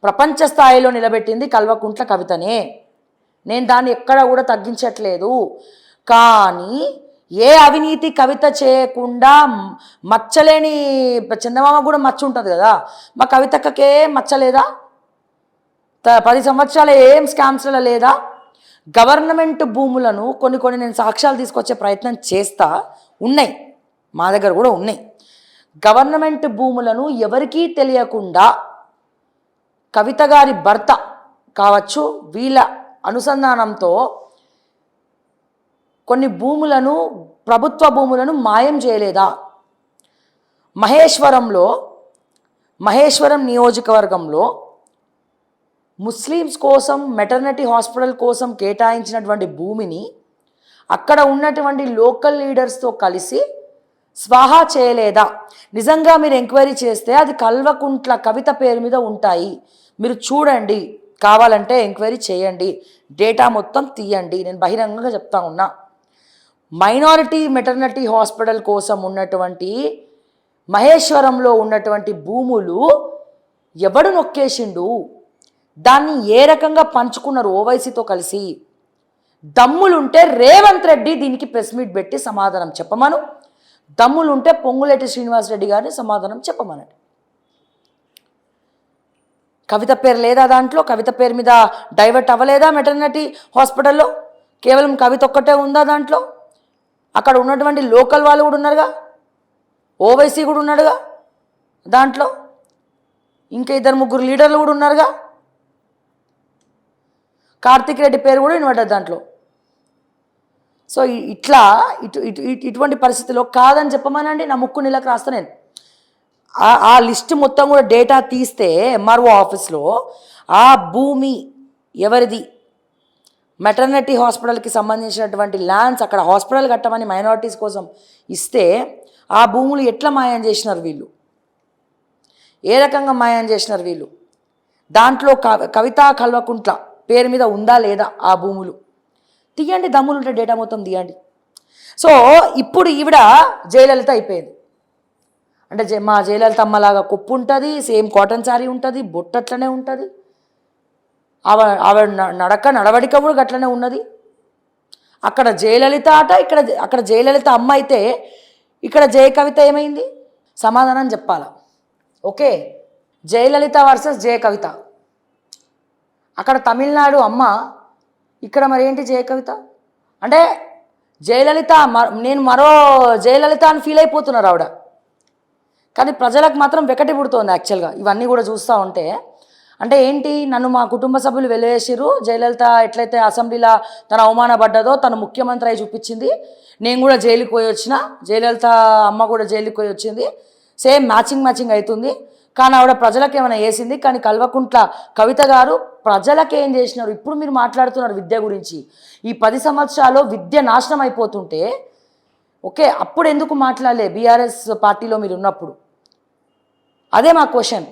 ప్రపంచ స్థాయిలో నిలబెట్టింది కల్వకుంట్ల కవితనే. నేను దాన్ని ఎక్కడ కూడా తగ్గించట్లేదు. కానీ ఏ అవినీతి కవిత చేయకుండా మచ్చలేని చందమామ కూడా మచ్చ ఉంటుంది కదా, మా కవితక్కకే మచ్చలేదా? 10 సంవత్సరాలు ఏం స్కామ్స్లో లేదా? గవర్నమెంట్ భూములను కొన్ని నేను సాక్ష్యాలు తీసుకొచ్చే ప్రయత్నం చేస్తా, ఉన్నాయి మా దగ్గర కూడా ఉన్నాయి. గవర్నమెంట్ భూములను ఎవరికీ తెలియకుండా కవిత గారి భర్త కావచ్చు వీళ్ళ అనుసంధానంతో కొన్ని భూములను ప్రభుత్వ భూములను మాయం చేయలేదా? మహేశ్వరం నియోజకవర్గంలో ముస్లిమ్స్ కోసం మెటర్నిటీ హాస్పిటల్ కోసం కేటాయించినటువంటి భూమిని అక్కడ ఉన్నటువంటి లోకల్ లీడర్స్తో కలిసి స్వాహా చేయలేదా? నిజంగా మీరు ఎంక్వైరీ చేస్తే అది కల్వకుంట్ల కవిత పేరు మీద ఉంటాయి. మీరు చూడండి, కావాలంటే ఎంక్వైరీ చేయండి, డేటా మొత్తం తీయండి. నేను బహిరంగంగా చెప్తా ఉన్నా. మైనారిటీ మెటర్నిటీ హాస్పిటల్ కోసం ఉన్నటువంటి మహేశ్వరంలో ఉన్నటువంటి భూములు ఎవడు నొక్కేసిండు? దాన్ని ఏ రకంగా పంచుకున్నారు ఓవైసీతో కలిసి? దమ్ములుంటే రేవంత్ రెడ్డి దీనికి ప్రెస్ మీట్ పెట్టి సమాధానం చెప్పమను. దమ్ములుంటే పొంగులేటి శ్రీనివాసరెడ్డి గారిని సమాధానం చెప్పమనండి. కవిత పేరు లేదా దాంట్లో? కవిత పేరు మీద డైవర్ట్ అవ్వలేదా మెటర్నిటీ హాస్పిటల్లో? కేవలం కవిత ఒక్కటే ఉందా దాంట్లో? అక్కడ ఉన్నటువంటి లోకల్ వాళ్ళు కూడా ఉన్నారుగా, ఓవైసీ కూడా ఉన్నాడుగా దాంట్లో, ఇంకా 2-3 లీడర్లు కూడా ఉన్నారుగా, కార్తిక్ రెడ్డి పేరు కూడా వినబడ్డది దాంట్లో. సో ఇట్లా ఇటువంటి పరిస్థితిలో కాదని చెప్పమనండి, నా ముక్కు నీళ్ళకి రాస్తా నేను. ఆ లిస్ట్ మొత్తం కూడా డేటా తీస్తే ఎంఆర్ఓ ఆఫీస్లో ఆ భూమి ఎవరిది, మెటర్నిటీ హాస్పిటల్కి సంబంధించినటువంటి ల్యాండ్స్ అక్కడ హాస్పిటల్ కట్టమని మైనారిటీస్ కోసం ఇస్తే ఆ భూములు ఎట్లా మాయం చేసినారు వీళ్ళు? ఏ రకంగా మాయం చేసినారు వీళ్ళు? దాంట్లో కవిత కల్వకుంట్ల పేరు మీద ఉందా లేదా ఆ భూములు? తీయండి, దమ్ములు ఉంటే డేటా మొత్తం తీయండి. సో ఇప్పుడు ఈవిడ జయలలిత అయిపోయింది. అంటే మా జయలలిత అమ్మలాగా కొప్పు ఉంటుంది, సేమ్ కాటన్ శారీ ఉంటుంది, బొట్టు అట్లనే ఉంటుంది, ఆవిడ నడవడిక కూడా అట్లనే ఉన్నది. అక్కడ జయలలిత ఆట, అక్కడ జయలలిత అమ్మ అయితే ఇక్కడ జయ కవిత ఏమైంది? సమాధానం చెప్పాలా? ఓకే, జయలలిత వర్సెస్ జయ కవిత. అక్కడ తమిళనాడు అమ్మ, ఇక్కడ మరి ఏంటి జయ కవిత? అంటే జయలలిత నేను మరో జయలలిత అని ఫీల్ అయిపోతున్నారు ఆవిడ. కానీ ప్రజలకు మాత్రం వెకటి పుడుతోంది యాక్చువల్గా ఇవన్నీ కూడా చూస్తూ ఉంటే. అంటే ఏంటి, నన్ను మా కుటుంబ సభ్యులు వెలివేసిరు, జయలలిత ఎట్లయితే అసెంబ్లీలో తను అవమానపడ్డదో తను ముఖ్యమంత్రి అయి చూపించింది, నేను కూడా జైలుకి పోయి వచ్చిన, జయలలిత అమ్మ కూడా జైలుకి పోయి వచ్చింది, సేమ్ మ్యాచింగ్ అవుతుంది. కానీ ఆవిడ ప్రజలకు ఏమైనా వేసింది. కానీ కల్వకుంట్ల కవిత గారు ప్రజలకు ఏం చేసినారు? ఇప్పుడు మీరు మాట్లాడుతున్నారు విద్య గురించి. ఈ 10 సంవత్సరాల్లో విద్య నాశనం అయిపోతుంటే ఓకే, అప్పుడు ఎందుకు మాట్లాడలే బీఆర్ఎస్ పార్టీలో మీరు ఉన్నప్పుడు? అదే మా క్వశ్చన్.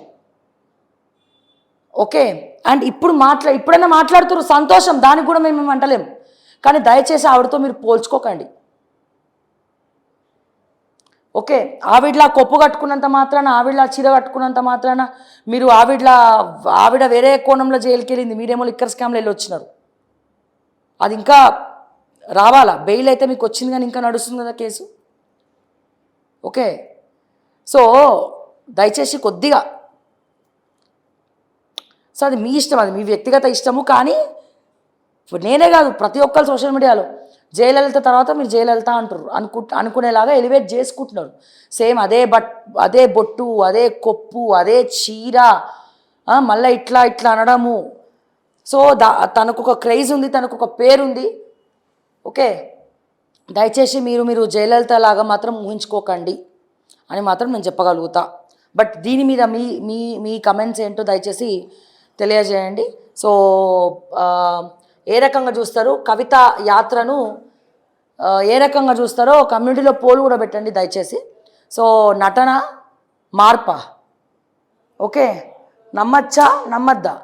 ఓకే, అండ్ ఇప్పుడైనా మాట్లాడుతున్నారు, సంతోషం, దానికి కూడా మేము అంటలేం. కానీ దయచేసి ఆవిడతో మీరు పోల్చుకోకండి. ఓకే, ఆవిడలా కొప్పు కట్టుకున్నంత మాత్రాన, ఆవిడలా చీర కట్టుకున్నంత మాత్రాన మీరు ఆవిడ వేరే కోణంలో జైలుకి వెళ్ళింది, మీరేమో లిక్కర్ స్కామ్లో వెళ్ళి వచ్చినారు. అది ఇంకా రావాలా? బెయిల్ అయితే మీకు వచ్చింది కానీ ఇంకా నడుస్తుంది కదా కేసు. ఓకే, సో దయచేసి కొద్దిగా సో అది మీ ఇష్టం, అది మీ వ్యక్తిగత ఇష్టము. కానీ ఇప్పుడు నేనే కాదు, ప్రతి ఒక్కరు సోషల్ మీడియాలో జయలలిత తర్వాత మీరు జయలలిత అంటారు అనుకునేలాగా ఎలివేట్ చేసుకుంటున్నారు. సేమ్ అదే బొట్టు, అదే కొప్పు, అదే చీర, మళ్ళీ ఇట్లా అనడము. సో తనకు ఒక క్రేజ్ ఉంది, తనకు ఒక పేరుంది. ఓకే, దయచేసి మీరు జయలలిత లాగా మాత్రం ఊహించుకోకండి అని మాత్రం నేను చెప్పగలుగుతా. బట్ దీని మీద మీ కమెంట్స్ ఏంటో దయచేసి తెలియజేయండి. సో ఏ రకంగా చూస్తారో కవిత యాత్రను, ఏ రకంగా చూస్తారో కమ్యూనిటీలో పోల్ కూడా పెట్టండి దయచేసి. సో నటన మార్పా, ఓకే, నమ్మచ్చా నమ్మద్దా?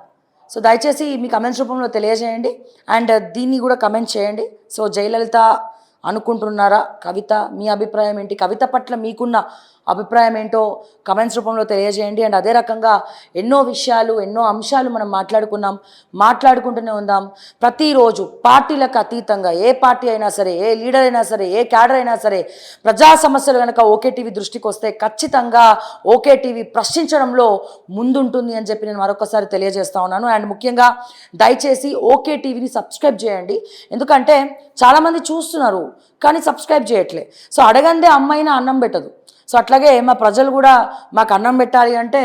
సో దయచేసి మీ కమెంట్స్ రూపంలో తెలియజేయండి. అండ్ దీన్ని కూడా కమెంట్ చేయండి. సో జయలలిత అనుకుంటున్నారా? కవిత, మీ అభిప్రాయం ఏంటి? కవిత పట్ల మీకున్న అభిప్రాయం ఏంటో కమెంట్స్ రూపంలో తెలియజేయండి. అండ్ అదే రకంగా ఎన్నో విషయాలు, ఎన్నో అంశాలు మనం మాట్లాడుకుంటూనే ఉందాం. ప్రతిరోజు పార్టీలకు అతీతంగా ఏ పార్టీ అయినా సరే, ఏ లీడర్ అయినా సరే, ఏ క్యాడర్ అయినా సరే, ప్రజా సమస్యలు కనుక ఓకే టీవీ దృష్టికి వస్తే ఖచ్చితంగా ఓకే టీవీ ప్రశ్నించడంలో ముందుంటుంది అని చెప్పి నేను మరొకసారి తెలియజేస్తా ఉన్నాను. అండ్ ముఖ్యంగా దయచేసి ఓకే టీవీని సబ్స్క్రైబ్ చేయండి. ఎందుకంటే చాలామంది చూస్తున్నారు కానీ సబ్స్క్రైబ్ చేయట్లే. సో అడగందే అమ్మైనా అన్నం పెట్టదు. సో అట్లాగే మా ప్రజలు కూడా మాకు అన్నం పెట్టాలి అంటే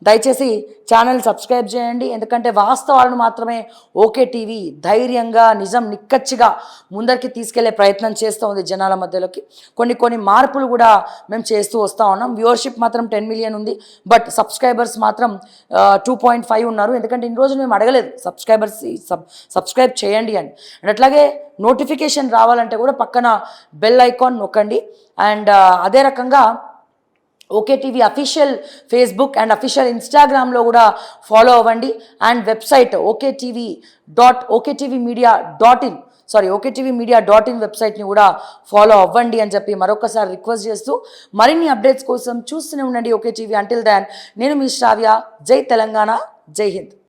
దయచేసి ఛానల్ సబ్స్క్రైబ్ చేయండి. ఎందుకంటే వాస్తవాలను మాత్రమే ఓకే టీవీ ధైర్యంగా, నిజం నిక్కచ్చిగా ముందరికి తీసుకెళ్లే ప్రయత్నం చేస్తూ ఉంది జనాల మధ్యలోకి. కొన్ని మార్పులు కూడా మేము చేస్తూ వస్తూ ఉన్నాం. వ్యూవర్షిప్ మాత్రం 10 మిలియన్ ఉంది, బట్ సబ్స్క్రైబర్స్ మాత్రం 2.5 ఉన్నారు. ఎందుకంటే ఇన్ని రోజులు మేము అడగలేదు సబ్స్క్రైబ్ చేయండి అని. అండ్ అట్లాగే నోటిఫికేషన్ రావాలంటే కూడా పక్కన బెల్ ఐకాన్ నొక్కండి. అండ్ అదే రకంగా okay TV official Facebook and official ఇన్స్టాగ్రామ్లో కూడా ఫాలో అవ్వండి. అండ్ వెబ్సైట్ OKTVmedia.in వెబ్సైట్ని కూడా ఫాలో అవ్వండి అని చెప్పి మరొకసారి రిక్వెస్ట్ చేస్తూ మరిన్ని అప్డేట్స్ కోసం చూస్తూనే ఉండండి ఓకే టీవీ. అంటిల్ దెన్ నేను మీ శ్రావ్య. జై తెలంగాణ, జై హింద్.